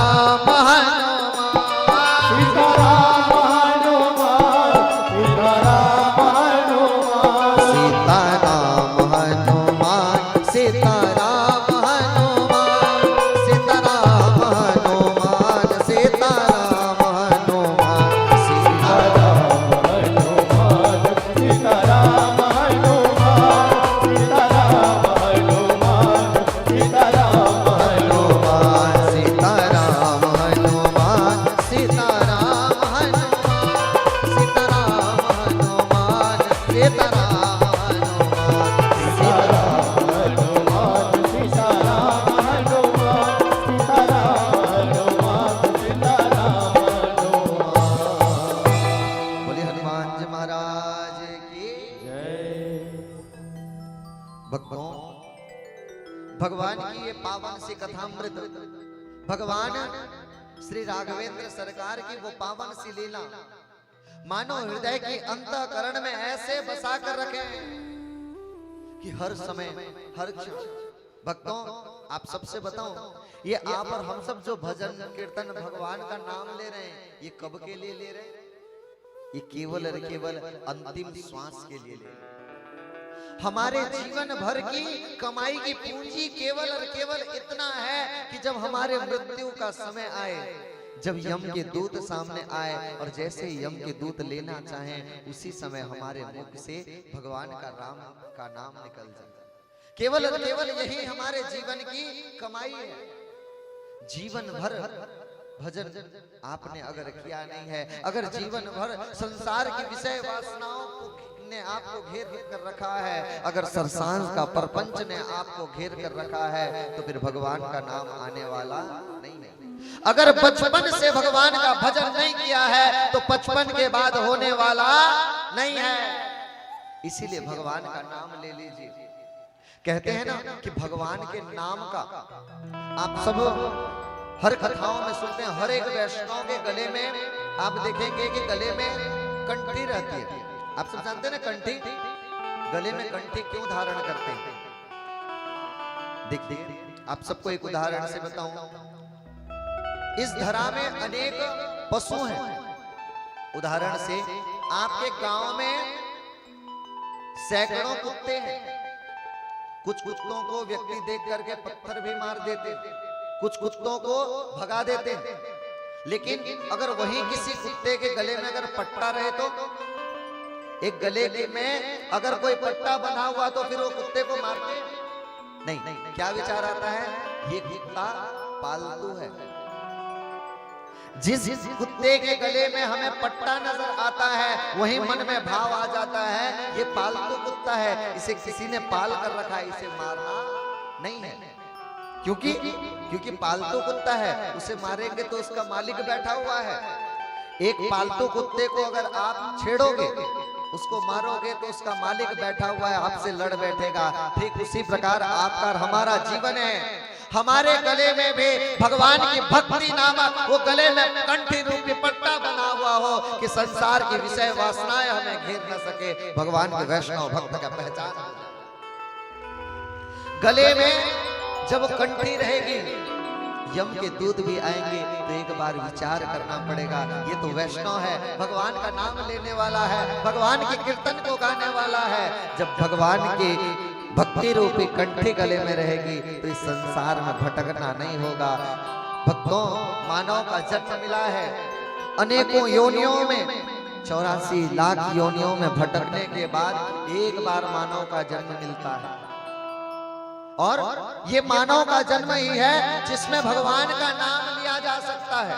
सी कथामृत भगवान श्री राघवेंद्र सरकार की वो पावन सी लीला मानो हृदय की अंतःकरण में ऐसे बसा कर रखे कि हर समय हर क्षण। भक्तों, आप सबसे बताऊं, ये आप और हम सब जो भजन कीर्तन भगवान का नाम ले रहे हैं, ये कब के लिए ले रहे हैं? ये केवल और केवल अंतिम श्वास के लिए ले रहे हैं। हमारे जीवन भर की कमाई की पूंजी केवल और केवल इतना है कि जब हमारे मृत्यु का समय आए, जब यम के दूत सामने आए और जैसे यम के दूत लेना चाहें, उसी समय हमारे मुख से भगवान का राम का नाम निकल जाए। केवल और केवल यही हमारे जीवन की कमाई है। जीवन भर भजन आपने अगर किया नहीं है, अगर जीवन भर संसार की विषय वासनाओं ने आपको घेर कर रखा है, अगर संसार का प्रपंच ने आपको घेर कर रखा है, तो फिर भगवान का नाम आने वाला नहीं है। अगर बचपन से भगवान का भजन नहीं किया है, तो 55 के बाद होने वाला नहीं है। इसीलिए भगवान का नाम ले लीजिए। कहते हैं ना कि भगवान के नाम का आप सब हर कथाओं में सुनते हैं। हर एक वैष्णव के गले में आप देखेंगे कि गले में कंठी रहती है। आप सब जानते हैं ना कंठी, गले में कंठी क्यों धारण करते हैं? देखिए, आप सबको एक उदाहरण से बताऊं। इस धरा में अनेक पशु हैं। उदाहरण से आपके गांव में सैकड़ों कुत्ते हैं। कुछ कुत्तों को व्यक्ति देख करके पत्थर भी मार देते, कुछ कुत्तों को भगा देते। लेकिन अगर वही किसी कुत्ते के गले में अगर पट्टा रहे, तो एक गले में अगर कोई पट्टा बना हुआ, तो फिर वो कुत्ते को मारते नहीं। क्या विचार आता है? ये कुत्ता पालतू है। जिस कुत्ते के गले में हमें पट्टा नजर आता है, वही मन में भाव आ जाता है ये पालतू कुत्ता है, इसे किसी ने पाल कर रखा है, इसे मारना नहीं है। क्योंकि पालतू कुत्ता है, उसे मारेंगे तो उसका मालिक बैठा हुआ है। एक पालतू कुत्ते को अगर आप छेड़ोगे, उसको मारोगे, तो उसका मालिक बैठा हुआ है, आपसे लड़ बैठेगा। ठीक उसी प्रकार आपका हमारा जीवन है। हमारे गले में भी भगवान की भक्ति नामक वो गले में कंठी रूपी पट्टा बना हुआ हो कि संसार की विषय वासनाएं हमें घेर न सके। भगवान के वैष्णव भक्त का पहचान गले में जब कंठी रहेगी, यम के दूत भी आएंगे, तो एक बार विचार करना पड़ेगा। ये तो वैष्णव है, भगवान का नाम लेने वाला है, भगवान के कीर्तन को गाने वाला है। जब भगवान की भक्ति रूपी कंठी गले में रहेगी, तो इस संसार में भटकना नहीं होगा। भक्तों, मानव का जन्म मिला है अनेकों योनियों में, 84 लाख योनियों में भटकने के बाद एक बार मानव का जन्म मिलता है। और ये मानव का जन्म ही है जिसमें भगवान का नाम लिया जा सकता है।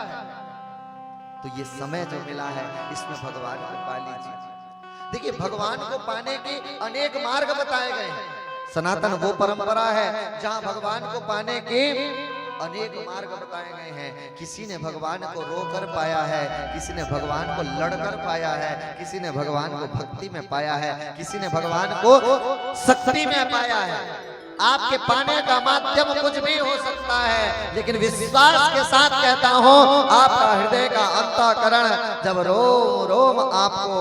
तो ये समय जो मिला है, इसमें भगवान को पा लीजिए। देखिए, भगवान को पाने के अनेक मार्ग बताए गए हैं। सनातन वो परंपरा है जहां भगवान को पाने के अनेक मार्ग बताए गए हैं। किसी ने भगवान को रोकर पाया है, किसी ने भगवान को लड़कर पाया है, किसी ने भगवान को भक्ति में पाया है, किसी ने भगवान को शक्ति में पाया है। आपके पाने का माध्यम कुछ भी हो सकता है, लेकिन विश्वास के साथ कहता हूं, आपका हृदय का अंतःकरण जब रोम रोम आपको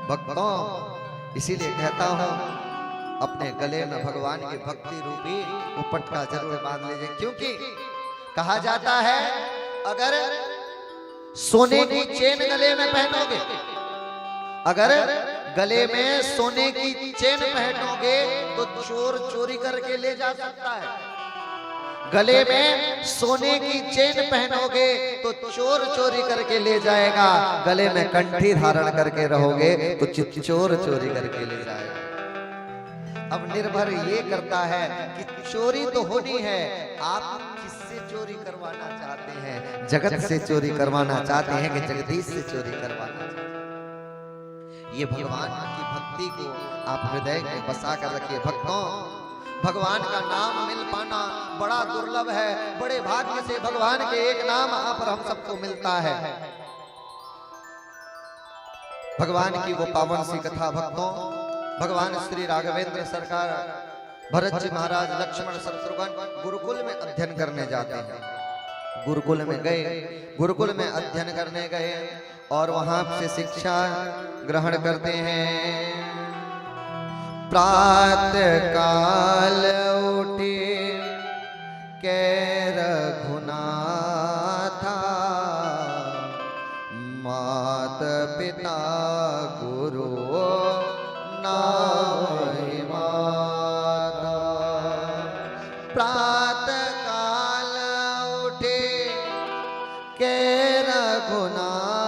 भक्तों, इसीलिए कहता हूं, अपने गले में भगवान की भक्ति रूपी वो पट्टा जरूर बांध लीजिए। क्योंकि कहा जाता है, अगर सोने की चेन गले में पहनोगे, अगर गले में सोने की चेन पहनोगे, तो चोर चोरी करके ले जा सकता है। गले में सोने की चेन पहनोगे तो चोर चोरी करके ले जाएगा। गले में कंठी धारण करके रहोगे तो चोर चोरी करके ले जाएगा। अब निर्भर ये करता है कि चोरी तो होनी है, आप किससे चोरी करवाना चाहते हैं? जगत से चोरी करवाना चाहते हैं कि जगदीश से चोरी करवाना चाहते हैं? ये भगवान की भक्ति को आप हृदय में बसा कर रखिए। भक्तों, भगवान का नाम मिल पाना बड़ा दुर्लभ है। बड़े भाग्य से भगवान के एक नाम आप और हम सबको मिलता है। भगवान की वो पावन सी कथा भक्तों, भगवान श्री राघवेंद्र सरकार भरत जी महाराज लक्ष्मण शत्रुघ्न गुरुकुल में अध्ययन करने जाते हैं। गुरुकुल में गए, गुरुकुल में अध्ययन करने गए और वहां से शिक्षा ग्रहण करते हैं। प्रातः काल उठे के रघुनाथा, मात पिता गुरु नाहि माता। प्रातः काल उठे के रघुनाथा,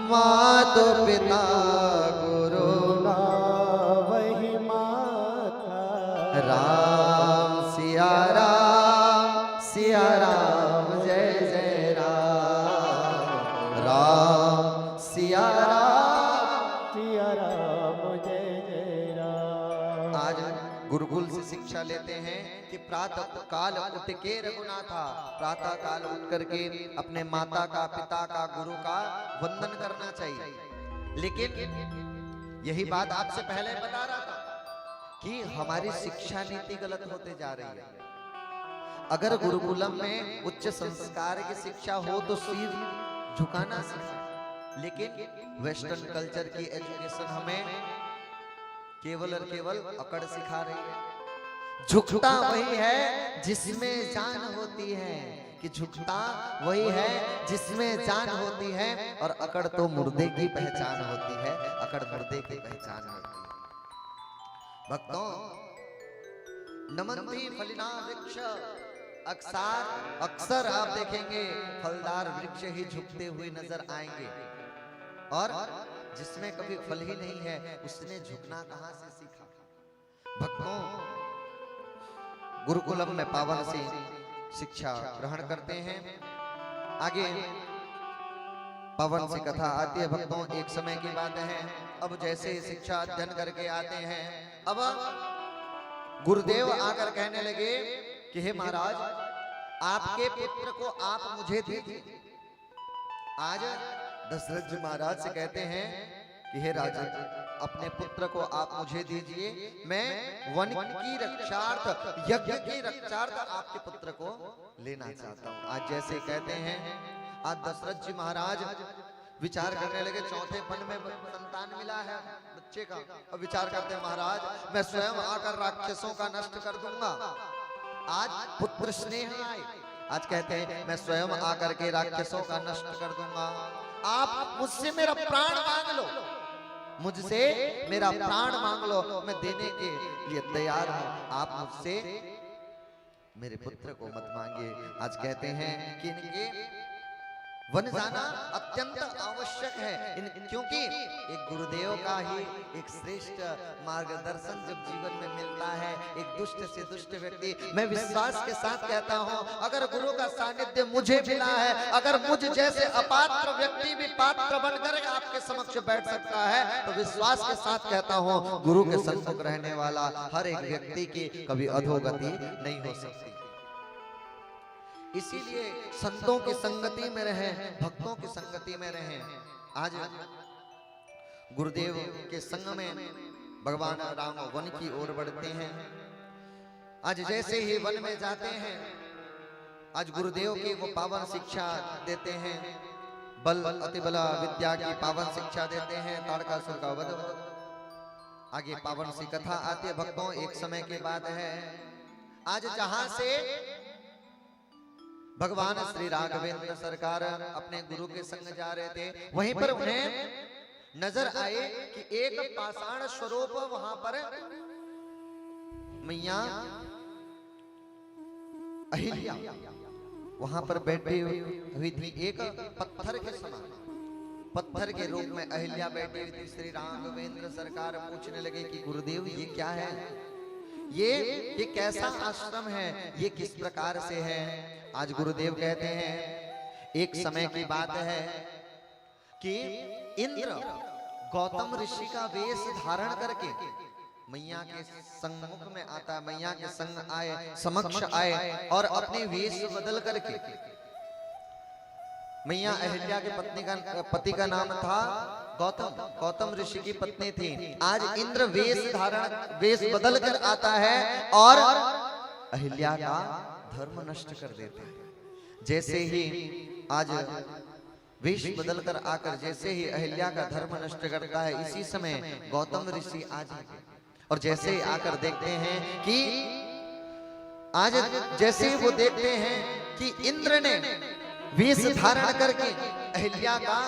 मात पिता गुरु वही माता। राम सिया राम, सिया राम जय जय राम, राम सिया राम। सिया राम जय जय राम। आज गुरुकुल से शिक्षा लेते हैं कि प्रातः काल उठ के रघुनाथा, प्रातः काल उठ करके अपने माता का, पिता का, गुरु का वंदन करना चाहिए। लेकिन यही बात आपसे पहले बता रहा था कि हमारी शिक्षा नीति गलत होते जा रही है। अगर गुरुकुलम में उच्च संस्कार की शिक्षा हो तो सिर झुकाना सीखें, लेकिन वेस्टर्न कल्चर की एजुकेशन हमें केवल और केवल अकड़ सिखा रही है। झुकता वही है जिसमें जान होती है, कि झुकता वही है जिसमें जान होती है, और अकड़ तो मुर्दे की पहचान होती है, अकड़ मुर्दे की पहचान होती है। भक्तों, नमन्ति फलिना वृक्ष, अक्सर आप देखेंगे फलदार वृक्ष ही झुकते हुए नजर आएंगे, और जिसमें कभी फल ही नहीं है उसने झुकना कहां से सीखा। भक्तों, गुरुकुलम में पावन से शिक्षा ग्रहण करते हैं। आगे पावन सी कथा आती है। भक्तों, एक समय की बात है, अब जैसे शिक्षा अध्ययन करके आते हैं, अब गुरुदेव आकर कहने लगे कि हे महाराज, आपके पुत्र को आप मुझे दीजिए। आज दशरथ जी महाराज से कहते हैं कि हे राजा, अपने पुत्र को आप मुझे दीजिए, मैं वन की रक्षार्थ, यज्ञ की रक्षार्थ आपके पुत्र को लेना चाहता हूं। आज जैसे कहते हैं, आज दशरथ जी महाराज विचार करने लगे, चौथे फन में संतान मिला है बच्चे का, अब विचार करते हैं महाराज मैं स्वयं आकर राक्षसों का नष्ट कर दूंगा। आज पुत्र स्नेह आए, आज कहते हैं मैं स्वयं आकर के राक्षसों का नष्ट कर दूंगा, आप मुझसे मेरा प्राण मांग लो, मुझसे मेरा प्राण मांग लो, मैं देने के लिए तैयार हूं, आप मुझसे मेरे पुत्र को मत मांगिए। आज कहते हैं कि इनके वन जाना अत्यंत आवश्यक है, क्योंकि एक गुरुदेव का ही एक श्रेष्ठ मार्गदर्शन जब जीवन में मिलता है, एक दुष्ट से दुष्ट व्यक्ति, मैं विश्वास के साथ कहता हूं, अगर गुरु का सानिध्य मुझे मिला है, अगर मुझ जैसे अपात्र व्यक्ति भी पात्र बनकर आपके समक्ष बैठ सकता है, तो विश्वास के साथ कहता हूं, गुरु के सम्मुख रहने वाला हर एक व्यक्ति की कभी अधोगति नहीं हो सकती। इसीलिए संतों की संगति में रहें, भक्तों की संगति में रहें। आज गुरुदेव के संग में भगवान राम वन की ओर बढ़ते हैं। आज जैसे ही वन में जाते हैं, आज गुरुदेव की वो पावन शिक्षा देते हैं, बल अतिबला विद्या की पावन शिक्षा देते हैं, तारकासुर का वध। आगे पावन सी कथा आती है। भक्तों, एक समय की बात है, आज जहां से भगवान श्री राघवेंद्र सरकार अपने गुरु के संग जा रहे थे, वहीं पर उन्हें नजर आए कि एक पाषाण स्वरूप वहां पर मैया अहिल्या वहां पर बैठी हुई थी, एक पत्थर के समान, पत्थर के रूप में अहिल्या बैठी हुई थी। श्री राघवेंद्र सरकार पूछने लगे कि गुरुदेव ये क्या है, ये कैसा आश्रम है, ये किस प्रकार से है। आज गुरुदेव कहते हैं, एक समय की बात है कि इंद्र गौतम ऋषि का वेश धारण करके मैया के सम्मुख में आता है, मैया के संग आए, समक्ष आए और अपने वेश बदल करके, मैया अहिल्या के पति का नाम था गौतम ऋषि की पत्नी थी। आज इंद्र वेश बदल कर आता है और अहिल्या का धर्म नष्ट कर देता है। जैसे ही आज वेश बदल कर आकर जैसे ही अहिल्या का धर्म नष्ट करता है, इसी समय गौतम ऋषि आ जाते और जैसे ही आकर देखते हैं कि आज जैसे ही वो देखते हैं कि इंद्र ने वेश धारण करके अहिल्या का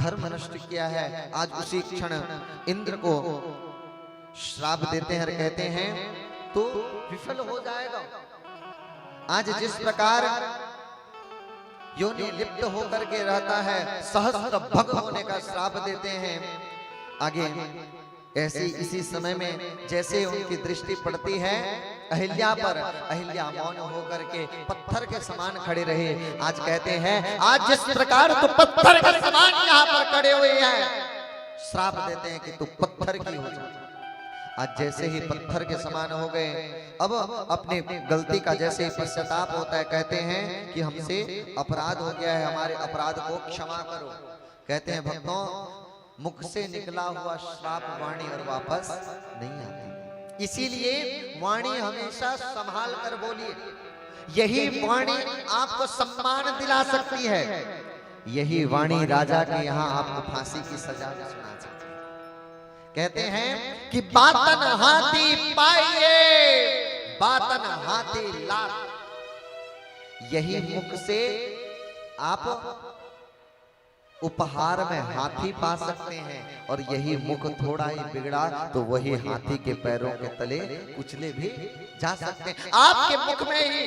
धर्म नष्ट किया है, आज उसी क्षण इंद्र को श्राप देते हैं और कहते हैं तो विफल हो जाएगा। आज जिस प्रकार योनि लिप्त होकर के रहता है, सहस्त्र भग होने का श्राप देते हैं। आगे ऐसी इसी समय में जैसे उनकी दृष्टि पड़ती है अहिल्या पर, अहिल्या मौन होकर के पत्थर के समान खड़े रहे। आज कहते हैं आज जिस प्रकार तो पत्थर के समान यहाँ पर खड़े हुए हैं, श्राप देते हैं कि तू पत्थर की हो जा। आज जैसे ही पत्थर के समान हो गए, अब अपने गलती का जैसे ही पश्चाताप होता है, कहते हैं कि हमसे अपराध हो गया है, हमारे अपराध को क्षमा करो। कहते हैं भक्तों, मुख से निकला हुआ श्राप वाणी और वापस नहीं आती, इसीलिए वाणी हमेशा संभाल कर बोलिए। यही वाणी आपको सम्मान दिला सकती है, यही वाणी राजा के यहाँ आपको फांसी की सजा भी सुना सकती है। कहते हैं कि बातन हाथी पाइए, बातन हाथी लाख। यही मुख से आप उपहार में हाथी पा सकते हैं, और यही मुख थोड़ा ही बिगड़ा तो वही हाथी के पैरों के तले कुचले भी जा सकते हैं। आपके मुख में ही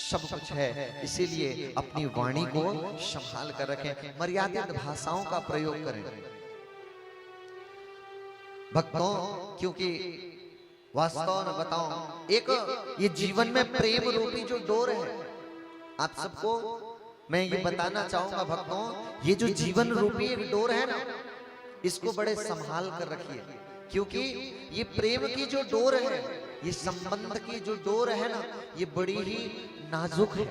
सब कुछ है, इसीलिए अपनी वाणी को संभाल कर रखें, मर्यादित भाषाओं का प्रयोग करें भक्तों। क्योंकि वास्तव में बताऊं, एक ये जीवन में प्रेम रूपी जो डोर है, आप सबको मैं ये बताना चाहूंगा भक्तों, ये जो जीवन रूपी एक डोर है ना, इसको बड़े संभाल कर रखिए। क्योंकि ये प्रेम की जो डोर है, ये संबंध की जो डोर है ना, ये बड़ी ही नाजुक है।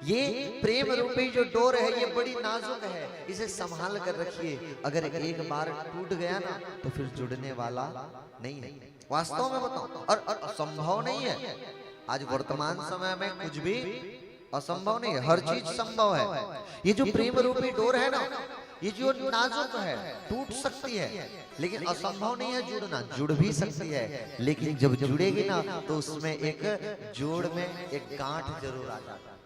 ये प्रेम रूपी जो डोर है, ये बड़ी नाजुक है, इसे संभाल कर रखिए। अगर एक बार टूट गया ना तो फिर जुड़ने वाला नहीं है। वास्तव में बताऊं, और असंभव नहीं है। आज वर्तमान समय में कुछ भी असंभव नहीं है, हर चीज संभव है। ये जो प्रेम रूपी डोर है ना, ये जो नाजुक है, टूट सकती है, लेकिन असंभव नहीं है जुड़ना, जुड़ भी सकती है। लेकिन जब जुड़ेगी ना तो उसमें एक जोड़ में एक गांठ जरूर आ जाता है।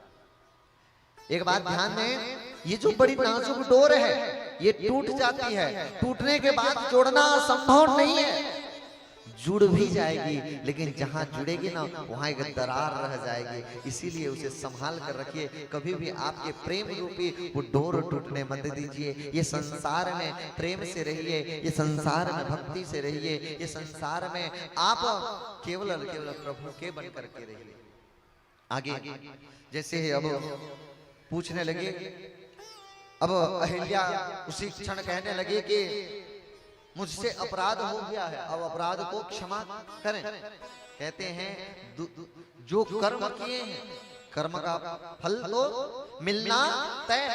एक बात ध्यान दें, ये जो बड़ी नाजुक डोर है, ये टूट जाती है, टूटने के बाद जोड़ना असंभव नहीं है। जुड़ भी जाएगी, लेकिन जहां जुड़ेगी ना वहां एक दरार रह जाएगी। इसीलिए उसे संभाल कर रखिए। कभी भी आपके प्रेम रूपी वो डोर टूटने मत दीजिए। ये संसार में प्रेम से रहिए, ये संसार में भक्ति से रहिए, ये संसार में आप केवल केवल प्रभु के बन करके रहिए। आगे जैसे ही अब पूछने लगे, अब अहिल्या उसी क्षण कहने लगे कि मुझसे अपराध हो गया है, अब अपराध को क्षमा करें। कहते हैं जो कर्म किए हैं, कर्म का फल तो मिलना तय।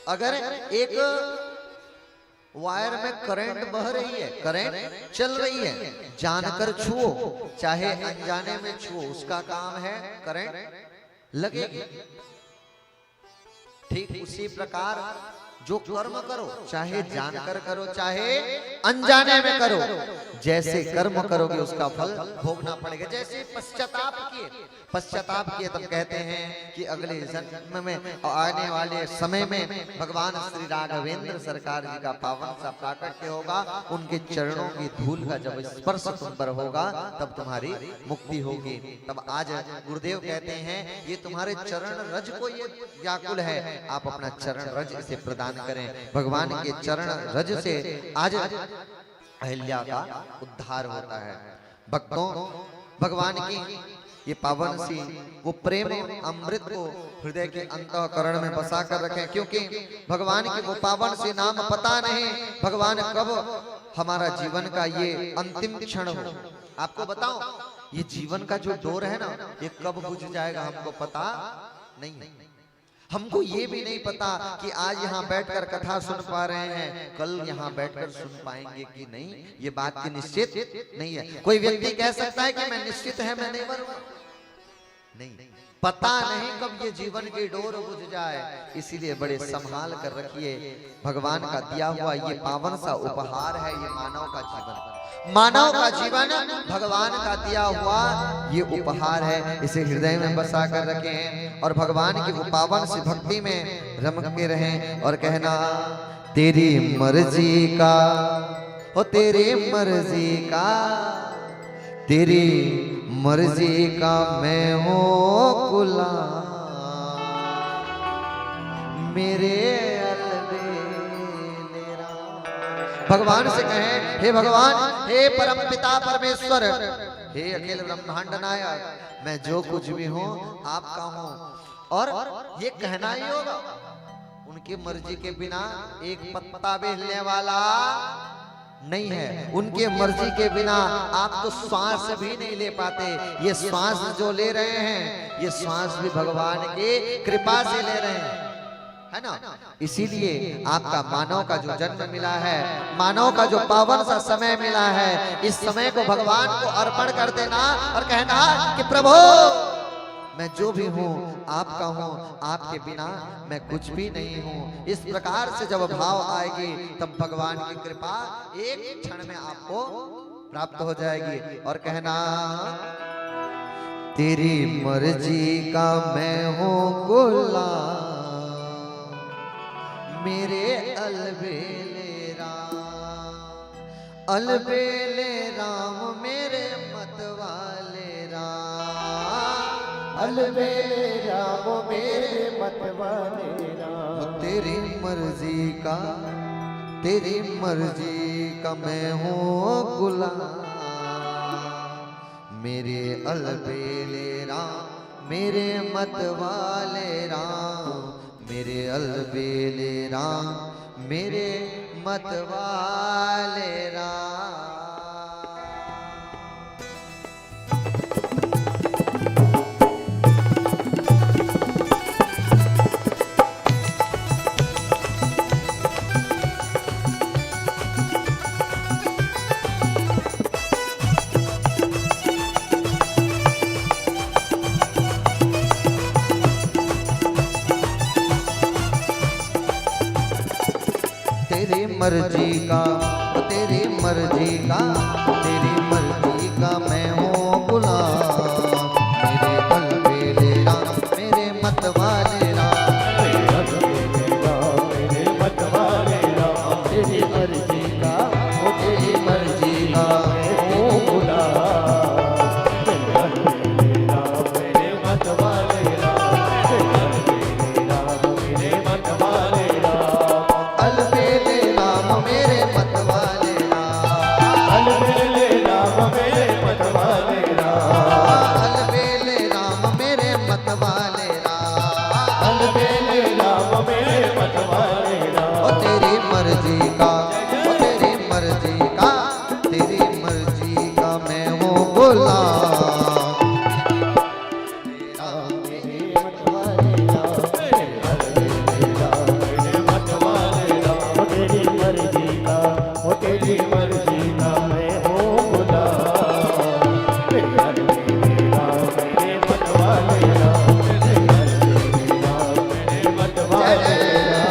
अगर एक वायर में करंट बह रही है, करंट चल रही है, जानकर छुओ चाहे अनजाने में छुओ, उसका काम है करंट लगेगी। ठीक उसी प्रकार जो कर्म करो, चाहे जानकर करो चाहे अनजाने में करो, जैसे कर्म करोगे उसका फल भोगना पड़ेगा। जैसे पश्चाताप किए तब कहते हैं कि अगले जन्म में आने वाले समय में भगवान श्री राघवेंद्र सरकार जी का पावन सा प्राकट्य होगा। उनके चरणों की धूल का जब स्पर्श तुम पर होगा तब तुम्हारी मुक्ति होगी। तब आज गुरुदेव कहते हैं ये तुम्हारे चरण रज को ये व्याकुल है, आप अपना चरण रज इसे प्रदान करें। भगवान के चरण रज से आज अहिल्या का उद्धार होता है। भक्तों, भगवान की ये पावन सी वो प्रेम अमृत को हृदय के अंतःकरण में बसा कर रखें, क्योंकि भगवान की वो पावन सी नाम पता नहीं भगवान कब हमारा जीवन का ये अंतिम क्षण हो। आपको बताऊं, ये जीवन का जो डोर है ना, ये कब बुझ जाएगा हमको पता नहीं। हमको ये भी नहीं पता कि आज यहाँ बैठकर कथा सुन पा रहे हैं, कल यहाँ बैठकर सुन पाएंगे कि नहीं, ये बात की निश्चित नहीं है। कोई व्यक्ति कह सकता है कि मैं निश्चित है मैं नहीं मरूंगा, नहीं, पता नहीं कब ये जीवन की डोर बुझ जाए। इसीलिए बड़े संभाल कर रखिए। भगवान का दिया हुआ ये पावन सा उपहार है, ये मानव का जीवन, मानव का जीवन भगवान का दिया हुआ ये उपहार है। इसे हृदय में बसा कर रखें और भगवान की वो पावन सी भक्ति में रम के रहें और कहना तेरी मर्जी का, ओ तेरी मर्जी का, तेरी मर्जी का मैं हूँ गुलाम, मेरे अलबेलेरा। भगवान से कहें हे भगवान, हे परम पिता परमेश्वर, हे अखिल ब्रह्मांड नायक, मैं जो कुछ भी हूँ आपका हूँ। और ये कहना ही होगा, उनकी मर्जी के बिना एक पत्ता भी हिलने वाला नहीं है। उनके मर्जी के बिना आप तो श्वास भी नहीं ले पाते। ये श्वास जो ले रहे हैं, ये श्वास भी भगवान की कृपा से ले रहे हैं, है ना। इसीलिए आपका मानव का जो जन्म मिला है, मानव का जो पावन सा समय मिला है, इस समय को भगवान को अर्पण कर देना और कहना कि प्रभु मैं जो भी हूँ आपका हूँ, आपके बिना मैं कुछ भी नहीं हूँ। इस प्रकार से जब भाव आएगी तब भगवान की कृपा एक क्षण में आपको प्राप्त हो जाएगी। और कहना तेरी मर्जी का मैं हूँ गुलाम, मेरे अलबेले राम, अलबेले राम मेरे मतवाले राम, अलबेले राम मेरे मतवाले राम। तेरी मर्जी का, तेरी मर्जी का मैं हूँ गुलाम, मेरे अलबेले राम मेरे मतवाले राम, मेरे अलबेले राम मेरे मतवाले राम। मर्जी का, तेरी मर्जी का, तेरी मर्जी का मैं हूँ गुलाम, मेरे अलबेले राम मेरे मतवाले राम, मेरे अलबेले राम मेरे मतवाले राम। तेरी मर्जी का, वो तेरी मर्जी का मैं हूँ गुलाम, मेरे अलबेले राम मेरे मतवाले राम, मेरे अलबेले राम मेरे मतवाले राम। अलबेले राम मेरे मतवाले राम, अलबेले राम मेरे मतवाले राम, अलबेले राम मेरे मतवाले राम, अलबेले राम मेरे मतवाले राम। ओ तेरी मर्जी का, ओ तेरी मर्जी का, तेरी मर्जी का मैं हूँ गुलाम, मेरे मतवाले राम, मेरे अलबेले राम मेरे मतवाले राम। तेरी मर्जी का, वो तेरी मर्जी का मैं हूँ गुलाम, मेरे अलबेले राम मेरे मतवाले राम, मेरे अलबेले राम मेरे मतवाले राम।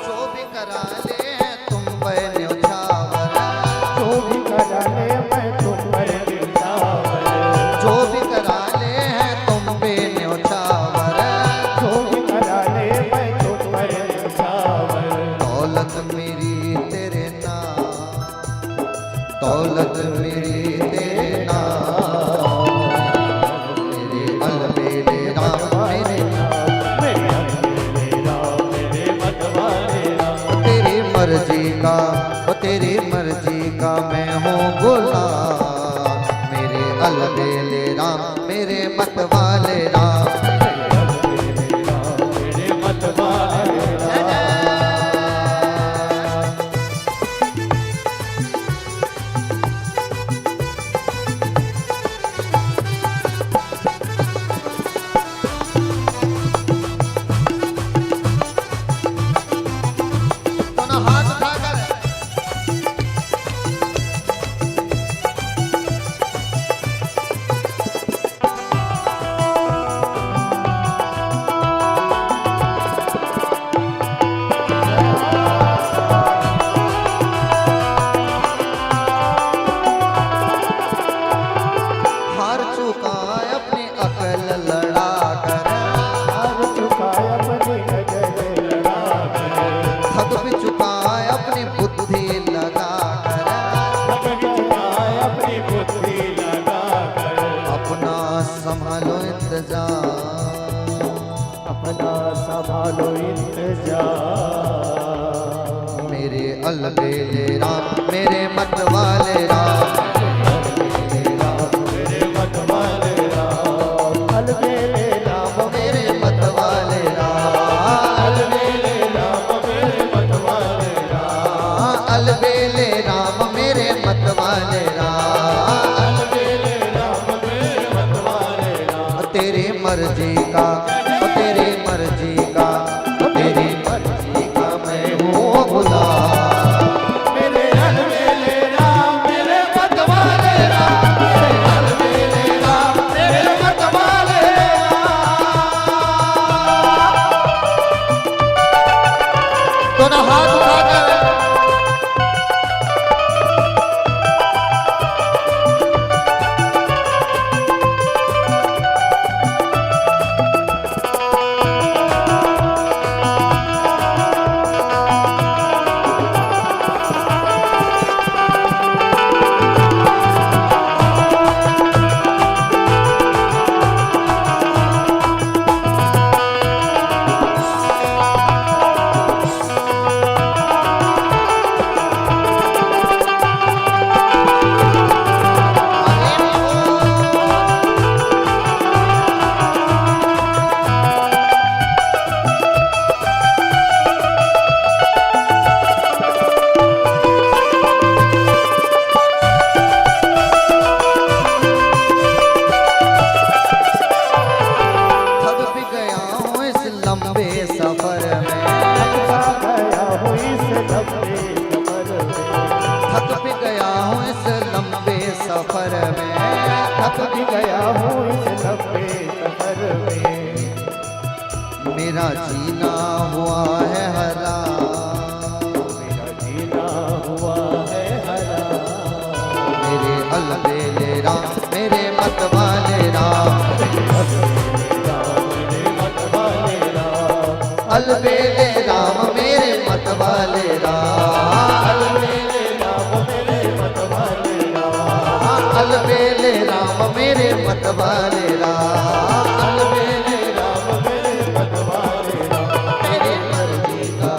जो भी करा ले तुम पे न्यौछावर, जो भी करा ले मैं तुम पर न्यौछावर, जो भी करा ले तुम पे न्यौछावर, जो भी करा ले मैं तुम पर न्यौछावर। दौलत मेरी तेरे नाम, दौलत मेरी तेरे नाम, का, ओ तेरी मर्जी का मैं हूँ गुलाम। मेरे अलबेले राम मेरे मत वाले राम। मेरे मत वाले राम। दोनों हाथ उठाकर हार चुका अपनी अकल लड़ा कर, हार चुका अपनी अकल लड़ा कर, थक भी चुका अपनी बुद्धि लगा कर, थक भी चुका अपनी बुद्धि लगा कर, अपना संभालो इंतजाम। अपना संभालो इंतजार। मेरे अलबेले राम मेरे मत वाले राम। मेरे मत वाले राम। अलबेले राम मेरे मत वाले राम। अलबेले राम मेरे मत वाले राम। अलबेले राम मेरे मत वाले राम। अलबेले राम मेरे मत वाले राम। तेरी मर्जी का, ओ तेरी मर्जी का, ओ तेरी मर्जी का मैं हूँ गुलाम। मेरे अलबेले राम मेरे मत वाले राम। मेरे अलबेले राम मेरे मत वाले राम। दोनों हाथ उठाकर थक भी गया हूँ इस लंबे सफर में। गया हूँ इस लंबे सफर में। थक भी गया हूँ इस लंबे सफर में। थक भी गया हूँ इस लंबे सफर में। मेरा जीना हुआ है हराम। मेरा जीना हुआ है हराम। मेरे अलबेले राम मेरे मत वाले राम। मेरे मत वाले राम। अलबेले राम मेरे मत वाले राम। अलबेले राम मेरे मत वाले राम। अलबेले राम मेरे मत वाले राम। अलबेले राम मेरे मत वाले राम। तेरी मर्जी का,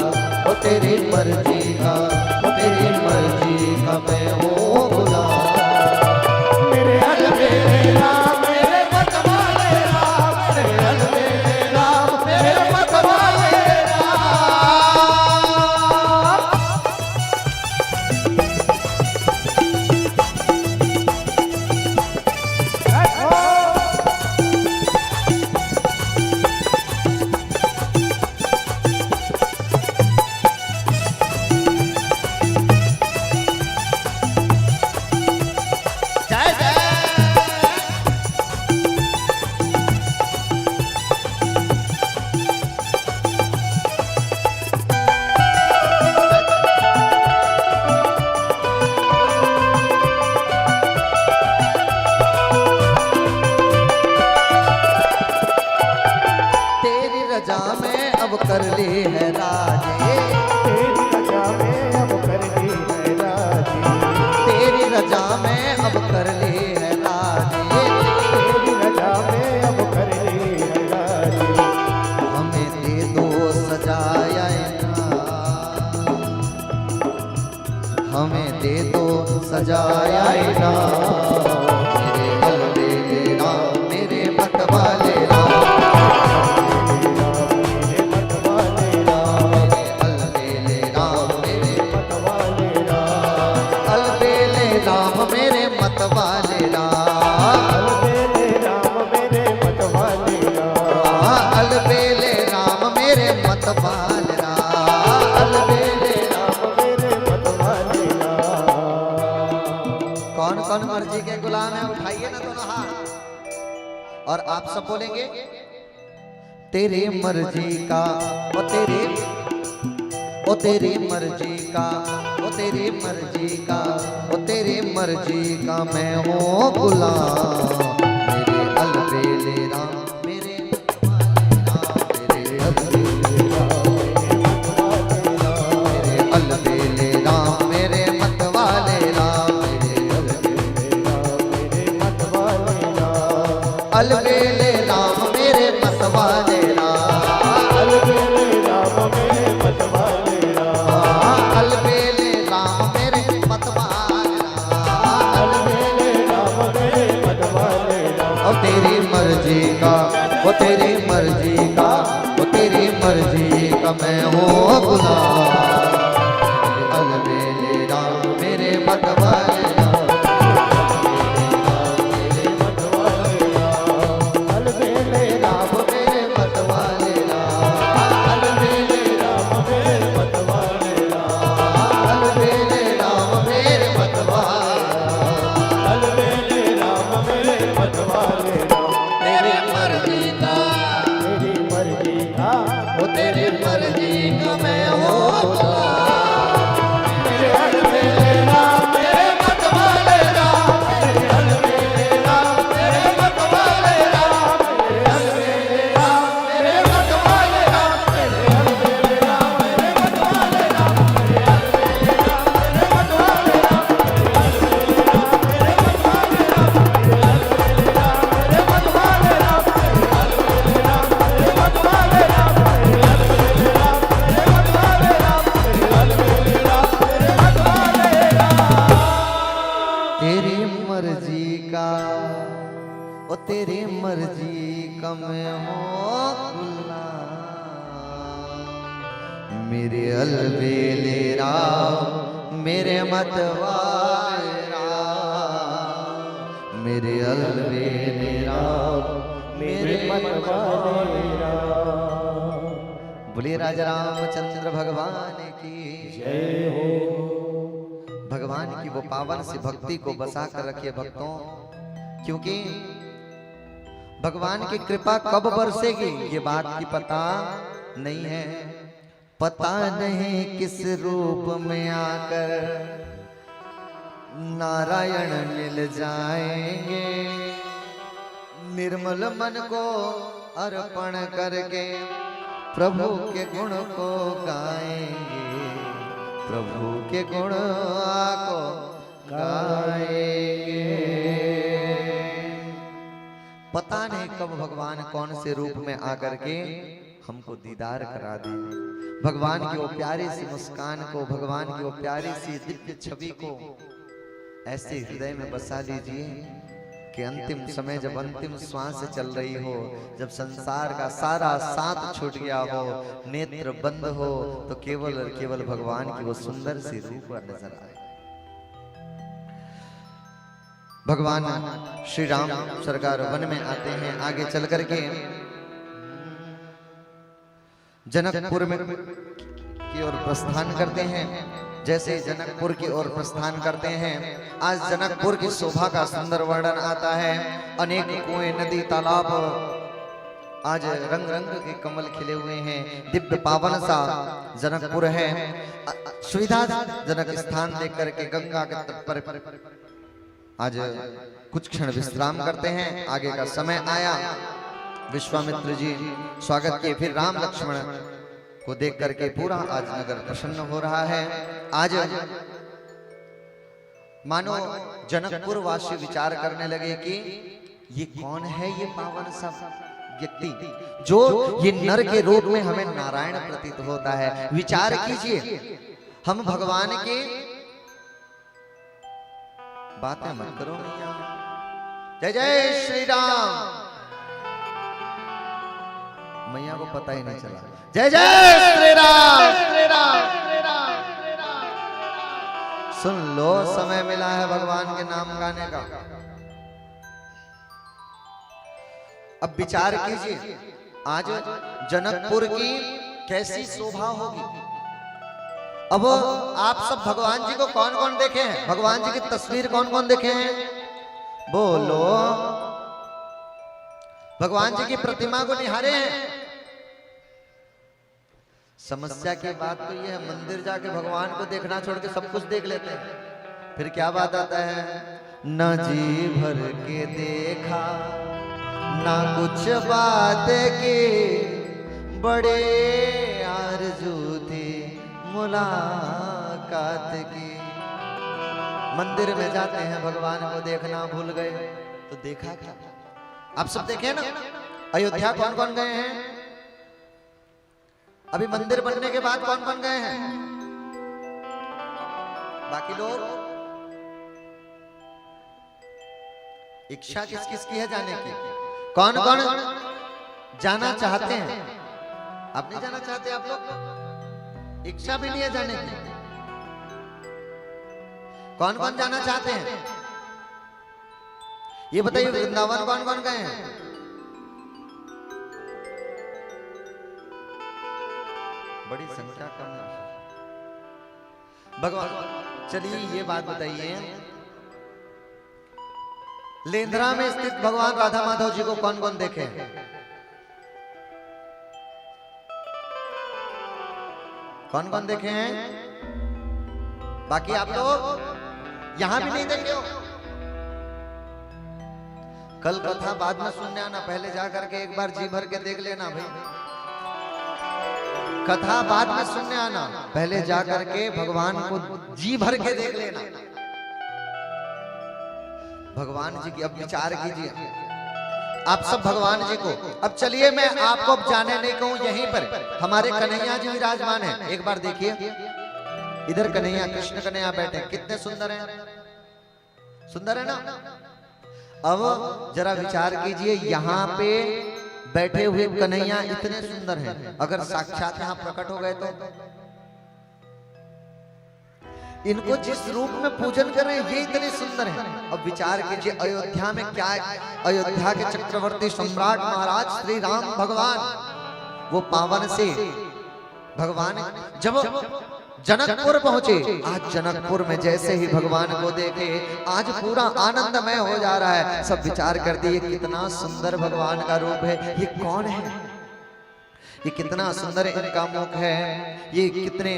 ओ तेरी मर्जी का, ओ तेरी मर्जी का मैं हूँ गुलाम। मेरे अलबेले राम मेरे मत वाले राम। मेरे अलबेले राम मेरे मत वाले राम। हमें दे दो सजाया राम, मेरे अलबेले राम मेरे मत वाले राम, मेरे मत वाले राम, अलबेले राम मेरे मत वाले राम, अलबेले राम मेरे मत वाले राम, अलबेले राम मेरे मत वाले राम, अलबेले राम मेरे मत वाले राम, अलबेले राम मेरे मत वाले राम। कौन कौन मर्जी के गुलाम है? उठाइए ना दोनों हाथ और आप सब बोलेंगे तेरी मर्जी का, ओ तेरी मर्जी का, ओ तेरी मर्जी का, ओ तेरी मर्जी का मैं हूँ गुलाम, मेरे अलबेले राम मेरे अलबेले राम मेरे मत वाले राम, अलबेले राम मेरे मत वाले राम, अलबेले राम मेरे मत वाले राम, अलबेले राम मेरे मत वाले राम, अलबेले राम मेरे मत वाले राम। ओ तेरी मर्जी का, ओ तेरी मर्जी का, ओ तेरी मर्जी का मैं हूँ गुलाम, अलबेले राम मेरे मत वाले राम, अलबेले राम मेरे मत वाले राम, अलबेले राम मेरे मत वाले राम, अलबेले राम मेरे मत वाले राम, अलबेले राम मेरे मत वाले राम। तेरी मर्जी का, तेरी मर्जी का, वो तेरी मर्जी का मैं हूँ गुलाम, मेरे अलबेले राम मेरे मत वाले राम, मेरे अलबेले राम मेरे मत वाले राम, मेरे अलबेले राम मेरे मत वाले राम, मेरे अलबेले राम मेरे मत वाले राम, मेरे अलबेले राम मेरे मत वाले राम, मेरे अलबेले राम मेरे मत वाले राम, मेरे अलबेले राम मेरे मत वाले राम, मेरे अलबेले राम मेरे मत वाले राम, मेरे अलबेले राम मेरे मत वाले राम, मेरे अलबेले राम मेरे मत वाले राम। तेरी मर्जी का, ओ तेरी मर्जी का मैं हूँ गुलाम, मेरे अलबेले राम मेरे मत वाले राम, मेरे अलबेले राम मेरे मत वाले राम। बोलिए राजा रामचंद्र भगवान की जय हो। भगवान की वो पावन सी भक्ति को बसा कर रखिए भक्तों, क्योंकि भगवान की कृपा कब बरसेगी ये बात की पता नहीं है, पता नहीं किस रूप में आकर नारायण मिल जाएंगे, निर्मल मन को अर्पण करके प्रभु के गुण को गाएंगे, प्रभु के गुण को गाएंगे। पता नहीं कब भगवान कौन से रूप में आकर के हमको दीदार करा दे, भगवान की वो प्यारी सी मुस्कान को, भगवान की वो प्यारी सी दिव्य छवि को ऐसे हृदय में बसा लीजिए कि अंतिम समय जब अंतिम श्वास चल रही हो, जब संसार का सारा साथ छूट गया हो, नेत्र बंद हो, तो केवल और केवल भगवान की वो सुंदर सी रूप नजर आए। भगवान श्री राम सरकार वन में आते हैं, आगे चल करके जनकपुर में की ओर प्रस्थान करते हैं। जैसे जनकपुर की ओर प्रस्थान करते हैं, आज जनकपुर की शोभा का सुंदर वर्णन आता है। अनेक कुएं, नदी, तालाब, आज रंग रंग के कमल खिले हुए हैं। दिव्य पावन सा जनकपुर है। सुविधाजनक स्थान देख करके गंगा के तट पर आज कुछ क्षण विश्राम करते हैं। आगे का समय आया, विश्वामित्र जी स्वागत किए, फिर राम लक्ष्मण को देख करके पूरा आज नगर प्रसन्न हो रहा है। आज मानो जनकपुर वासी विचार करने लगे कि ये कौन है, ये पावन सा व्यक्ति जो ये नर के रूप में हमें नारायण प्रतीत होता है। विचार कीजिए, हम भगवान के बातें मत करो मैया। जय जय श्री राम। मैया को पता ही नहीं चला। जय जय श्री राम। सुन लो, समय मिला है भगवान के नाम गाने का। अब विचार कीजिए, आज जनकपुर की कैसी शोभा होगी। अब आप सब भगवान जी को कौन कौन देखे हैं? भगवान जी की तस्वीर कौन कौन देखे हैं? बोलो। भगवान जी की प्रतिमा को निहारे हैं। समस्या की बात तो यह है, मंदिर जाके भगवान को देखना छोड़ के सब कुछ देख लेते हैं। फिर क्या बात आता है? न जी भर के देखा ना कुछ बात की, बड़े आरज़ू थी मुलाकात की। मंदिर में जाते हैं, भगवान को देखना भूल गए तो देखा क्या? आप सब देखे ना, अयोध्या कौन कौन गए हैं? अभी मंदिर बनने के बाद कौन कौन गए हैं? बाकी लोग इच्छा किस किस की है जाने की? कौन कौन जाना चाहते हैं? आप नहीं जाना चाहते? आप लोग इच्छा भी नहीं है जाने की। कौन कौन जाना चाहते हैं? ये बताइए, वृंदावन कौन कौन गए हैं? बड़ी संख्या कम है। भगवान, चलिए ये बात बताइए, लेंद्रा में स्थित भगवान राधा माधव जी को कौन कौन देखे? कौन कौन देखे हैं? बाकी आप लोग यहां भी नहीं देखे हो। कल कथा बाद में सुनने आना, पहले जा करके एक बार जी भर के देख लेना भाई। कथा बाद में सुनने आना, पहले जा करके भगवान को जी भर के देख लेना। भगवान जी की अब विचार कीजिए, आप सब भगवान जी को। अब चलिए, मैं आपको अब जाने नहीं कहूं, यहीं पर हमारे कन्हैया जी विराजमान हैं। एक बार देखिए, इधर कन्हैया, कृष्ण कन्हैया बैठे, कितने सुंदर हैं। सुंदर है ना? अब जरा विचार कीजिए, यहाँ पे बैठे हुए कन्हैया इतने सुंदर हैं, अगर साक्षात यहाँ प्रकट हो गए तो इनको जिस रूप में पूजन कर रहे हैं ये इतने सुंदर हैं। अब विचार कीजिए, अयोध्या में क्या है? अयोध्या के चक्रवर्ती सम्राट महाराज श्री राम भगवान, वो पावन से भगवान जब जनकपुर पहुंचे, आज जनकपुर में जैसे ही भगवान को देखे, आज पूरा आनंदमय हो जा रहा है। सब विचार कर दिए, कितना सुंदर भगवान का रूप है। ये कौन है? ये कितना सुंदर इनका मुख है, ये कितने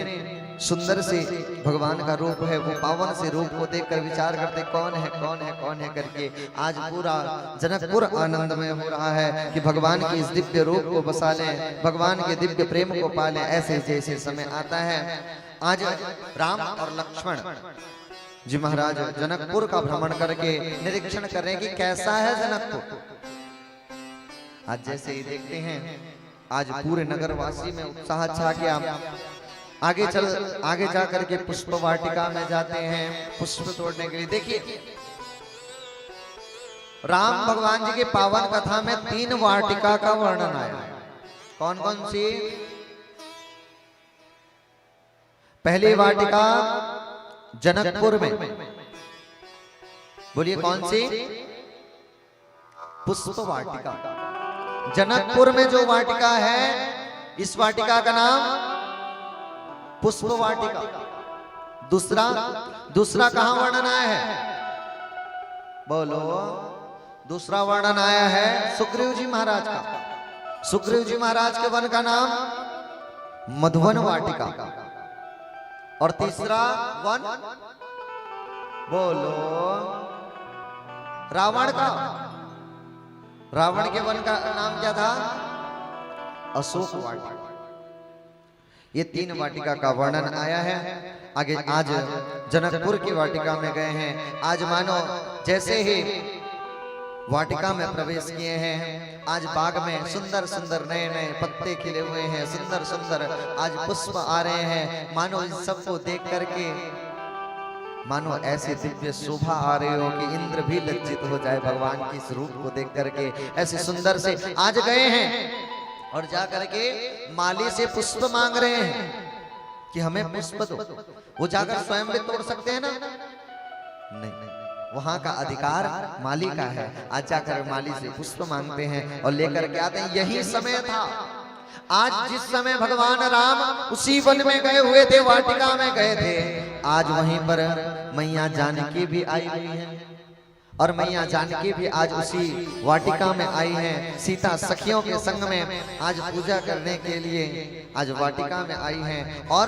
सुंदर से भगवान का रूप है। वो पावन से रूप को देखकर विचार करते, कौन है कौन है कौन है करके आज पूरा जनकपुर आनंदमय हो रहा है कि भगवान के इस दिव्य रूप को बसा लें, भगवान के दिव्य प्रेम को पालें। ऐसे जैसे समय आता है, आज राम और लक्ष्मण जी महाराज जनकपुर का भ्रमण करके निरीक्षण कर रहे हैं कि कैसा है जनकपुर। आज जैसे ही देखते हैं, आज पूरे नगरवासी में उत्साह छा गया। आगे जा करके पुष्प वाटिका में जाते हैं पुष्प तोड़ने के लिए। देखिए, राम भगवान जी के पावन कथा में 3 वाटिका का वर्णन आया। कौन कौन सी? पहली वाटिका जनकपुर में, बोलिए कौन सी? पुष्प वाटिका। जनकपुर में जो वाटिका है, इस वाटिका का नाम पुष्प वाटिका। दूसरा कहां वर्णन आया है? बोलो। दूसरा वर्णन आया है सुग्रीव जी महाराज का। सुग्रीव जी महाराज के वन का नाम मधुवन वाटिका। और तीसरा वन, बोलो, रावण का। रावण के वन का नाम क्या था? अशोक वाटिका। ये 3 वाटिका का वर्णन आया है। आगे आज जनकपुर की वाटिका में गए हैं। आज मानो जैसे ही वाटिका में प्रवेश किए हैं, आज बाग में सुंदर सुंदर नए नए पत्ते खिले हुए हैं, सुंदर सुंदर आज पुष्प आ रहे हैं। मानो इन सबको देख करके मानो ऐसे दिव्य शोभा आ रहे हो कि इंद्र भी लज्जित हो जाए भगवान के इस रूप को देख करके। ऐसे सुंदर से आज गए हैं और जा करके माली से पुष्प मांग रहे हैं कि हमें पुष्प दो। वो जाकर स्वयं भी तोड़ सकते हैं ना? नहीं, वहां का अधिकार माली का है। आज जाकर माली से पुष्प मांगते हैं और लेकर के आते हैं। यही समय था आज जिस समय भगवान राम उसी वन में गए हुए थे, वाटिका में गए थे, आज वहीं पर मैया जानकी भी आई हुई है और मैया जानकी भी आज उसी वाटिका में आई हैं। सीता सखियों के संग में आज पूजा करने के लिए आज वाटिका में आई हैं और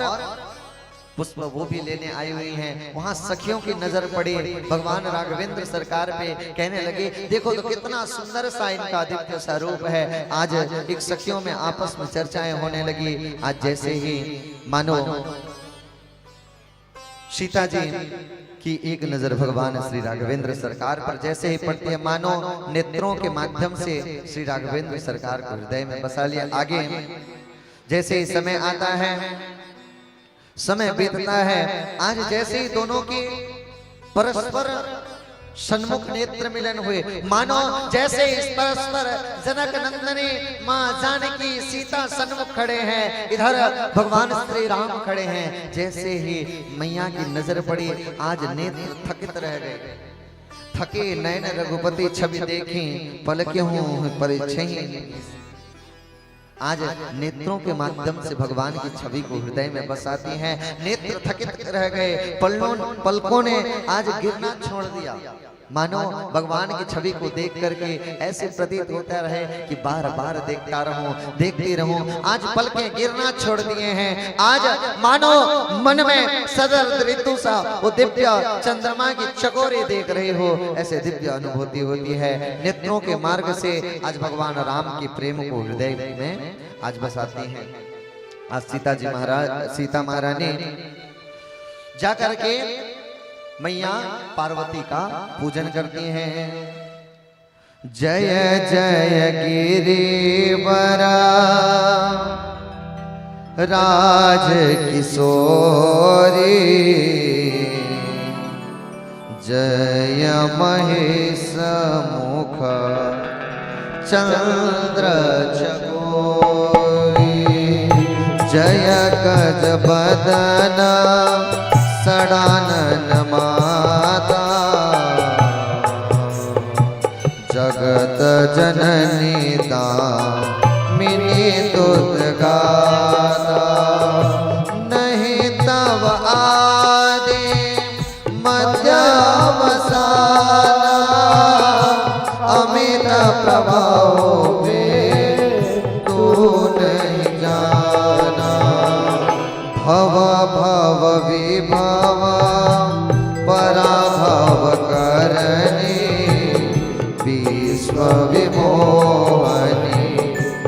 पुष्प वो भी लेने आई हुई हैं। वहां सखियों की नजर पड़ी भगवान राघवेंद्र सरकार पे, कहने लगे देखो तो कितना सुंदर सा इनका दिव्य स्वरूप है। आज एक सखियों में आपस में चर्चाएं होने लगी। आज जैसे ही मानो सीता जी की एक नजर भगवान श्री राघवेंद्र सरकार पर जैसे ही पड़ती है, मानो नेत्रों के माध्यम से श्री राघवेंद्र सरकार को हृदय में बसा लिया। आगे जैसे ही समय आता है, समय बीतता है, आज जैसे ही दोनों की परस्पर सन्मुख नेत्र मिलन हुए, मानो जैसे इस परस्पर जनक नंदनी मां जानकी सीता सन्मुख खड़े हैं, इधर भगवान श्री राम खड़े हैं। जैसे ही मैया की नजर पड़ी, आज नेत्र थकित रह गए। थके नयन रघुपति छवि देखी, पलकें परिछई। आज नेत्रों के माध्यम से भगवान की छवि को हृदय में बसाती हैं। नेत्र थकित रह गए, पलकों ने आज गिरना छोड़ दिया। मानो भगवान की छवि को देख करके ऐसे प्रतीत होता रहे कि बार बार देखता रहूं, देखती रहूं। आज पलकें गिरना छोड़ दिए हैं। आज मानो मन में सदर ऋतु सा वो दिव्य चंद्रमा की चकोरे देख रहे हो, ऐसे दिव्य अनुभूति होती है। नेत्रों के मार्ग से आज भगवान राम की प्रेम को हृदय में आज बसाती हैं। आज सीता महारानी जा करके मैया पार्वती का पूजन करती हैं। जय जय गिरिवरा राज किशोरी, जय महेश मुख चंद्र चकोरी, जय गज बदन सडानन माता, जगत जननी दामिनी दुत गाता। नहीं तव आदि मध्यावसाना, अमित प्रभाव में तू नहीं जाना। भव भव विभव पराभव करनी, विश्व विमोहनी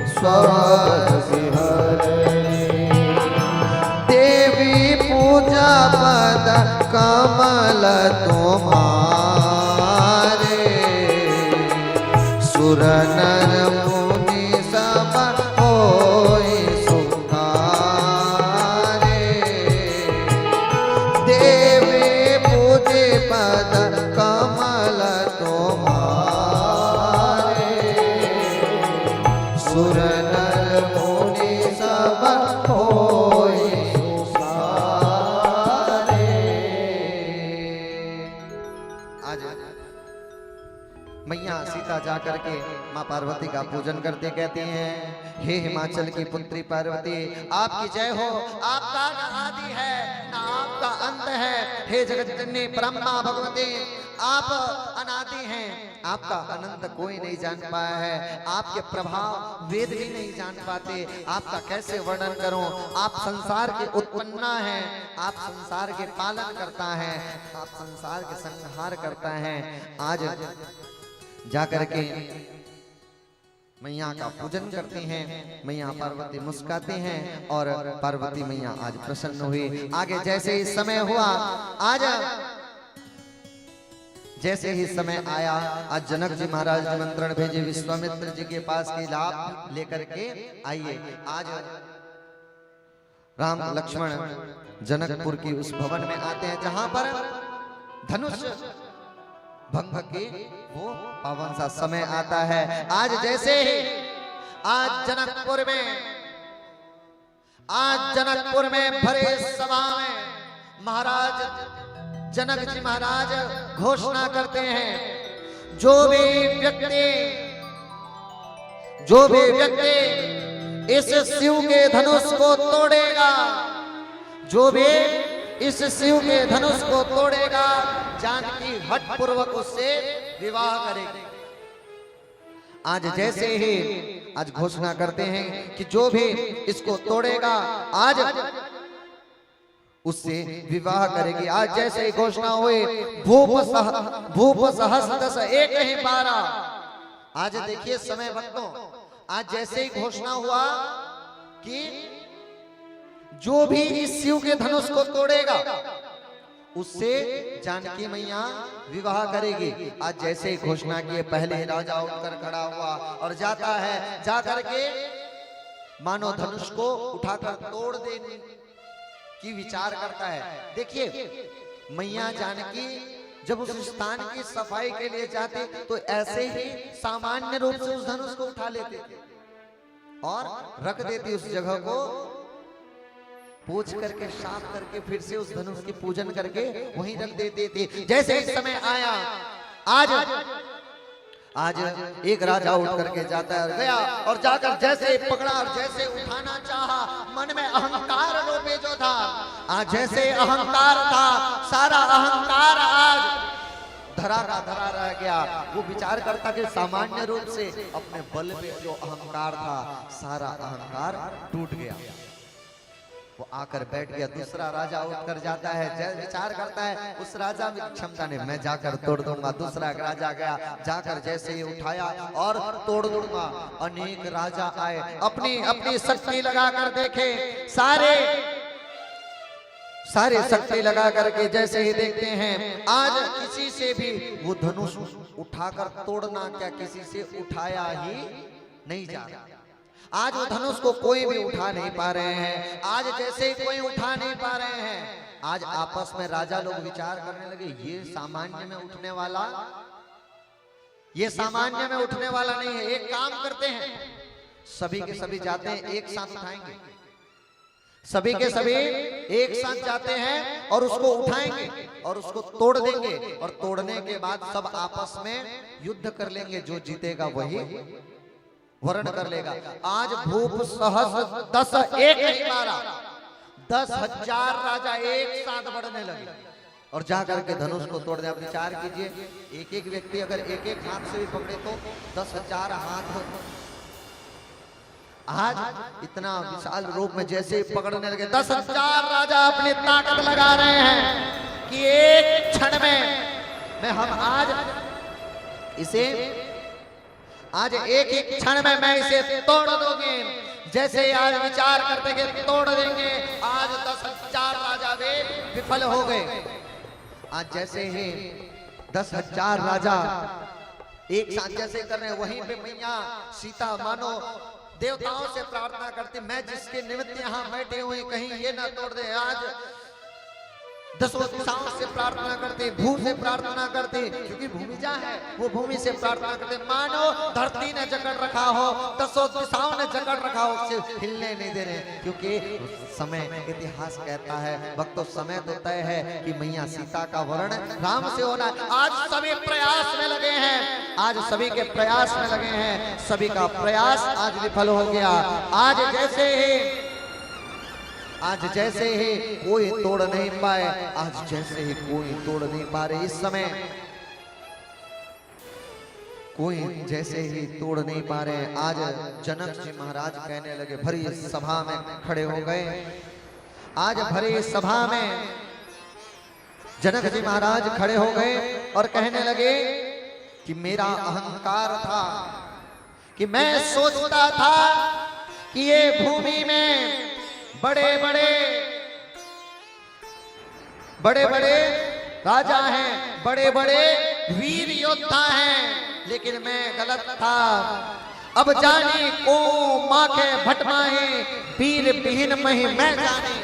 स्वसी हरणी। देवी पूजा पद कमल तुम्हारे, सुर नर मुनि सब होई पद कमल तुम्हारे, सुर नर मुनि सब होई सारे। आज मैया सीता जाकर के माँ पार्वती का पूजन करते कहते हैं, हे हिमाचल की पुत्री पार्वती, आपकी जय हो। आपका न आदि है न आपका अंत है। हे जगत जननी ब्रह्मा भगवती, आप अनादि हैं, आपका अनंत कोई नहीं जान पाया है। आपके प्रभाव वेद भी नहीं जान पाते, आपका कैसे वर्णन करूं। आप संसार के उत्पन्ना हैं, आप संसार के पालन करता है, आप संसार के संहार करता है। आज जाकर के मैया का पूजन करते हैं। मैया पार्वती मुस्कुराते हैं और पार्वती मैया आज प्रसन्न हुई। आगे जैसे ही समय हुआ, आज जैसे ही समय आया, आज जनक जी महाराज निमंत्रण भेजे विश्वामित्र जी के पास की लाभ लेकर के आइए। आज राम लक्ष्मण जनकपुर की उस भवन में आते हैं जहां पर धनुष भंग के वो पावन सा समय आता है। आज जैसे ही आज जनकपुर में भरे सभा में महाराज जनक जी महाराज घोषणा करते हैं, जो भी व्यक्ति इस शिव के धनुष को तोड़ेगा, जो भी इस शिव के धनुष को तोड़ेगा, जानकी हठ पूर्वक उससे विवाह करेगी। आज जैसे ही आज घोषणा करते हैं कि जो भी इसको तोड़ेगा आज उससे विवाह करेगी। आज जैसे ही घोषणा हुई, भूप सहस्रदश एक ही 12। आज देखिए समय वक्तों, आज जैसे ही घोषणा हुआ कि जो भी इस शिव के धनुष को तोड़ेगा उससे जानकी मैया विवाह करेगी। आज जैसे ही घोषणा किए, पहले राजा उठकर खड़ा हुआ और जाता है, जाकर के मानो धनुष को उठाकर तोड़ देने की विचार करता है। देखिए मैया जानकी जब उस स्थान की सफाई के लिए जाते तो ऐसे ही सामान्य रूप से उस धनुष को उठा लेते और रख देती, उस जगह को पोंछ करके साफ करके फिर से उस धनुष की पूजन करके वहीं रख देते थे। जैसे इस समय आया, आज एक राजा उठ करके जाता है और गया और जाकर जैसे पकड़ा और जैसे उठाना चाहा, मन में अहंकार लोपे जो था, आज जैसे अहंकार था, सारा अहंकार आज धरा का धरा रह गया। वो विचार करता कि सामान्य रूप से अपने बल पे जो अहंकार था, सारा अहंकार टूट गया। वो आकर बैठ गया। दूसरा राजा उठकर जाता है, विचार करता है उस राजा में क्षमता नहीं, मैं जाकर तोड़ दूंगा। दूसरा राजा गया, जाकर जैसे ही उठाया और तोड़ दूंगा। अनेक राजा आए, अपनी अपनी शक्ति लगाकर देखे, सारे शक्ति लगा करके जैसे ही देखते हैं, आज किसी से भी वो धनुष उठाकर तोड़ना क्या किसी से उठाया ही नहीं जा रहा। आज वो धनुष को कोई भी उठा नहीं पा रहे हैं। आज जैसे ही कोई उठा नहीं पा रहे हैं, आज आपस में राजा लोग विचार करने लगे, ये सामान्य में उठने वाला नहीं है। एक काम करते हैं, सभी के सभी जाते हैं, एक साथ उठाएंगे, सभी के सभी एक साथ जाते हैं और उसको उठाएंगे और उसको तोड़ देंगे और तोड़ने के बाद सब आपस में युद्ध कर लेंगे। जो जीतेगा वही वर्ण कर लेगा। आज भूप सहस्र 10 एक ही 12 10,000 राजा एक साथ बढ़ने लगे और जाकर के धनुष को तोड़ दिया। आप विचार कीजिए, एक एक व्यक्ति अगर एक एक हाथ से भी पकड़े तो 10,000 हाथ। आज इतना विशाल रूप में जैसे ही पकड़ने लगे, 10,000 राजा अपनी ताकत लगा रहे हैं कि एक क्षण में हम आज एक क्षण में मैं इसे तोड़ दूंगी। जैसे आज विचार करते कि तोड़ देंगे, आज 10,000 राजा वे विफल हो गए। आज जैसे ही 10,000 राजा एक साथ जैसे कर रहे हैं, वहीं पे मैया सीता मानो देवताओं से प्रार्थना करती, मैं जिसके निमित्त यहाँ बैठे हुए कहीं ये ना तोड़ दे। आज 10 दिशाओं से प्रार्थना करते, भू से प्रार्थना करते, क्योंकि भूमिजा है, वो भूमि से प्रार्थना करते, मानो धरती ने जकड़ रखा हो, 10 दिशाओं ने जकड़ रखा हो, उसे हिलने नहीं दे रहे, क्योंकि समय इतिहास कहता है, भक्तों समय तो तय है कि मैया सीता का वर्ण राम से होना है। आज सभी प्रयास में लगे हैं, आज सभी के प्रयास में लगे हैं, सभी का प्रयास आज विफल हो गया। आज जैसे ही कोई तोड़ नहीं पाए, आज जैसे ही कोई तोड़ नहीं पा रहे, इस समय कोई जैसे ही तोड़ नहीं पा रहे। आज जनक जी महाराज कहने लगे, भरी सभा में खड़े हो गए। आज भरी सभा में जनक जी महाराज खड़े हो गए और कहने लगे कि मेरा अहंकार था कि मैं सोचता था कि ये भूमि में बड़े बड़े राजा हैं, बड़े बड़े वीर योद्धा हैं, लेकिन मैं गलत था। अब जानी को माँ के भटमाहे वीर बिहीन मही मैं जाने।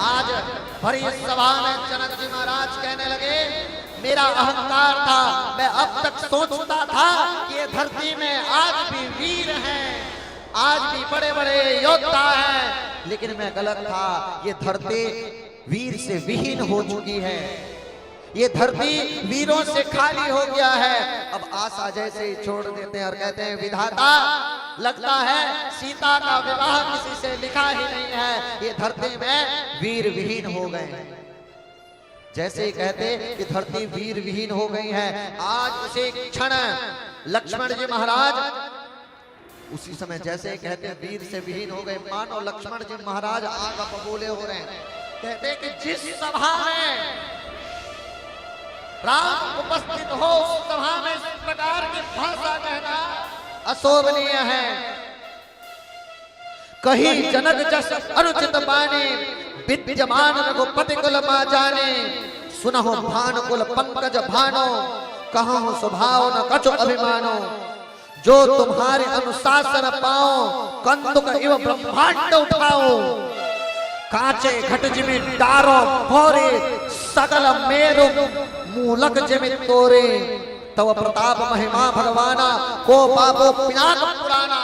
आज भरी सभा में जनक जी महाराज कहने लगे, मेरा अहंकार था, मैं अब तक सोचता था कि ये धरती में आज भी वीर हैं, आज भी बड़े बड़े योद्धा हैं, लेकिन मैं गलत था। ये धरती वीर से विहीन हो चुकी है, ये धरती वीरों से खाली हो गया है। अब आशा जैसे ही छोड़ देते हैं और कहते हैं, विधाता लगता है सीता का विवाह किसी से लिखा ही नहीं है, ये धरती में वीर विहीन हो गए। जैसे ही कहते कि धरती वीर विहीन हो गई है, आज उसी क्षण लक्ष्मण जी महाराज उसी समय जैसे कहते हैं वीर से विहीन हो गए, मानो लक्ष्मण जी महाराज आग बबूले हो रहे हैं। कहते कि जिस सभा में राम उपस्थित हो उस सभा में इस प्रकार की भाषा कहना अशोभनीय है। कही जनक जस अनुचित बानी, विद्यमान रघुपति कुल मा जाने, सुनहो भान कुल पंकज भानो, कहूं स्वभाव न कछु अभिमानो, जो तुम्हारे अनुशासन पाओ, कंदुक इव ब्रह्मांड उठाओ, कांचे घट जिमि डारो भोरे, सकल मेरु मूलक जिमि तोरे, तव प्रताप महिमा भगवाना, को पापो पिनाक पुराना।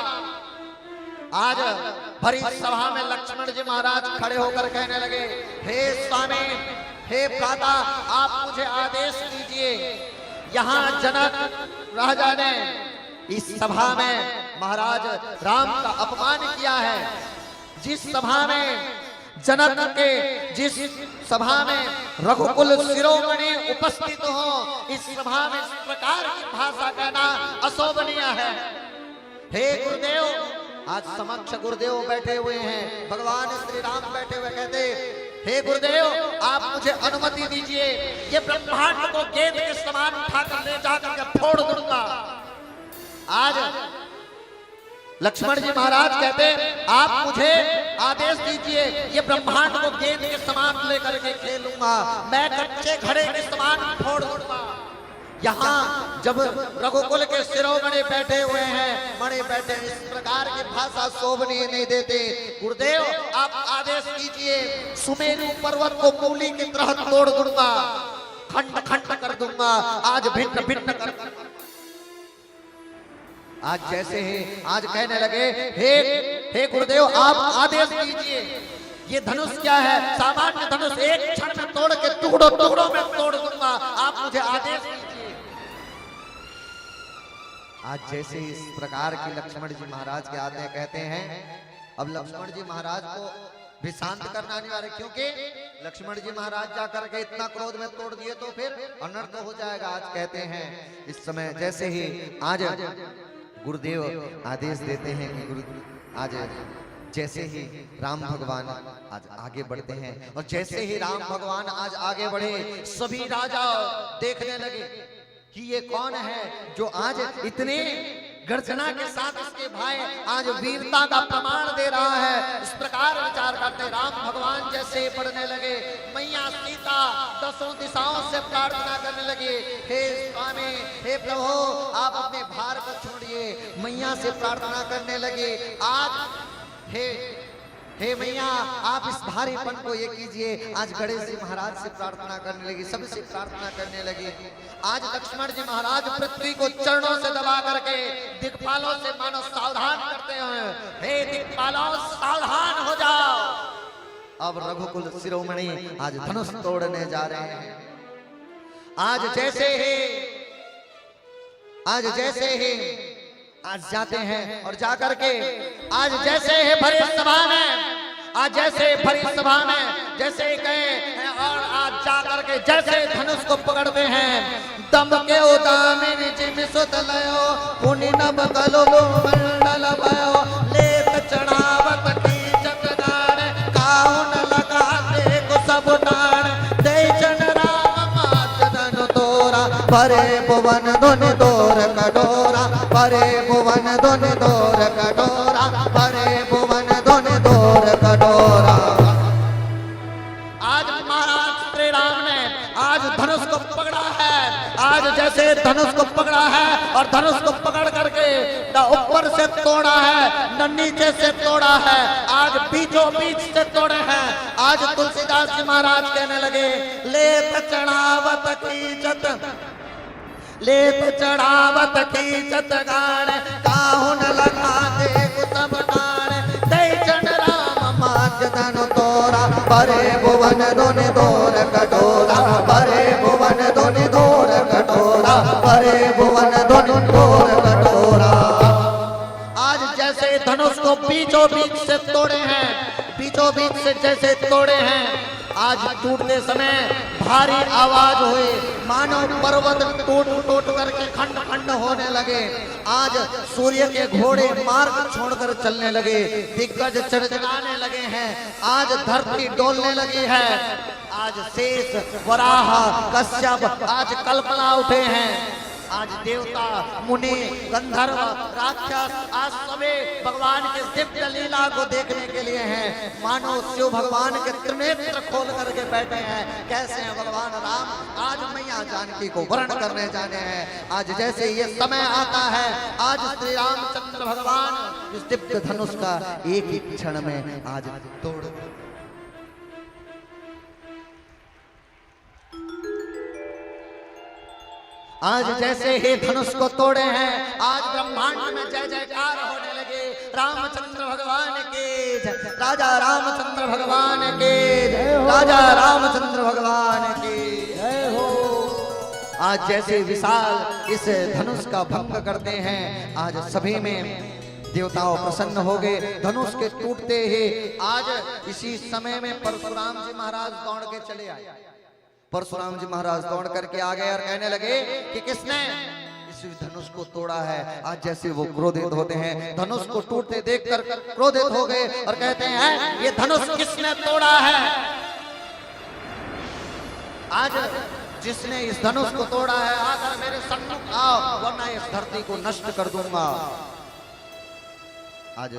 आज भरी सभा में लक्ष्मण जी महाराज खड़े होकर कहने लगे, हे स्वामी, हे भ्राता, आप मुझे आदेश दीजिए। यहाँ जनक राजा ने इस सभा में महाराज राम का अपमान किया है। जिस सभा में जनक के, जिस सभा में रघुकुल शिरोमणि उपस्थित हो, इस सभा में इस प्रकार की भाषा कहना अशोभनीय है। हे गुरुदेव, आज समक्ष गुरुदेव बैठे हुए हैं, भगवान श्री राम बैठे हुए, कहते, हे गुरुदेव, आप मुझे अनुमति दीजिए, ये ब्रह्मांड को गेंद के समान उठाकर ले जाकर के फोड़ दूंगा। आज लक्ष्मण जी महाराज कहते, आप मुझे आदेश दीजिए, ये ब्रह्मांड को गेंद के समान लेकर के खेलूंगा, मैं कच्चे घड़े के समान फोड़ दूंगा। यहाँ जब रघुकुल के शिरोमणि बैठे हुए हैं, मणि बैठे, इस प्रकार की भाषा शोभनीय नहीं देते। गुरुदेव, आप आदेश कीजिए, सुमेरु पर्वत को मूली की तरह तोड़ दूंगा, खंड खंड कर दूंगा, आज भिन्न भिन्न कर। आज जैसे ही आज कहने लगे, हे गुरुदेव, आप आदेश कीजिए, ये धनुष क्या है, सामान्य धनुष एक क्षण में तोड़ के टुकड़ों टुकड़ों में तोड़ दूंगा, आप मुझे आदेश कीजिए। आज जैसे इस प्रकार की लक्ष्मण जी महाराज के आते हैं, कहते हैं, अब लक्ष्मण जी महाराज को भी शांत करना अनिवार्य, क्योंकि लक्ष्मण जी महाराज जाकर के इतना क्रोध में तोड़ दिए तो फिर अनर्थ हो जाएगा। आज कहते हैं, इस समय जैसे ही आज गुरुदेव आदेश देते हैं कि गुरु आज जैसे ही राम भगवान आज आगे बढ़ते हैं, और जैसे ही राम भगवान आज आगे बढ़े, सभी राजा देखने लगे कि ये कौन है जो आज इतने गर्जना के साथ इसके भाई आज वीरता का प्रमाण दे रहा है। इस प्रकार विचार करते राम भगवान जैसे बढ़ने लगे, मैया सीता दसों दिशाओं से प्रार्थना करने लगी, हे स्वामी, हे प्रभु, आप अपने भार को छोड़िए। मैया से प्रार्थना करने लगे, आज हे मैया, आप इस भारीपन को ये कीजिए। आज गणेश जी महाराज से प्रार्थना करने लगी, सबसे प्रार्थना करने लगी। आज लक्ष्मण जी महाराज पृथ्वी को चरणों से दबा करके दिक्पालों से मानो सावधान करते हैं, हे दिक्पालों, सावधान हो जाओ। अब रघुकुल शिरोमणि आज धनुष तोड़ने जा रहे हैं। आज जैसे ही आज जाते हैं और जाकर के आज जैसे है भरी सभा में, आज जैसे भरी सभा में जैसे गए और आज जाकर के जैसे धनुष को पकड़ते हैं, दम के उदामिनी जिम सुत लयो, पुनि नभ कलो मंडल भयो, लेत चढ़ावत की जगदान, काउन लगाते को सब नान, दे जन राम मात धनु तोरा, भरे भुवन धुनि तोर कटोरा, भरे भुवन धुनि तोर कटोरा, भरे भुवन धुनि तोर कटोरा। आज महाराज श्री राम ने आज धनुष को पकड़ा है। आज जैसे धनुष को पकड़ा है और धनुष को पकड़ करके न ऊपर से तोड़ा है न नीचे से तोड़ा है, आज बीचों बीच से तोड़े हैं। आज तुलसीदास जी महाराज कहने लगे, लेत चढ़ावत कीचत, लेत चढ़ावत कीचत गाड़, काहुन लगा दे कुतब डाड़, दई चंड राम माध्य धनु तोरा, परे भुवन दोनि दोर कटोरा, परे भुवन दोनि दोर कटोरा, परे भुवन दोनि दोर कटोरा। आज जैसे धनुष को बीचों बीच से तोड़े हैं, बीचों बीच से जैसे तोड़े हैं, आज टूटते समय भारी आवाज हुई, मानो पर्वत टूट टूट करके खंड खंड होने लगे। आज सूर्य के घोड़े मार्ग छोड़कर चलने लगे, दिग्गज चढ़चढ़ाने लगे हैं, आज धरती डोलने लगी है। आज शेष, वराह, कश्यप आज कल्पना उठे हैं। आज देवता, मुनि, गंधर्व, राक्षस आज सभी भगवान के दिव्य लीला को देखने के लिए हैं। मानो शिव भगवान के त्रिनेत्र खोल करके बैठे हैं। कैसे हैं भगवान राम? आज मैया जानकी को वर्ण करने जाने हैं। आज जैसे ये समय आता है, आज श्री रामचंद्र भगवान इस दिव्य धनुष का एक ही क्षण में आज तोड़, आज जैसे ही धनुष को तोड़े हैं, आज ब्रह्मांड में जय जयकार होने लगे। रामचंद्र भगवान के जय, राजा रामचंद्र भगवान के जय, राजा रामचंद्र भगवान की जय हो। आज जैसे विशाल इस धनुष का भंग करते हैं, आज सभी में देवताओं प्रसन्न हो गए। धनुष के टूटते ही आज इसी समय में परशुराम जी महाराज दौड़ के चले आए। परशुराम जी महाराज दौड़ करके आ गए और कहने लगे कि किसने इस धनुष को तोड़ा है। आज जैसे वो क्रोधित होते हैं, धनुष को टूटते देखकर क्रोधित हो गए और कहते हैं, ये धनुष किसने तोड़ा है? आज जिसने इस धनुष को तोड़ा है, आकर मेरे सन्मुख आओ, वरना इस धरती को नष्ट कर दूंगा। आज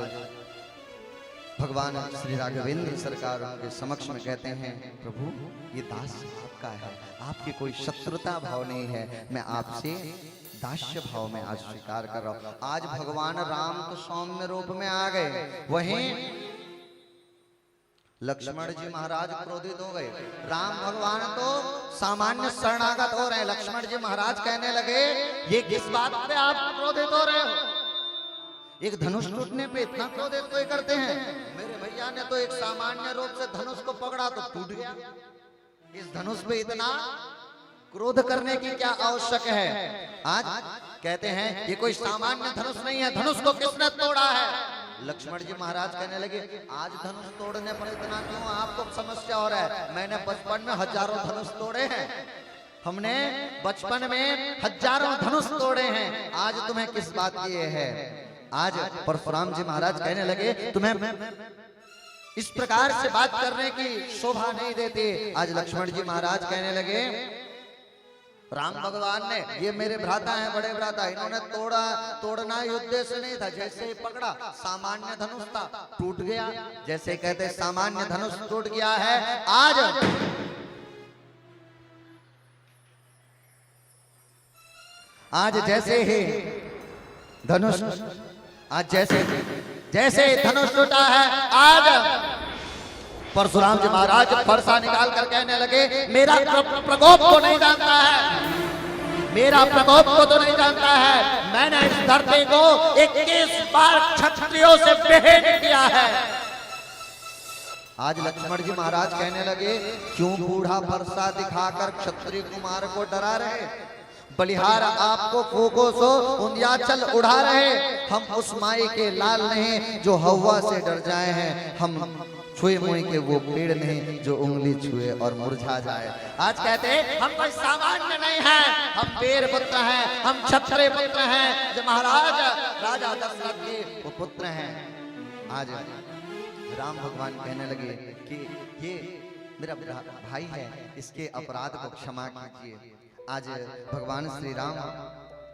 भगवान श्री राघवेंद्र सरकार उनके समक्ष में कहते हैं, प्रभु ये दास आपका है, आपकी कोई शत्रुता भाव नहीं है, मैं आपसे दास्य भाव में आज स्वीकार कर रहा हूं। आज भगवान राम तो सौम्य रूप में आ गए, वहीं लक्ष्मण जी महाराज क्रोधित हो गए। राम भगवान तो सामान्य शरणागत हो रहे हैं। लक्ष्मण जी महाराज कहने लगे, ये किस बात पे आप क्रोधित हो रहे हो? एक धनुष टूटने पे इतना क्रोधित कोई करते हैं? मेरे भैया ने तो एक सामान्य रूप से धनुष को पकड़ा तो टूट गया। इस धनुष पे इतना क्रोध करने की क्या आवश्यक है? आज कहते हैं ये कोई सामान्य धनुष नहीं है, धनुष को किसने तोड़ा है? लक्ष्मण जी महाराज कहने लगे, आज धनुष तोड़ने पर इतना क्यों आपको समस्या हो रहा है? मैंने बचपन में हजारों धनुष तोड़े हैं, हमने बचपन में हजारों धनुष तोड़े हैं, आज तुम्हें किस बात की है? आज परशुराम जी महाराज कहने लगे, तुम्हें इस प्रकार से बात करने की शोभा नहीं देती। आज लक्ष्मण जी महाराज कहने लगे, राम भगवान ने, ये मेरे भ्राता हैं, बड़े भ्राता, इन्होंने तोड़ना ही उद्देश्य नहीं था। जैसे ही पकड़ा, सामान्य धनुष था, टूट गया। जैसे कहते सामान्य धनुष टूट गया है। आज जैसे ही धनुष, आज जैसे धनुष टूटा है, आज परशुराम जी महाराज फरसा निकाल कर कहने लगे, मेरा प्रकोप को नहीं जानता है, मेरा प्रकोप को तो नहीं जानता है। मैंने इस धरती को 21 बार क्षत्रियों से बेहेद किया है। आज लक्ष्मण जी महाराज कहने लगे, क्यों बूढ़ा फरसा दिखाकर क्षत्रिय कुमार को डरा रहे? बलिहार आपको फूको सो उंध्याचल उड़ा रहे। हम उस माई के लाल नहीं जो हवा से डर जाए हैं, हम छुए मुई के वो पेड़ नहीं जो उंगली छुए और मुरझा जाए। आज कहते हैं हम कोई सामान्य नहीं है, हम वीर पुत्र हैं, हम क्षत्रिय पुत्र हैं, जो महाराज राजा दशरथ के पुत्र हैं। आज राम भगवान कहने लगे कि ये मेरा भाई है, इसके अपराध को क्षमा कीजिए। आज भगवान श्री राम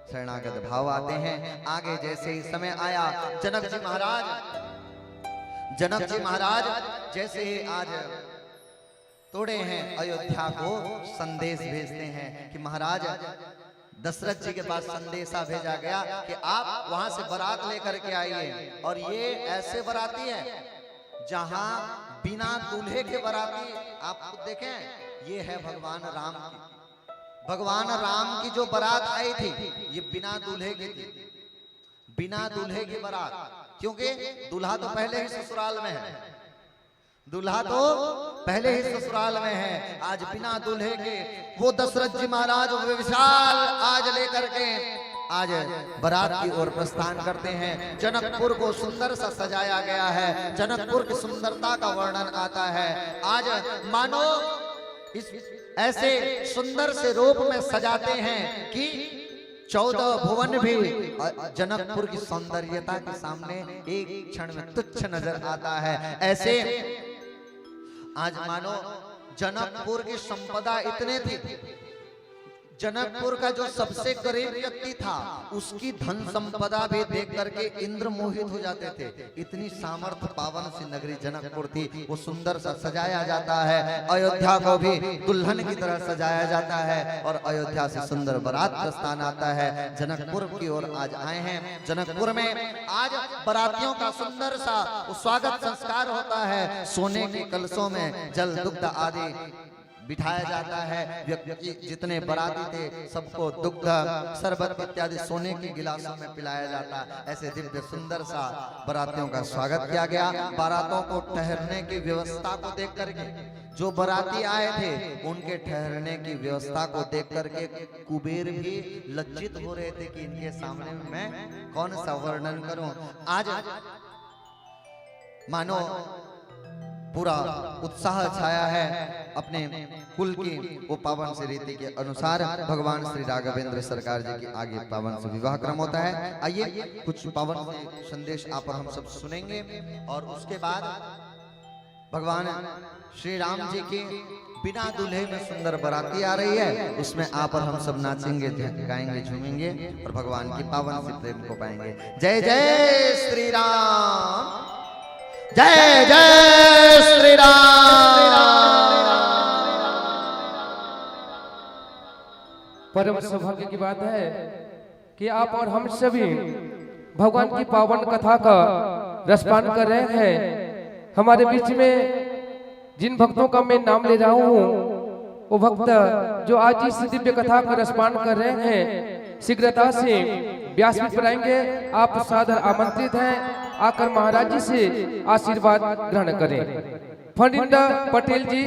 शरणागत भाव आते हैं। आगे जैसे ही समय आया, जनक जी महाराज जैसे ही आज तोड़े हैं अयोध्या को संदेश भेजते हैं कि महाराज दशरथ जी के पास संदेशा भेजा गया कि आप वहां से बारात लेकर के आइए। और ये ऐसे बाराती है जहां बिना दूल्हे के बाराती आप खुद देखें। ये है भगवान राम की, भगवान राम की जो बारात आई थी ये बिना दूल्हे की थी, बिना दूल्हे की बारात। क्योंकि दूल्हा तो पहले ही ससुराल में है, दूल्हा तो पहले ही ससुराल में है। आज बिना दूल्हे के वो दशरथ जी महाराज विशाल आज लेकर के आज बारात की ओर प्रस्थान करते हैं। जनकपुर को सुंदर सा सजाया गया है, जनकपुर की सुंदरता का वर्णन आता है। आज मानो इस ऐसे सुंदर से रूप में सजाते हैं कि 14 भुवन भी जनकपुर की सौंदर्यता के सामने एक क्षण में तुच्छ नजर आता है। ऐसे आज मानो जनकपुर की संपदा इतने थी, जनकपुर का जो सबसे गरीब व्यक्ति था उसकी धन संपदा भी देख करके इंद्र मोहित हो जाते थे। इतनी सामर्थ्य पावन सी नगरी जनकपुर थी। वो सुंदर सा सजाया जाता है, अयोध्या को भी दुल्हन की तरह सजाया जाता है और अयोध्या से सुंदर बारात प्रस्थान आता है। जनकपुर की ओर आज आए हैं। जनकपुर में आज बारातियों का सुंदर सा स्वागत संस्कार होता है। सोने के कलशों में जल दुग्ध आदि बिठाया जाता है। व्यक्ति जितने बाराती थे सबको दुग्ध शरबत इत्यादि सोने की गिलासों में पिलाया जाता। ऐसे दिव्य सुंदर सा बारातियों का स्वागत किया गया। बारातों को ठहरने की व्यवस्था को देख करके जो बाराती आए थे उनके ठहरने की व्यवस्था को देख करके कुबेर भी लज्जित हो रहे थे कि इनके सामने मैं कौन सा वर्णन करूं। आज मानो पूरा उत्साह छाया है। अपने कुल की वो पावन सी रीति के अनुसार भगवान श्री राघवेंद्र सरकार जी की आगे पावन से विवाह क्रम होता है। आइए कुछ पावन संदेश आप और हम सब सुनेंगे और उसके बाद भगवान श्री राम जी की बिना दूल्हे में सुंदर बाराती आ रही है, उसमें आप और हम सब नाचेंगे, गाएंगे, झूमेंगे और भगवान की पावन से प्रेम को पाएंगे। जय जय श्री राम, जय जय श्री राम। परम सौभाग्य की बात है कि आप और हम सभी भगवान की पावन कथा का रसपान कर रहे हैं। हमारे बीच में जिन भक्तों का मैं नाम ले रहा हूँ वो भक्त जो आज इस दिव्य कथा का रसपान कर रहे हैं शीघ्रता से व्यासपीठ पर आएंगे। आप सादर आमंत्रित हैं, आकर महाराज जी से आशीर्वाद ग्रहण करें। फणिंद्र पटेल जी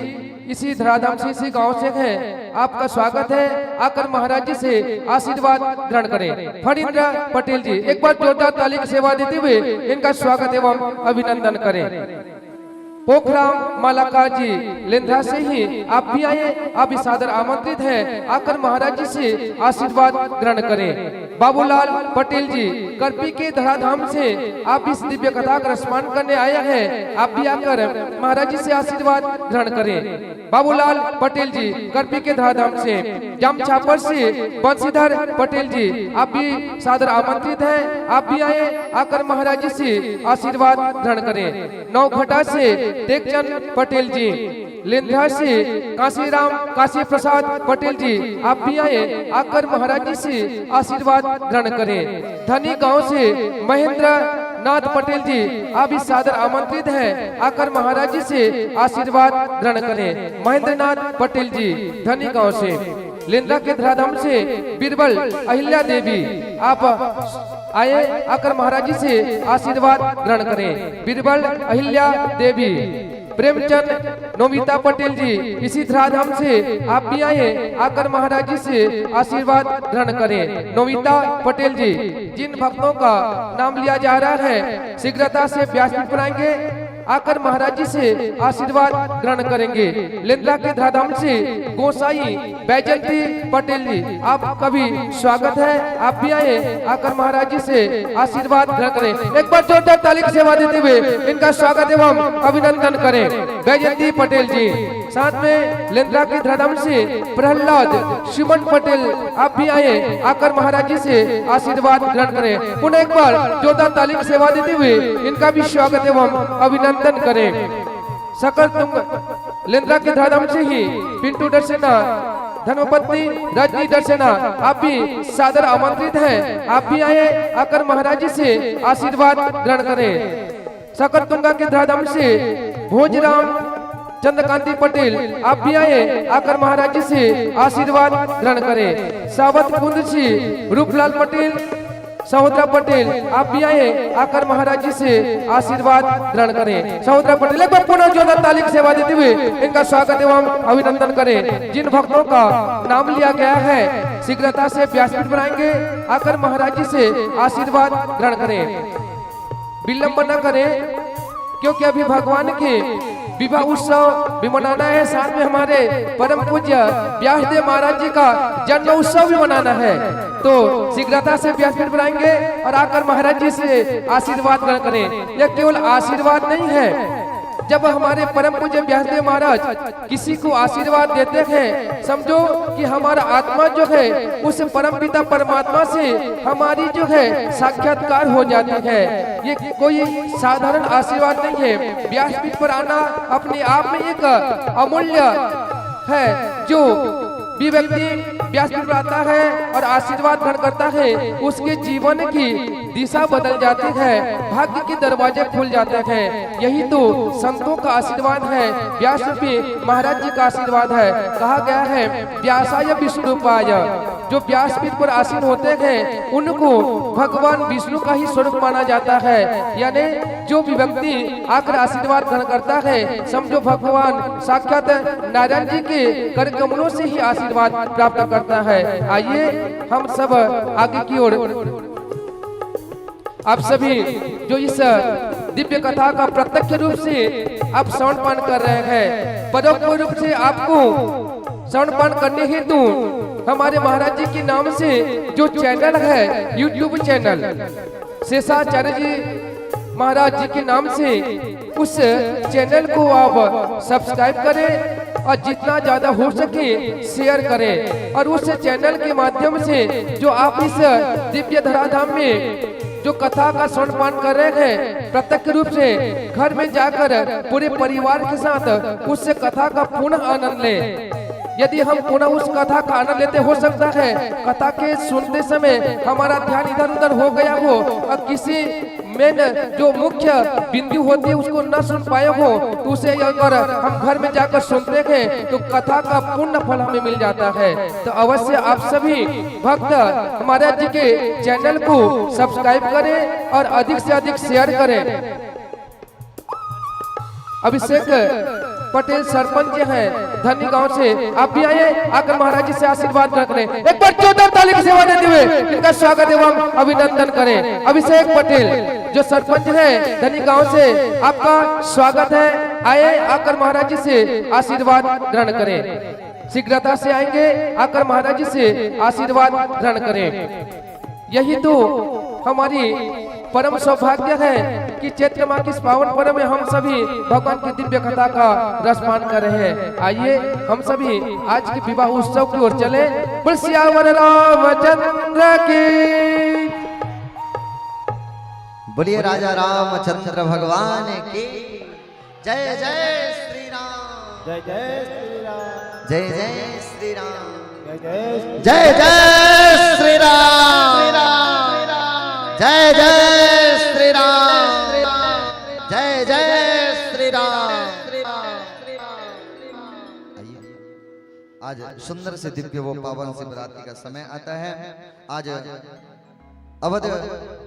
इसी धराधाम से, इसी गांव से हैं, आपका स्वागत है। आकर महाराज जी से आशीर्वाद ग्रहण करें। फणिंद्र पटेल जी एक बार जोरदार ताली की सेवा देते हुए इनका स्वागत एवं अभिनंदन करें। पोखराम मालाकार जी लेंद्रा से ही आप भी आए, आप इस सादर आमंत्रित हैं। आकर महाराज जी से आशीर्वाद ग्रहण करें। बाबूलाल पटेल जी करपी के धराधाम से आप इस दिव्य कथा का रसपान करने आए हैं, आप भी आकर महाराज जी से आशीर्वाद ग्रहण करें। बाबूलाल पटेल जी करपी के धराधाम से। जाम छापर से बंशीधर पटेल जी आप भी सादर आमंत्रित हैं, आप भी आए, आकर महाराज जी से आशीर्वाद ग्रहण करें। नौघटा से देखचंद पटेल जी, लेंद्रा से काशीराम काशी प्रसाद पटेल जी आप भी आए, आकर महाराज जी से आशीर्वाद ग्रहण करें। धनी गांव से महेंद्र नाथ पटेल जी आप इस सादर आमंत्रित हैं, आकर महाराज जी से आशीर्वाद ग्रहण करें। महेंद्र नाथ पटेल जी धनी गांव से। लेंद्रा के धराधाम से बीरबल अहिल्या देवी आप आए, आकर महाराज जी से आशीर्वाद ग्रहण करें। बीरबल अहिल्या देवी। प्रेमचंद नोमिता पटेल जी इसी धराधाम से आप भी आए, आकर महाराज जी से आशीर्वाद ग्रहण करें। नोमिता पटेल जी जिन भक्तों का नाम लिया जा रहा है शीघ्रता से व्यासपीठ पर आएंगे, आकर महाराज जी से आशीर्वाद ग्रहण करेंगे। लेंद्रा के धराधाम से गोसाई बैजंती पटेल जी आपका भी स्वागत है, आप भी आए, आकर महाराज जी से आशीर्वाद ग्रहण करें। एक बार जोरदार ताली की सेवा देते हुए इनका स्वागत एवं अभिनंदन करें। बैजंती पटेल जी। साथ में लेंद्रा के धराधाम से प्रहलाद सुमन पटेल आप भी आए, आकर महाराज जी से आशीर्वाद ग्रहण करें। पुनः एक बार जोरदार ताली की सेवा देते हुए इनका भी स्वागत एवं अभिनंदन करें। सकल तुंग लेंद्रा के धर्म से ही पिंटू डरसेना, धर्मपत्नी रजनी डरसेना, आप भी सादर आमंत्रित हैं। आप भी आए, आकर महाराज जी से आशीर्वाद ग्रहण करें। सकरतुंगा के धर्म से भोजराम चंद्रकांति पटेल, आप भी आए, आकर महाराज जी से आशीर्वाद ग्रहण करें। सावत कुंद से रूपलाल पटेल, सहोदरा पटेल, आप भी आए, आकर महाराज जी से आशीर्वाद ग्रहण करें। सहोदरा पटेल एक बार पुनः जोरदार ताली की सेवा देते हुए इनका स्वागत एवं अभिनंदन करें। जिन भक्तों का नाम लिया गया है शीघ्रता से व्यासपीठ बनाएंगे, आकर महाराज जी से आशीर्वाद ग्रहण करें। विलंब न करें, क्योंकि अभी भगवान के विवाह उत्सव भी मनाना है, साथ में हमारे परम पूज्य व्यासदेव महाराज जी का जन्म उत्सव भी मनाना है। तो शीघ्रता से व्यासपीठ बनाएंगे और आकर महाराज जी से आशीर्वाद ग्रहण करें। यह केवल आशीर्वाद नहीं है, जब हमारे परम पूज्य व्यासदेव महाराज किसी को आशीर्वाद देते हैं, समझो कि हमारा आत्मा जो है उस परम पिता परमात्मा से हमारी जो है साक्षात्कार हो जाती है। ये कोई साधारण आशीर्वाद नहीं है। व्यासपीठ पर आना अपने आप में एक अमूल्य है। जो भी व्यक्ति व्यासपीठ पर आता है और आशीर्वाद ग्रहण करता है, उसके जीवन की दिशा बदल जाती है, भाग्य के दरवाजे खुल जाते हैं। यही तो संतों का आशीर्वाद है, व्यासपीठ महाराज जी का आशीर्वाद है। कहा गया है व्यासाय विष्णुपाय, जो व्यासपीठ पर आसीन होते हैं उनको भगवान विष्णु का ही स्वरूप माना जाता है। यानी जो भी व्यक्ति आकर आशीर्वाद ग्रहण करता है, समझो भगवान साक्षात नारायण जी के कर कमलों से ही आशीर्वाद प्राप्त करता है। आइए हम सब आगे की ओर, आप सभी जो इस दिव्य कथा का प्रत्यक्ष रूप से आप श्रवण कर रहे हैं, परोक्ष रूप से आपको श्रवण करने हेतु हमारे महाराज जी के नाम से जो चैनल है, यूट्यूब चैनल शेषाचार्य जी महाराज जी के नाम से, उस चैनल को आप सब्सक्राइब करें और जितना ज्यादा हो सके शेयर करें। और उस चैनल के माध्यम से जो आप इस दिव्य धराधाम में जो कथा का श्रवण कर रहे हैं, प्रत्यक्ष रूप से घर में जाकर पूरे परिवार के साथ उस कथा का पूर्ण आनंद लें। यदि हम पुनः उस कथा का आनंद लेते, हो सकता है कथा के सुनते समय हमारा ध्यान इधर उधर हो गया हो और किसी मेन जो मुख्य बिंदु होती है उसको न सुन पाए हो, तो उसे अगर हम घर में जाकर सुनते हैं तो कथा का पूर्ण फल हमें मिल जाता है। तो अवश्य आप सभी भक्त हमारे जी के चैनल को सब्सक्राइब करें और अधिक से अधिक शेयर करें। अभिषेक पटेल सरपंच हैं धनी गांव से, आप भी आए, आकर महाराज जी से आशीर्वाद ग्रहण करें। एक बार जोरदार ताली की सेवा देते हुए इनका स्वागत एवं अभिनंदन करें। अभिषेक पटेल जो सरपंच हैं धनी गांव से, आपका स्वागत है। आए, आकर महाराज जी से आशीर्वाद ग्रहण करें। शीघ्रता से आएंगे, आकर महाराज जी से आशीर्वाद ग्रहण करें। यही तो हमारी परम सौभाग्य है कि चैत्र माह की इस पावन पर्व में हम सभी भगवान की दिव्य कथा का रसपान कर रहे हैं। आइए हम सभी आज के विवाह उत्सव की ओर चले। बोल सियावर रामचंद्र की, बोलिए राजा रामचंद्र भगवान की जय। जय श्री राम, जय जय श्री राम, जय जय श्री राम, जय जय जय श्री राम, जय जय श्री राम, जय जय श्री राम। आइए, आज सुंदर से दिव्य वो पावन शिवरात्रि का समय आता है। आज अवध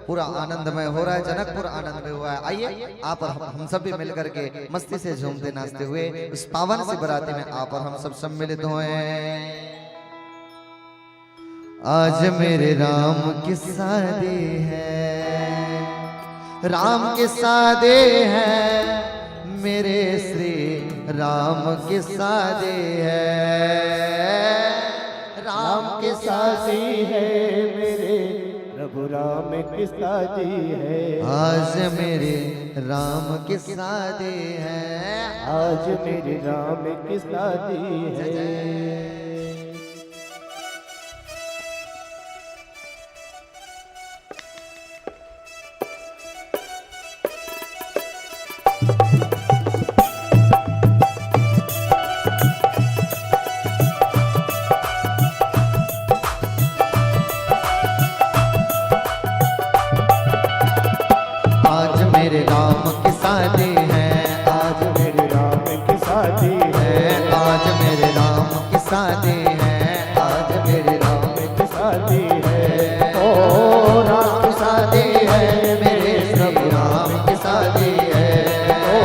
पूरा आनंदमय हो रहा है, जनकपुर आनंदमय हुआ है। आइए आप और हम सब भी मिलकर के मस्ती से झूमते नाचते हुए इस पावन शिवरात्रि में आप और हम सब सम्मिलित हुए। आज मेरे राम की शादी है, राम की शादी है, मेरे श्री राम की शादी है, राम की शादी है मेरे प्रभु राम की शादी है। आज मेरे राम की शादी है, आज मेरे राम की शादी है। राम की शादी है, आज मेरे राम की शादी है। ओ राम की शादी है, मेरे प्रभु राम की शादी है। ओ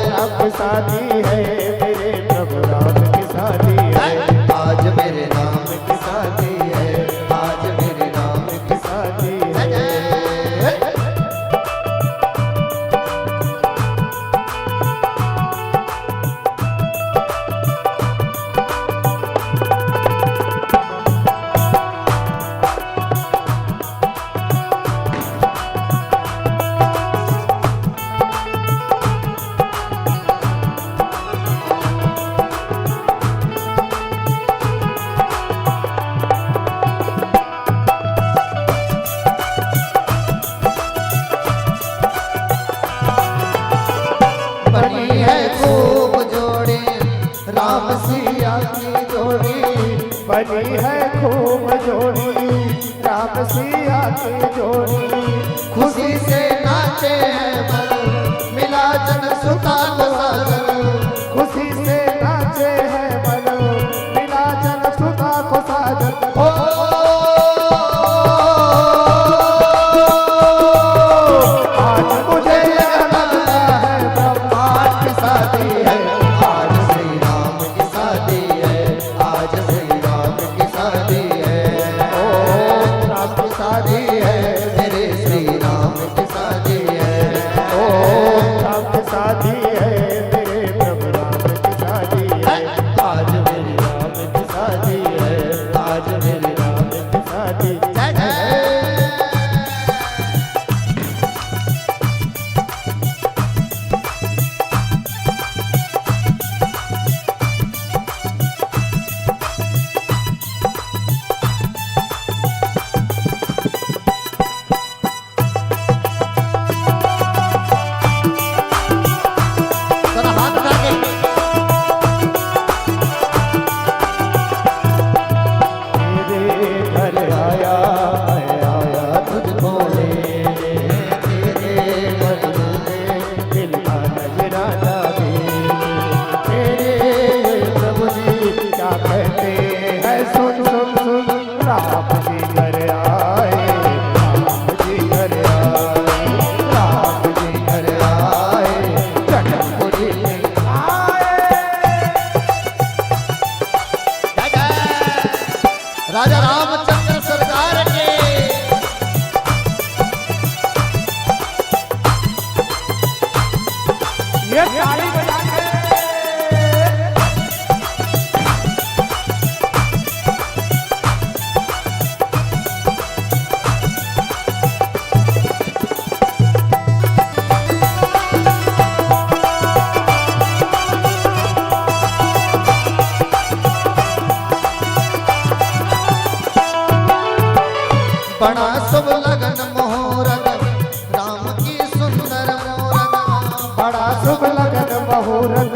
राम की शादी है, मेरे प्रभु राम की शादी है। आज मेरे राम की शादी है, आज मेरे राम की शादी है। बनी है खूब जोड़ी राम सिया की जोड़ी, बनी है खूब जोड़ी राम सिया की जोड़ी। खुशी से नाचे हैं मन, मिला जन सुता को साजन। खुशी से नाचे हैं मन, मिला जन सुता को साजन। ओ आज मुझे यह लगता है ब्रह्मांड की शादी है, आज श्री राम की शादी है, आज श्री राम की शादी है। ओ राम की शादी है, मेरे श्री राम की शादी है। ओ राम की शादी है, मेरे प्रभु राम की शादी है। आज मेरी राम की शादी है, आज मेरी राम की शादी है। जरा हाथ उठा के तेरे घर आया मैं आया तुझको लेने, तेरे घर में दिल का नजराना भी। तेरे प्रभु जी क्या कहते हैं सुन सुन सुन। राम जी घर आए, राम जी घर आए, राम जी घर आए, जनकपुरी में आए। राजा रामचंद्र सरकार के ये ताली बजा के बड़ा शुभ लगन मुहूर्त, राम की सुंदर मूरत। बड़ा शुभ लगन मुहूर्त,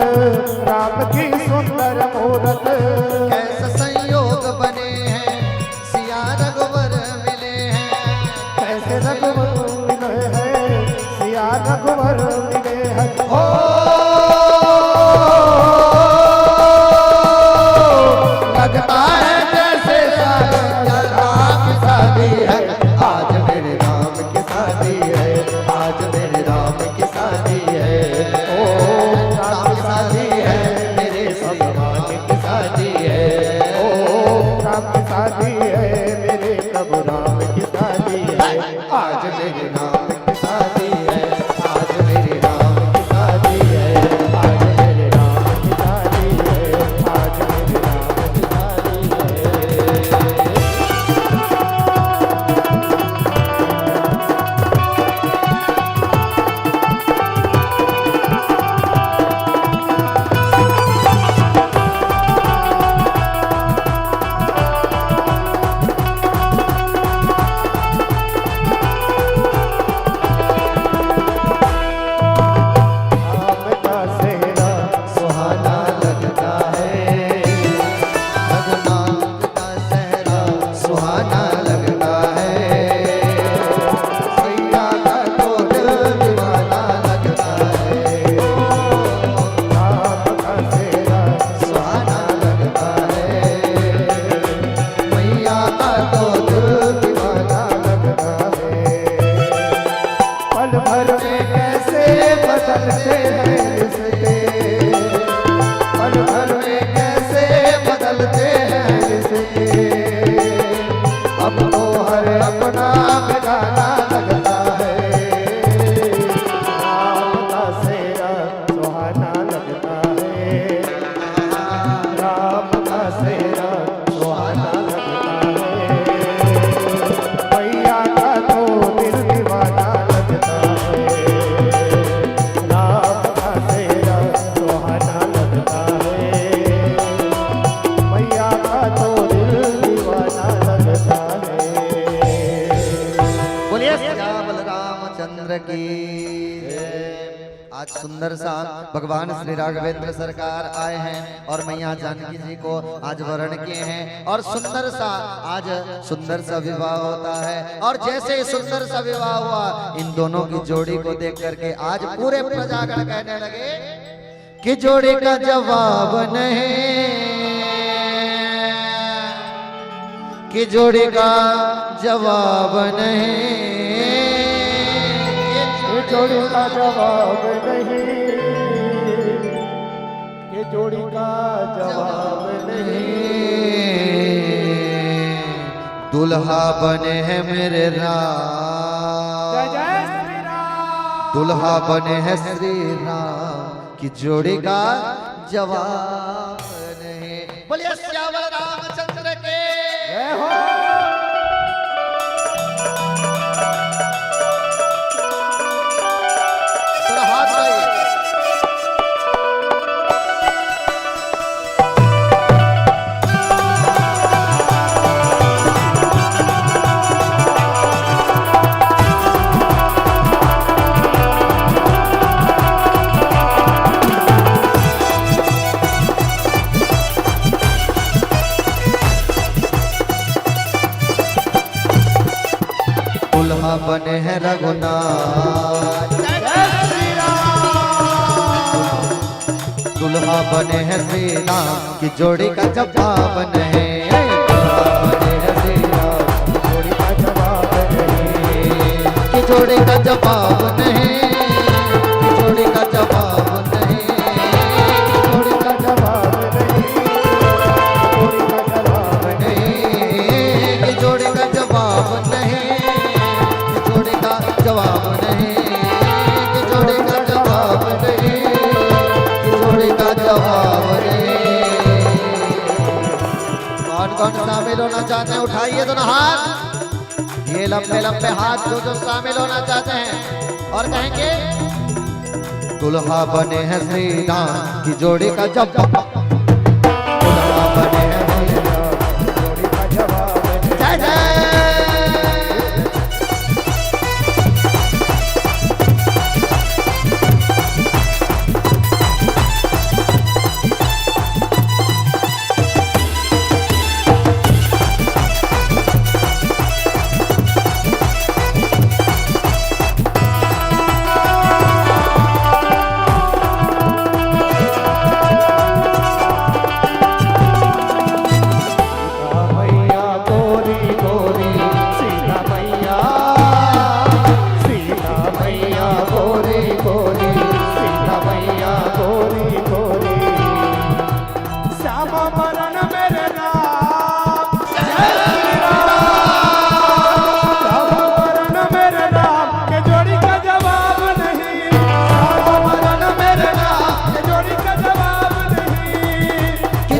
राम की सुंदर मूरत। कैसे संयोग बने हैं, सिया रघुवर मिले हैं। कैसे रघुवर मिले हैं, सिया रघुवर मिले हैं। हो लगता है जैसे राम की शादी है, आज रामचंद्र की जय। आज सुंदर सा भगवान श्री राघवेंद्र सरकार आए हैं और मैया जानकी जी को आज वरण किए हैं और सुंदर सा आज सुंदर सा विवाह होता है। और जैसे ही सुंदर सा विवाह हुआ इन दोनों की जोड़ी को देख करके आज पूरे प्रजागण कहने लगे कि जोड़ी का जवाब नहीं, कि जोड़ी का जवाब नहीं, जोड़ी का जवाब नहीं, ये जोड़ी का जवाब नहीं। दुल्हा बने हैं मेरे राम, जय जय श्री राम। दुल्हा बने हैं श्री राम की जोड़ी का जवाब नहीं। बोलिए श्यामल रामचंद्र के जय हो। दुल्हा बने हैं रघुनाथ, दुल्हा बने हैं श्री राम की जोड़ी का जवाब नहीं। दुल्हा बने हैं श्री राम की जोड़ी का जवाब नहीं, की जोड़ी का जवाब नहीं, की जोड़ी का जवाब नहीं, की जोड़ी का जवाब नहीं, की जोड़ी का जवाब नहीं, जवाब नहीं, कि जोड़ी का जवाब नहीं, कि जोड़ी का जवाब नहीं। कौन कौन शामिल होना चाहते हैं उठाइए दोनों हाथ, ये लंबे लंबे हाथ जो शामिल होना चाहते हैं और कहेंगे दुल्हा बने हैं श्री राम की जोड़ी का जवाब, दुल्हा बने हैं श्री राम की जोड़ी का जवाब। जय जय।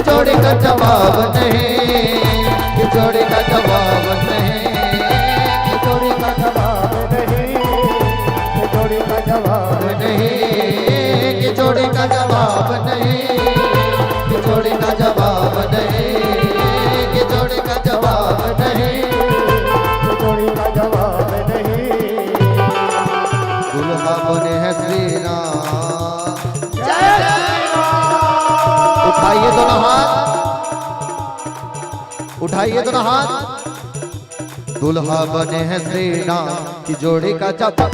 जोड़ी का जवाब नहीं, कि जोड़ी का जवाब नहीं, कि जोड़ी का जवाब नहीं, कि जोड़ी का जवाब नहीं, कि जोड़ी का जवाब नहीं, कि जोड़ी का जवाब नहीं, कि जोड़ी का जवाब नहीं, कि जोड़ी का जवाब नहीं। दुल्हा बने हैं श्री राम, जय जय राम। उठाइए दोनों हाथ, उठाइए दोनों हाथ। दुल्हा बने हैं श्री राम की जोड़ी का जवाब,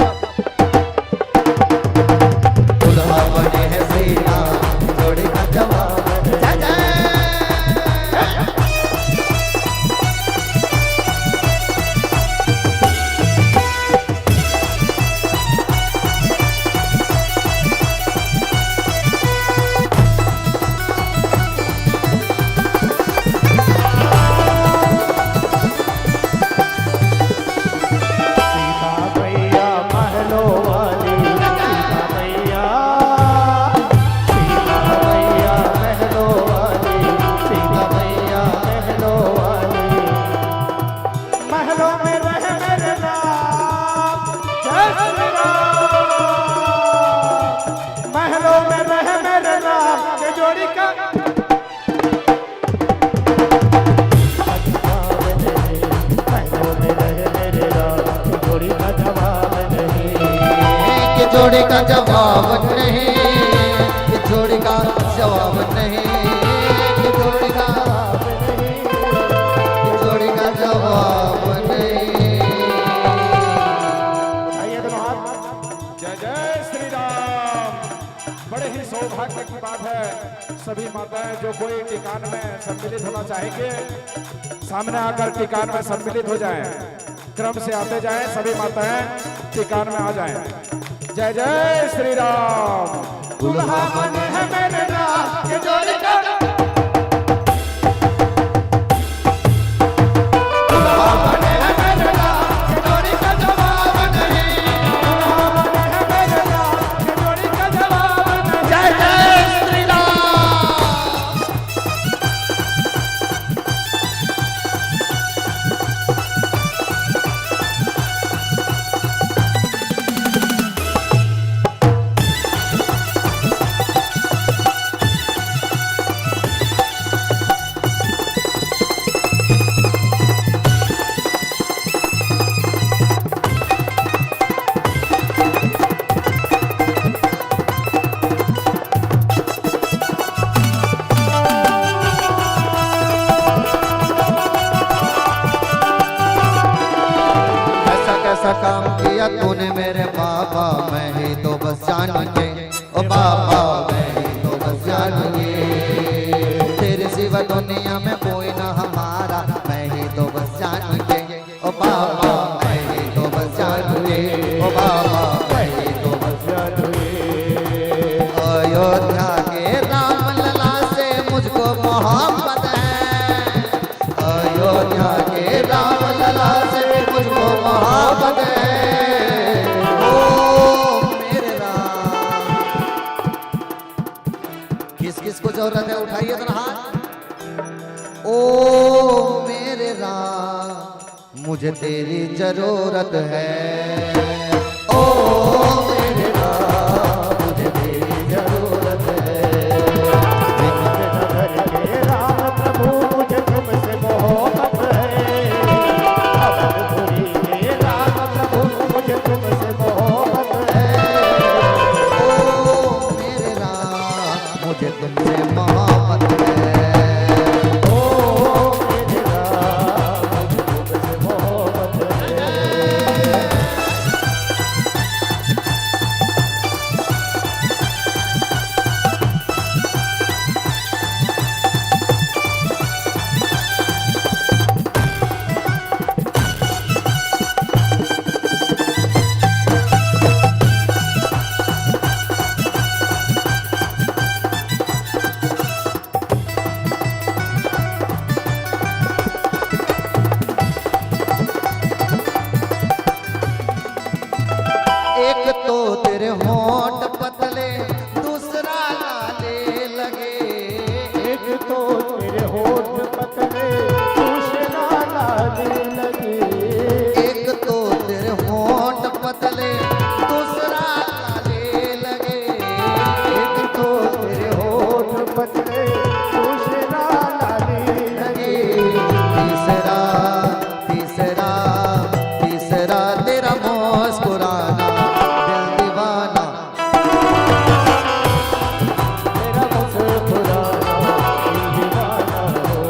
दुल्हा बने हैं श्री राम की जोड़ी का जवाब। जय जय। सीता मैया सब जो कोई टिकान में सम्मिलित होना चाहेंगे सामने आकर टिकान में सम्मिलित हो जाएं। क्रम से आते जाएं, सभी माताएं टिकान में आ जाएं। जय जय श्री राम। दुल्हा बने है मेरे राम के जोड़ी का, दुल्हा बने है मेरे राम के जोड़ी का जवाब नहीं, दुल्हा बने है मेरे राम के जोड़ी का जवाब नहीं। जय जय श्री राम। ऐसा काम किया तूने मेरे बाबा, मैं ही तो बस जान के, ओ बाबा मैं ही तो बस जान के, तेरे सिवा दुनिया में कोई ना हमारा, मैं ही तो बस जान के, ओ बाबा मैं ही तो बस जान के, ओ बाबा मैं ही तो बस जान के। अयोध्या के राम लला से मुझको मोहब्बत है, अयोध्या के राम लला से मुझको मोहब्बत है। ओ मेरे राम, किस किस को जरूरत है उठाइए तो हाथ। ओ मेरे राम मुझे तेरी जरूरत है, ओ मेरे राम मुझे तेरी जरूरत है। राम प्रभु मुझे तुमसे मोहब्बत है, अवधपुरी के राम प्रभु मुझे तुमसे मोहब्बत है। ओ मेरे राम मुझे तुमसे मोहब्बत है, ओ मेरे राम मुझे तुमसे मोहब्बत है। एक तो तेरे होंठ पतले दूसरा लाले लगे, एक तो तेरे होठ पतले दूसरा लाले लगे, एक तो तेरे होंठ पतले दूसरा लाले लगे, एक तो तेरे होठ पतले दूसरा लाले लगे, तीसरा तीसरा तीसरा तेरा मुस्कुराना दिल दीवाना, तेरा मुस्कुराना दिल दीवाना हो।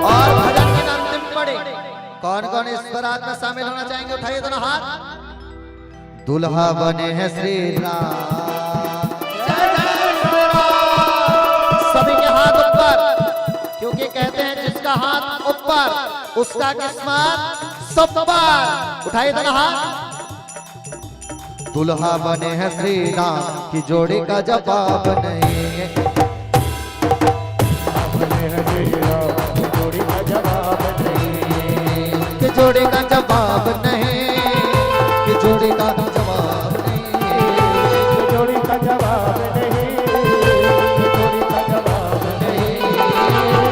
और भजन के अंतिम पढ़े कौन कौन इस बारात में शामिल होना चाहेंगे उठाइए दोनों हाथ। दुल्हा बने हैं श्री राम, जय जय श्री राम। सभी के हाथ ऊपर, क्योंकि कहते हैं जिसका हाथ ऊपर उसका किस्मत सब पर। उठाइए दोनों हाथ। दुल्हा बने हैं श्री राम की जोड़ी का जवाब नहीं है, अपने हजे राम जोड़ी का जवाब नहीं, कि जोड़ी का जवाब नहीं, कि जोड़ी का जवाब नहीं, जोड़ी का जवाब नहीं, जोड़ी का जवाब नहीं,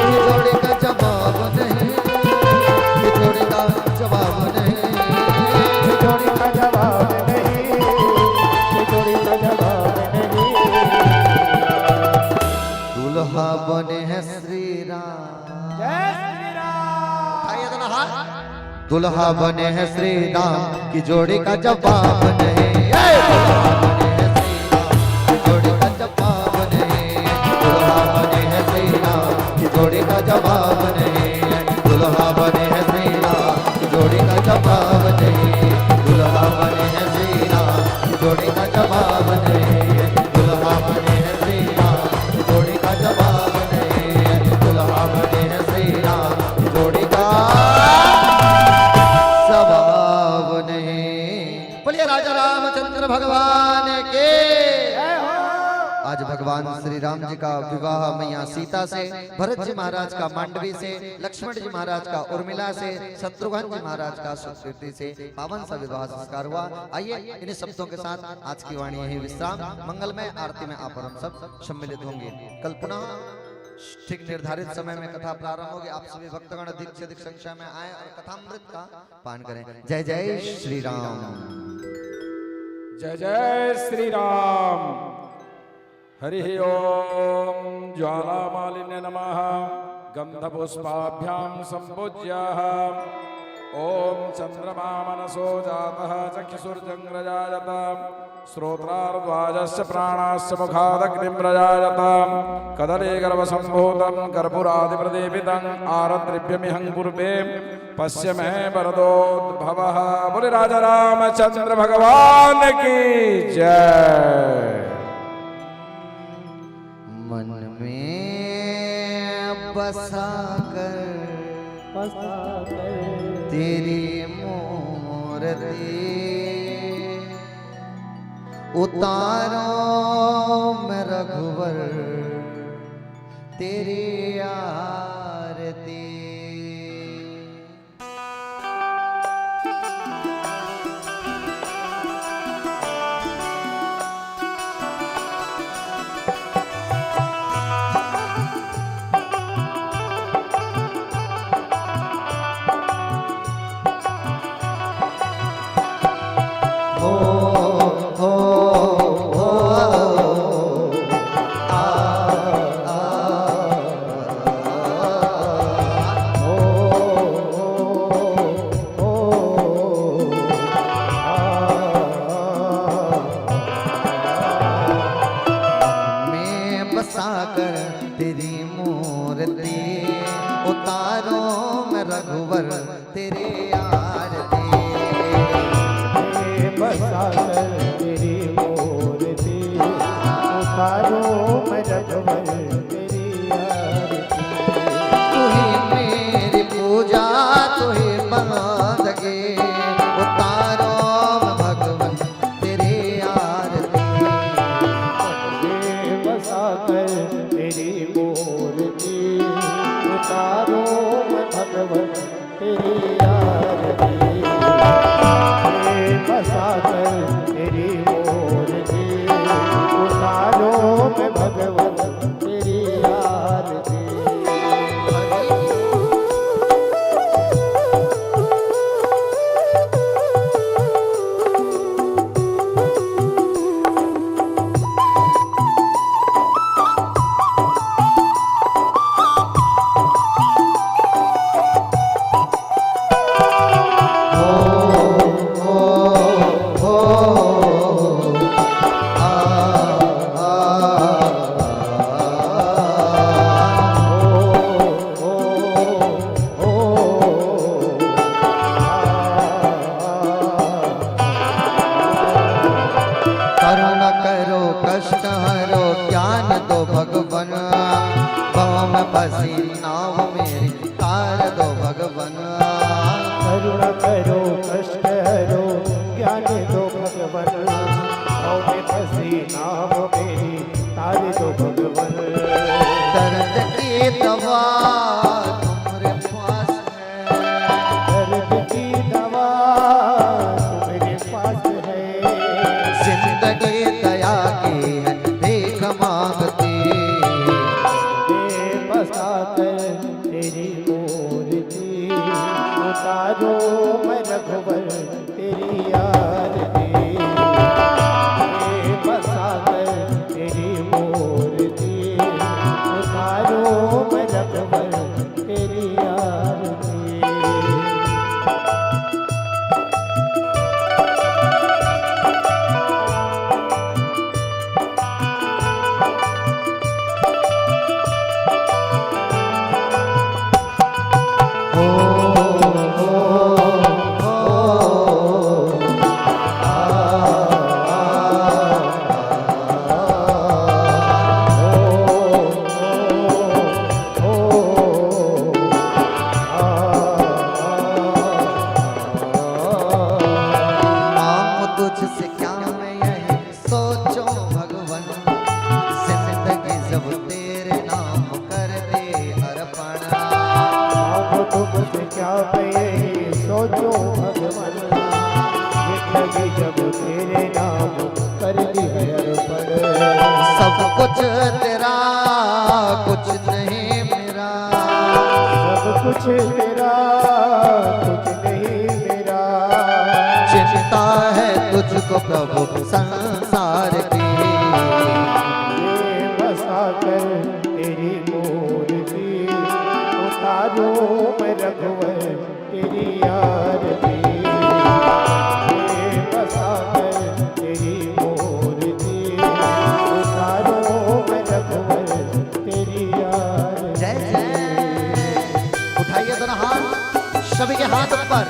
कि जोड़ी का जवाब नहीं, कि जोड़ी का जवाब नहीं, जोड़ी का जवाब नहीं, जोड़ी का जवाब नहीं। दुल्हा बने हैं श्री राम, जय श्री राम। उठाइए दोनों हाथ। दुल्हा बने हैं श्री राम की जोड़ी का जवाब नहीं, दुल्हा बने हैं श्री राम की जोड़ी का जवाब नहीं, दुल्हा बने हैं श्री राम की जोड़ी का जवाब नहीं, दुल्हा बने हैं श्री राम की जोड़ी का जवाब नहीं, दुल्हा बने हैं श्री राम की जोड़ी का जवाब नहीं, दुल्हा बने हैं श्री राम की जोड़ी का जवाब नहीं। राम जी का विवाह मैया सीता से, भरत जी महाराज का मांडवी से, लक्ष्मण जी महाराज का उर्मिला से, शत्रुघ्न जी महाराज का सुकृति से पावन सा विवाह संस्कार हुआ। आइए इन्हीं शब्दों के साथ आज की वाणी यही विश्राम। मंगलमय आरती में आप और हम सब सम्मिलित होंगे। कल पुनः ठीक निर्धारित समय में कथा प्रारंभ होगी। आप सभी भक्तगण अधिक से अधिक संख्या में आए और कथामृत का पान करें। जय जय श्री राम। जय जय श्री राम। हरि ओम। ज्वालामालिन्य नमः। गंधपुष्पाभ्यां संपूज्य ओम चंद्रमा मनसो जातः चक्षुर्जंग्रजायत श्रोत्रार्द्वाजस्य प्राणास्य मुखादग्निम्रजायत कदले गर्भसम्भूतं कर्पूरादिप्रदीपितं आरद्रिभ्यमिहं पूर्वे पश्य मे वरदोद्भवः। बोले राजा रामचंद्र भगवान की जय। मन में बसा कर तेरी मूर्ति उतारो मैं रघुवर तेरी आरती। तेरी मूर्ति उतारो मैं रघुवर तेरी आरती। बसा कर तेरी मूर्ति उतारो मैं रघुवर तेरी आरती। तू ही मेरी पूजा तू ही बंदगी उतारो मैं भगवन तेरी आरती। बसा कर तेरी मूर्ति उतारो मैं भगवन तेरी आरती। बसा कर तेरी मूर्ति उतारो मैं भगवन तेरी आरती। करुणा करो कष्ट हरो ज्ञान दो भगवन भव में फंसी नाव मेरी तार दो भगवन। करुणा करो कष्ट हरो ज्ञान दो भगवन भव में फंसी नाव मेरी तार दो भगवन। दर्द की दवा तुम्हारे पास है, दर्द की दवा तुम्हारे पास है। जिंदगी दया की है भीख मांगती। बसा कर तेरी मूर्ति उतारो मैं रघुवर तेरी आरती। बसा कर तेरी मूर्ति उतारो मैं रघुवर तेरी आरती। ओ आप यही सोचो भगवान, जिंदगी जब तेरे नाम कर दी है अर्पण। सब कुछ तेरा कुछ नहीं मेरा, सब कुछ तेरा कुछ नहीं मेरा। चिंता है तुझको प्रभु संसार की, ये बसा कर तेरी मूर्ति, उतारो मैं रघुवर तेरी आरती। ये बसा कर तेरी मूर्ति, उतारो मैं रघुवर तेरी आरती। जय जय। उठाइए दोनों हाथ, सभी के हाथ ऊपर।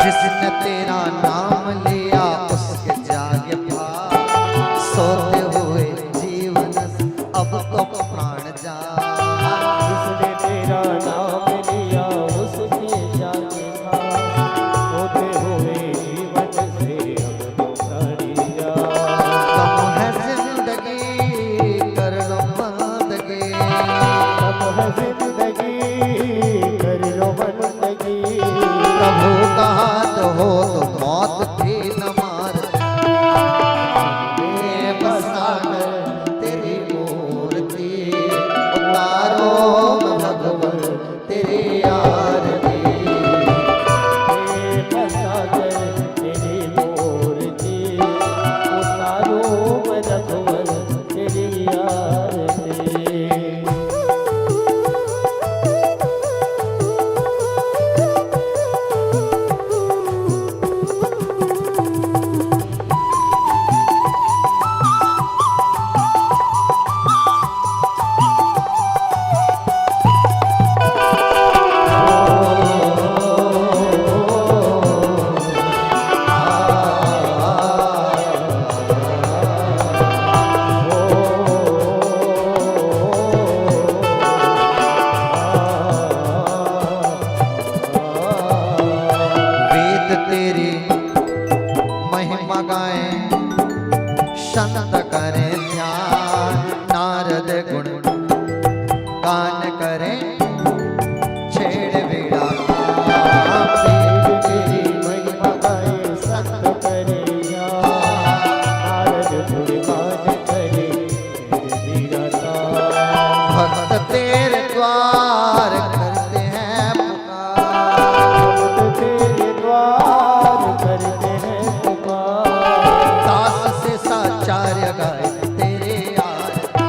जिसने तेरा नाम लिया उसके जागे भाग, सोते हुए जीवन अब तो प्राण जा। जिसने तेरा नाम लिया उसके जागे भाग, होते हुए जीवन से अब तो प्राणी जा। कम है जिंदगी कर लो बंदगी, कब है जिंदगी कर लो बंदगी। प्रभु का हाथ हो तो मौत भी न मार। बसा कर तेरी मूर्ति, उतारो भगवान तेरी आरती। ये बसा कर तेरी मूर्ति, उतारो मैं रघुवर तेरी आरती। वेद तेरी महिमा गाएं, संत करें ध्यान, नारद गुण गान करें, छेड़ वीणा गान। तेरी महिमा गाए संत करे ज्ञान, नारद गुणगान करे तेरे वीरता। भक्त तेरे द्वार करते हैं पुकार, भक्त तेरे द्वार करते हैं पुकार। दास से साचार्य गाए तेरे आरती।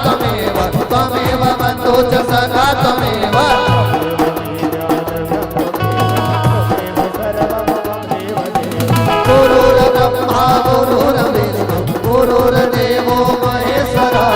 त्वमेव त्वमेव बन्धु च सखा त्वमेव गुरुर्ब्रह्मा गुरुर्विष्णु गुरुर्देवो महेश्वरः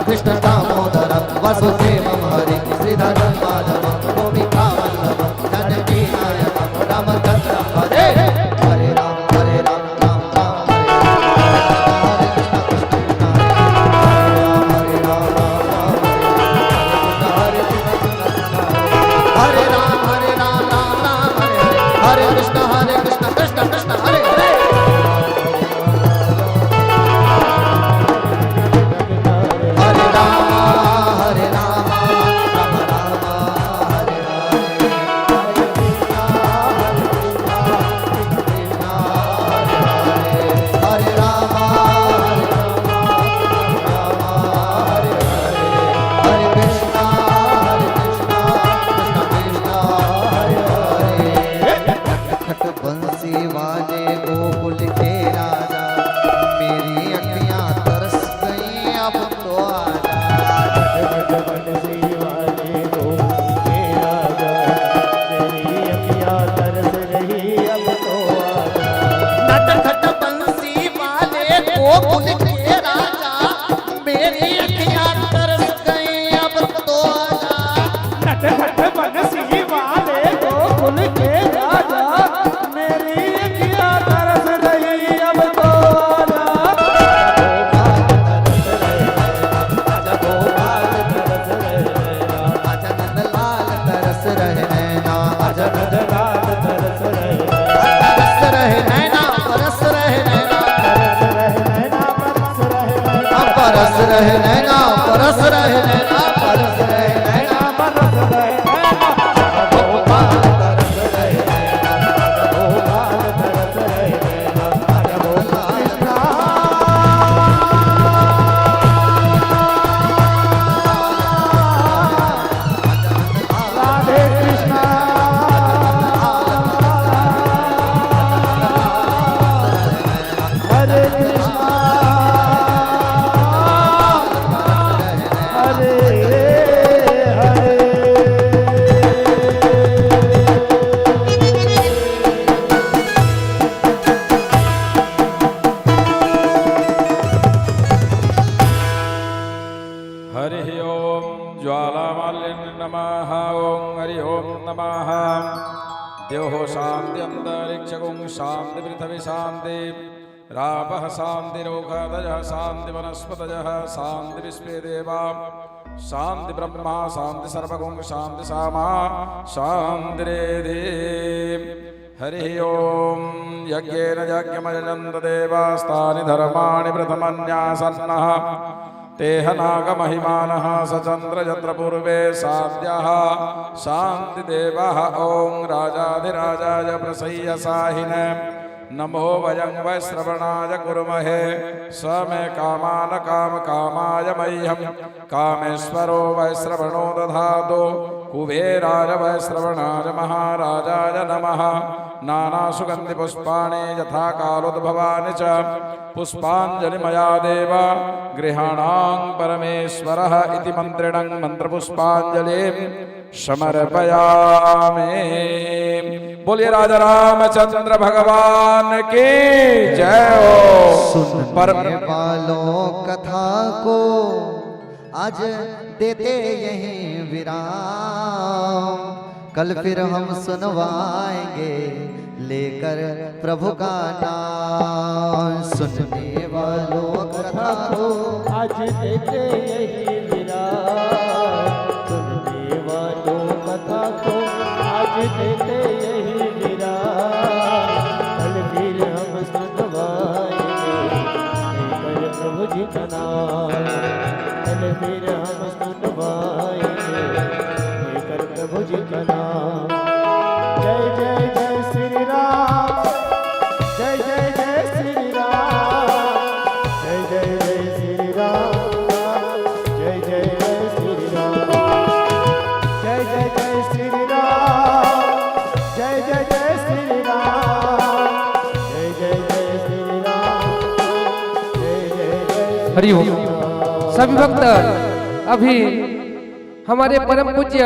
कृष्ण दामोदर वसुदेवं हरि श्रीधरं माधवं गोपिकावल्लभं जानकी नायकं रामचन्द्रं हरे हरे राम राम राम हरे कृष्ण कृष्ण हरे राम राम राम हरे कृष्ण कृष्ण कृष्ण हरे हरे बंसी वाले गोकुल के राजा मेरी अखियां तरस गई अब तो आजा बंसी वाले गोकुल के राजा मेरी अखियां तरस रही अब तो आजा नट खट बंसी वाले गोकुल के राजा मेरी अखियां तरस गई अब तो आजा नट खट बंसी वाले गोकुल के राजा मेरी अखियां तरस रही अब तो आजा आजा नंदलाल तरस रहे नैना आजा नंदलाल तरस रहे तरस रहे नैना परस रहे नैना परस रहे नैना परस रहे नैना परस रहे नैना बरस रहे गोपाल तरस रहे नैना गोपाल तरस रहे आजा गोपाल राधे कृष्णा हरे कृष्णा हरे हरे हरिः ओम ज्वालामालिन्य नमः ओम हरि ओम नमः द्योः शान्ति अन्तरिक्षगुं शान्ति पृथिवी शान्ति रापः शान्तिरोगदयः शान्ति वनस्पतयः शान्ति विश्वे देवा शान्ति ब्रह्मा शान्ति सर्वगुं शान्ति सामा शान्तिरेधि हरिः ओम यज्ञेन यज्ञमयजन्त देवास्तानि धर्माणि प्रथमन्यासन्नः तेह नागमहिमानः सचन्द्र यत्र पूर्वे साद्यः शान्तिदेवः ॐ राजाधिराजाय प्रसह्य साहिने नमो वयं वै श्रवणाय कुर्महे स मे कामान काम कामाय मह्यं कामेश्वरो वै श्रवणो दधातु कुबेराय वै श्रवणाय महाराजाय नमः नानासुगन्धिपुष्पाणि यथा कालोद्भवानि च पुष्पाञ्जलिमया देव गृहाणां परमेश्वरः इति मन्त्रिणं मन्त्रपुष्पाञ्जलिं समर्पयामि। बोलिए राजा रामचंद्र भगवान की जय हो। सुनने वालों कथा को आज देते यहीं विराम, कल फिर हम सुनवाएंगे लेकर प्रभु का नाम। सुनने वालों कथा को आज देते यही विराम, सुनने वालों कथा को आज देते यही विराम, कल फिर हम सुनवाएंगे लेकर प्रभु जी का नाम, कल फिर हम सुनवाएंगे लेकर प्रभु जी का नाम। जय जय जय श्री राम, जय जय जय श्री राम। हरिओम। सभी भक्त अभी हमारे परम पूज्य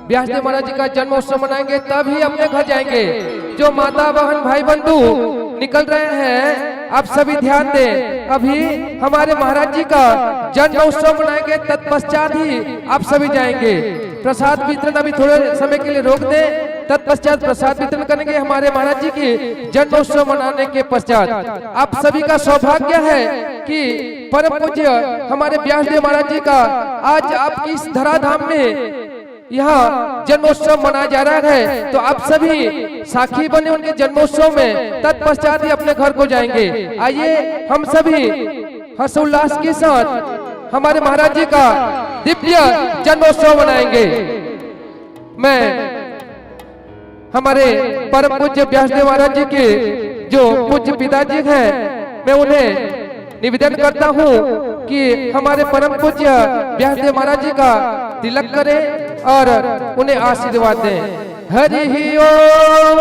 व्यासदेव महाराज जी का जन्मोत्सव मनाएंगे, तभी अपने घर जाएंगे। जो माता बहन भाई बंधु निकल रहे हैं, आप सभी ध्यान दें। अभी हमारे महाराज जी का जन्मोत्सव मनाएंगे, तत्पश्चात ही आप सभी जाएंगे। प्रसाद वितरण अभी थोड़े समय के लिए रोक दें, तत्पश्चात प्रसाद वितरण करेंगे हमारे महाराज जी की जन्मोत्सव मनाने के पश्चात। आप सभी का सौभाग्य है कि परम पूज्य हमारे व्यासदेव महाराज जी का आज आपकी इस धराधाम में यहाँ जन्मोत्सव मनाया जा रहा है, तो आप सभी साक्षी बने उनके जन्मोत्सव में, तत्पश्चात ही अपने घर को जाएंगे। आइए हम सभी हर्षोल्लास के साथ हमारे महाराज जी का दिव्य जन्मोत्सव मनाएंगे। मैं हमारे परम पूज्य व्यासदेव महाराज जी के जो पूज्य पिताजी हैं, मैं उन्हें निवेदन करता हूँ कि हमारे परम पूज्य व्यासदेव महाराज जी का तिलक करें और उन्हें आशीर्वाद दें। हरि ओम।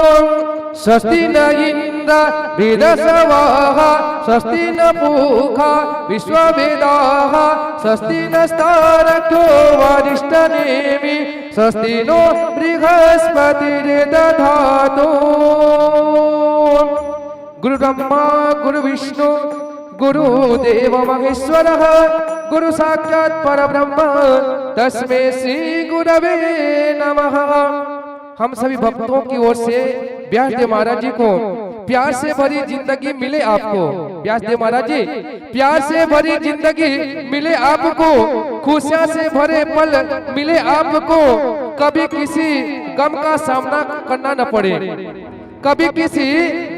स्वस्ति न इंद्र वेदसवाः स्वस्ति न पूषा विश्ववेदाः स्वस्ति नस्तारक्यो वरिष्ठनेमि स्वस्ति नो बृहस्पतिर्दधातु। गुरु ब्रह्मा गुरु विष्णु गुरुदेव महेश्वरः गुरु साक्षात् परब्रह्म तस्मै श्री गुरवे नमः। हम सभी भक्तों की ओर से व्यासदेव महाराज जी को प्यार से भरी जिंदगी मिले आपको। व्यासदेव महाराज जी, प्यार से भरी जिंदगी मिले आपको, खुशियां से भरे पल मिले आपको, कभी किसी गम का सामना करना न पड़े, कभी किसी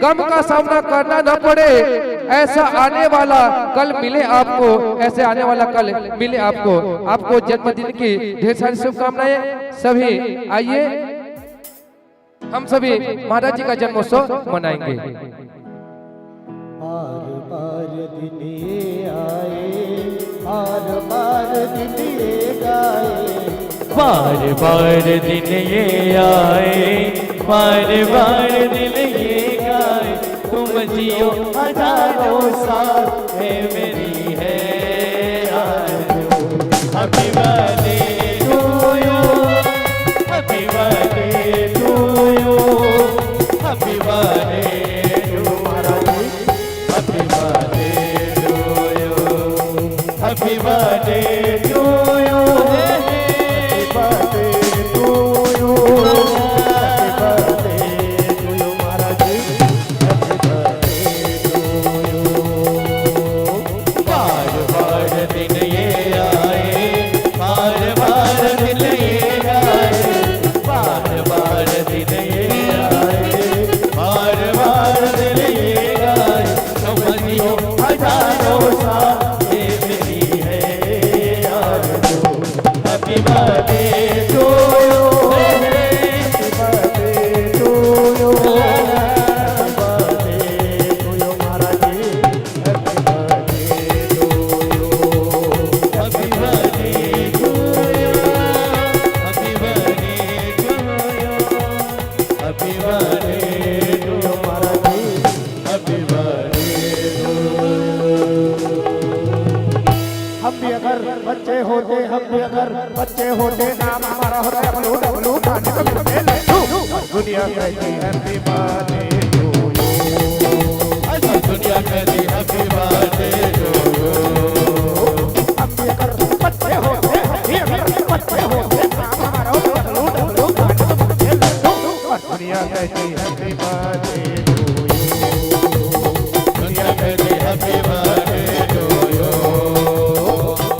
गम का सामना करना न पड़े, ऐसा आने वाला कल मिले आपको, ऐसे आने वाला कल मिले आपको। आपको जन्मदिन की ढेर सारी शुभकामनाएं। सभी आइए हम सभी महाराज जी का जन्मोत्सव मनाएंगे। बार बार दिन ये आए, बार बार दिन ये गाए, बार बार दिन ये आए, बार बार दिन ये गाए, तुम जियो हजारों साल है मेरी है आरज़ू। Happy birthday to you, happy birthday to you, happy birthday to Maharaj, happy birthday to you, happy birthday to you, happy birthday to you, happy birthday to you Maharaj, happy birthday to you. बार बार दिन ये आए, बार बार दिन ये आए, बार बार दिन ये आए, बार बार दिन ये आए, समझियो हजारों साल ये मेरी है आरज़ू। Happy birthday to you, happy birthday to you, happy birthday to you Maharaj, happy birthday to you, happy birthday to you, happy birthday to you, happy birthday to you Maharaj, happy birthday to you. हम भी अगर बच्चे होते, हम भी अगर बच्चे होते, नाम हमारा होता डब्लू डब्लू खाने को मिलते लड्डू। दुनिया कहती हैप्पी बर्थडे टू यू, दुनिया कहती हैप्पी बर्थडे टू यू। हम भी अगर बच्चे होते, हम भी अगर बच्चे होते, नाम हमारा होता डब्लू डब्लू खाने को मिलते लड्डू। दुनिया कहती हैप्पी बर्थडे टू यू, दुनिया कहती happy birthday to you,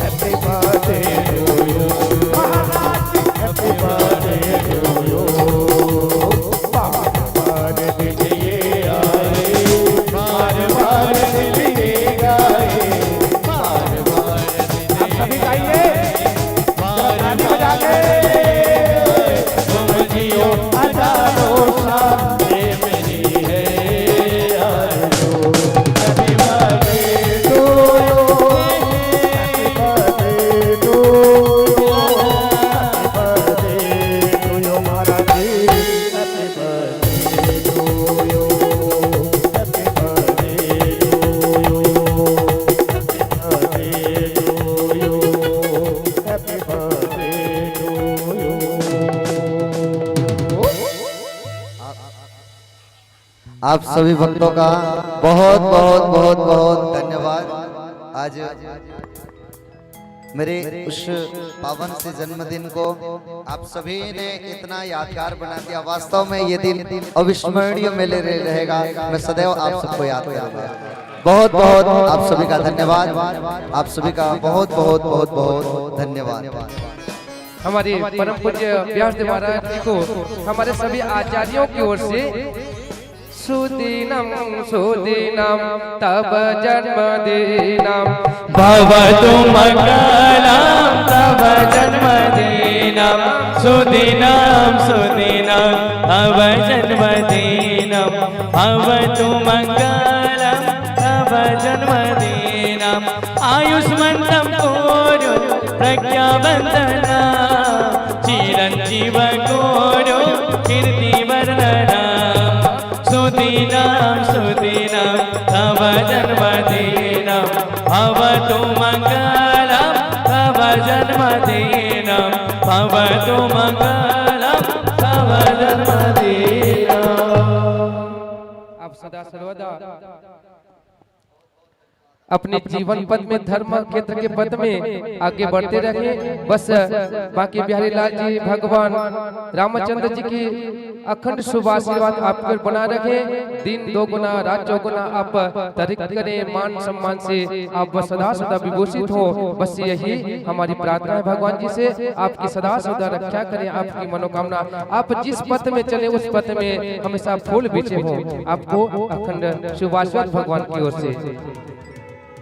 happy birthday to you Maharaj, happy birthday to you. बार बार दिन ये आए, बार बार दिन ये गाए, बार बार दिन आप सभी गाइए, बार बजा के तुम जियो हजारों साल ये मेरी है आरज़ू। हैप्पी बर्थडे आप सभी भक्तों का बहुत बहुत बहुत बहुत धन्यवाद। आज मेरे उस पावन से जन्मदिन को आप सभी ने इतना यादगार बना दिया। वास्तव में ये दिन अविस्मरणीय मेले रहेगा। मैं सदैव आप सबको याद करूंगा। बहुत बहुत आप सभी का धन्यवाद। आप सभी का बहुत बहुत बहुत बहुत धन्यवाद। हमारे परम पूज्य व्यासदेव महाराज जी को हमारे सभी आचार्यों की ओर से सुदिनम सुदिनम तब जन्मदिनम भवतु मंगलम तव जन्मदिनम सुदिनम सुदिनम तव जन्मदिनम भवतु मंगलम तव जन्मदिनम आयुष्मन्तं कुरु प्रज्ञावन्दना चिरञ्जीव कुरु कीर्तिवर्धना सुदिनं सुदिनं तव जन्मदिनं भवतु मंगलं तव जन्मदिनं भवतु मंगलं तव जन्मदिनं। आप सदा सर्वदा अपने जीवन पथ में धर्म क्षेत्र के पथ में आगे बढ़ते रहे। बस बाकी बिहारी लाल जी भगवान रामचंद्र जी की अखंड शुभ आशीर्वाद आप पर बना रखे। दिन दोगुना रात चौगुना आप तरक्की करें, मान सम्मान से आप सदा सदा विभूषित हो। बस यही हमारी प्रार्थना है भगवान जी से, आपकी सदा सदा रक्षा करें। आपकी मनोकामना, आप जिस पथ में चले उस पथ में हमेशा फूल बिछे हो। आपको अखंड शुभ आशीर्वाद भगवान की ओर से।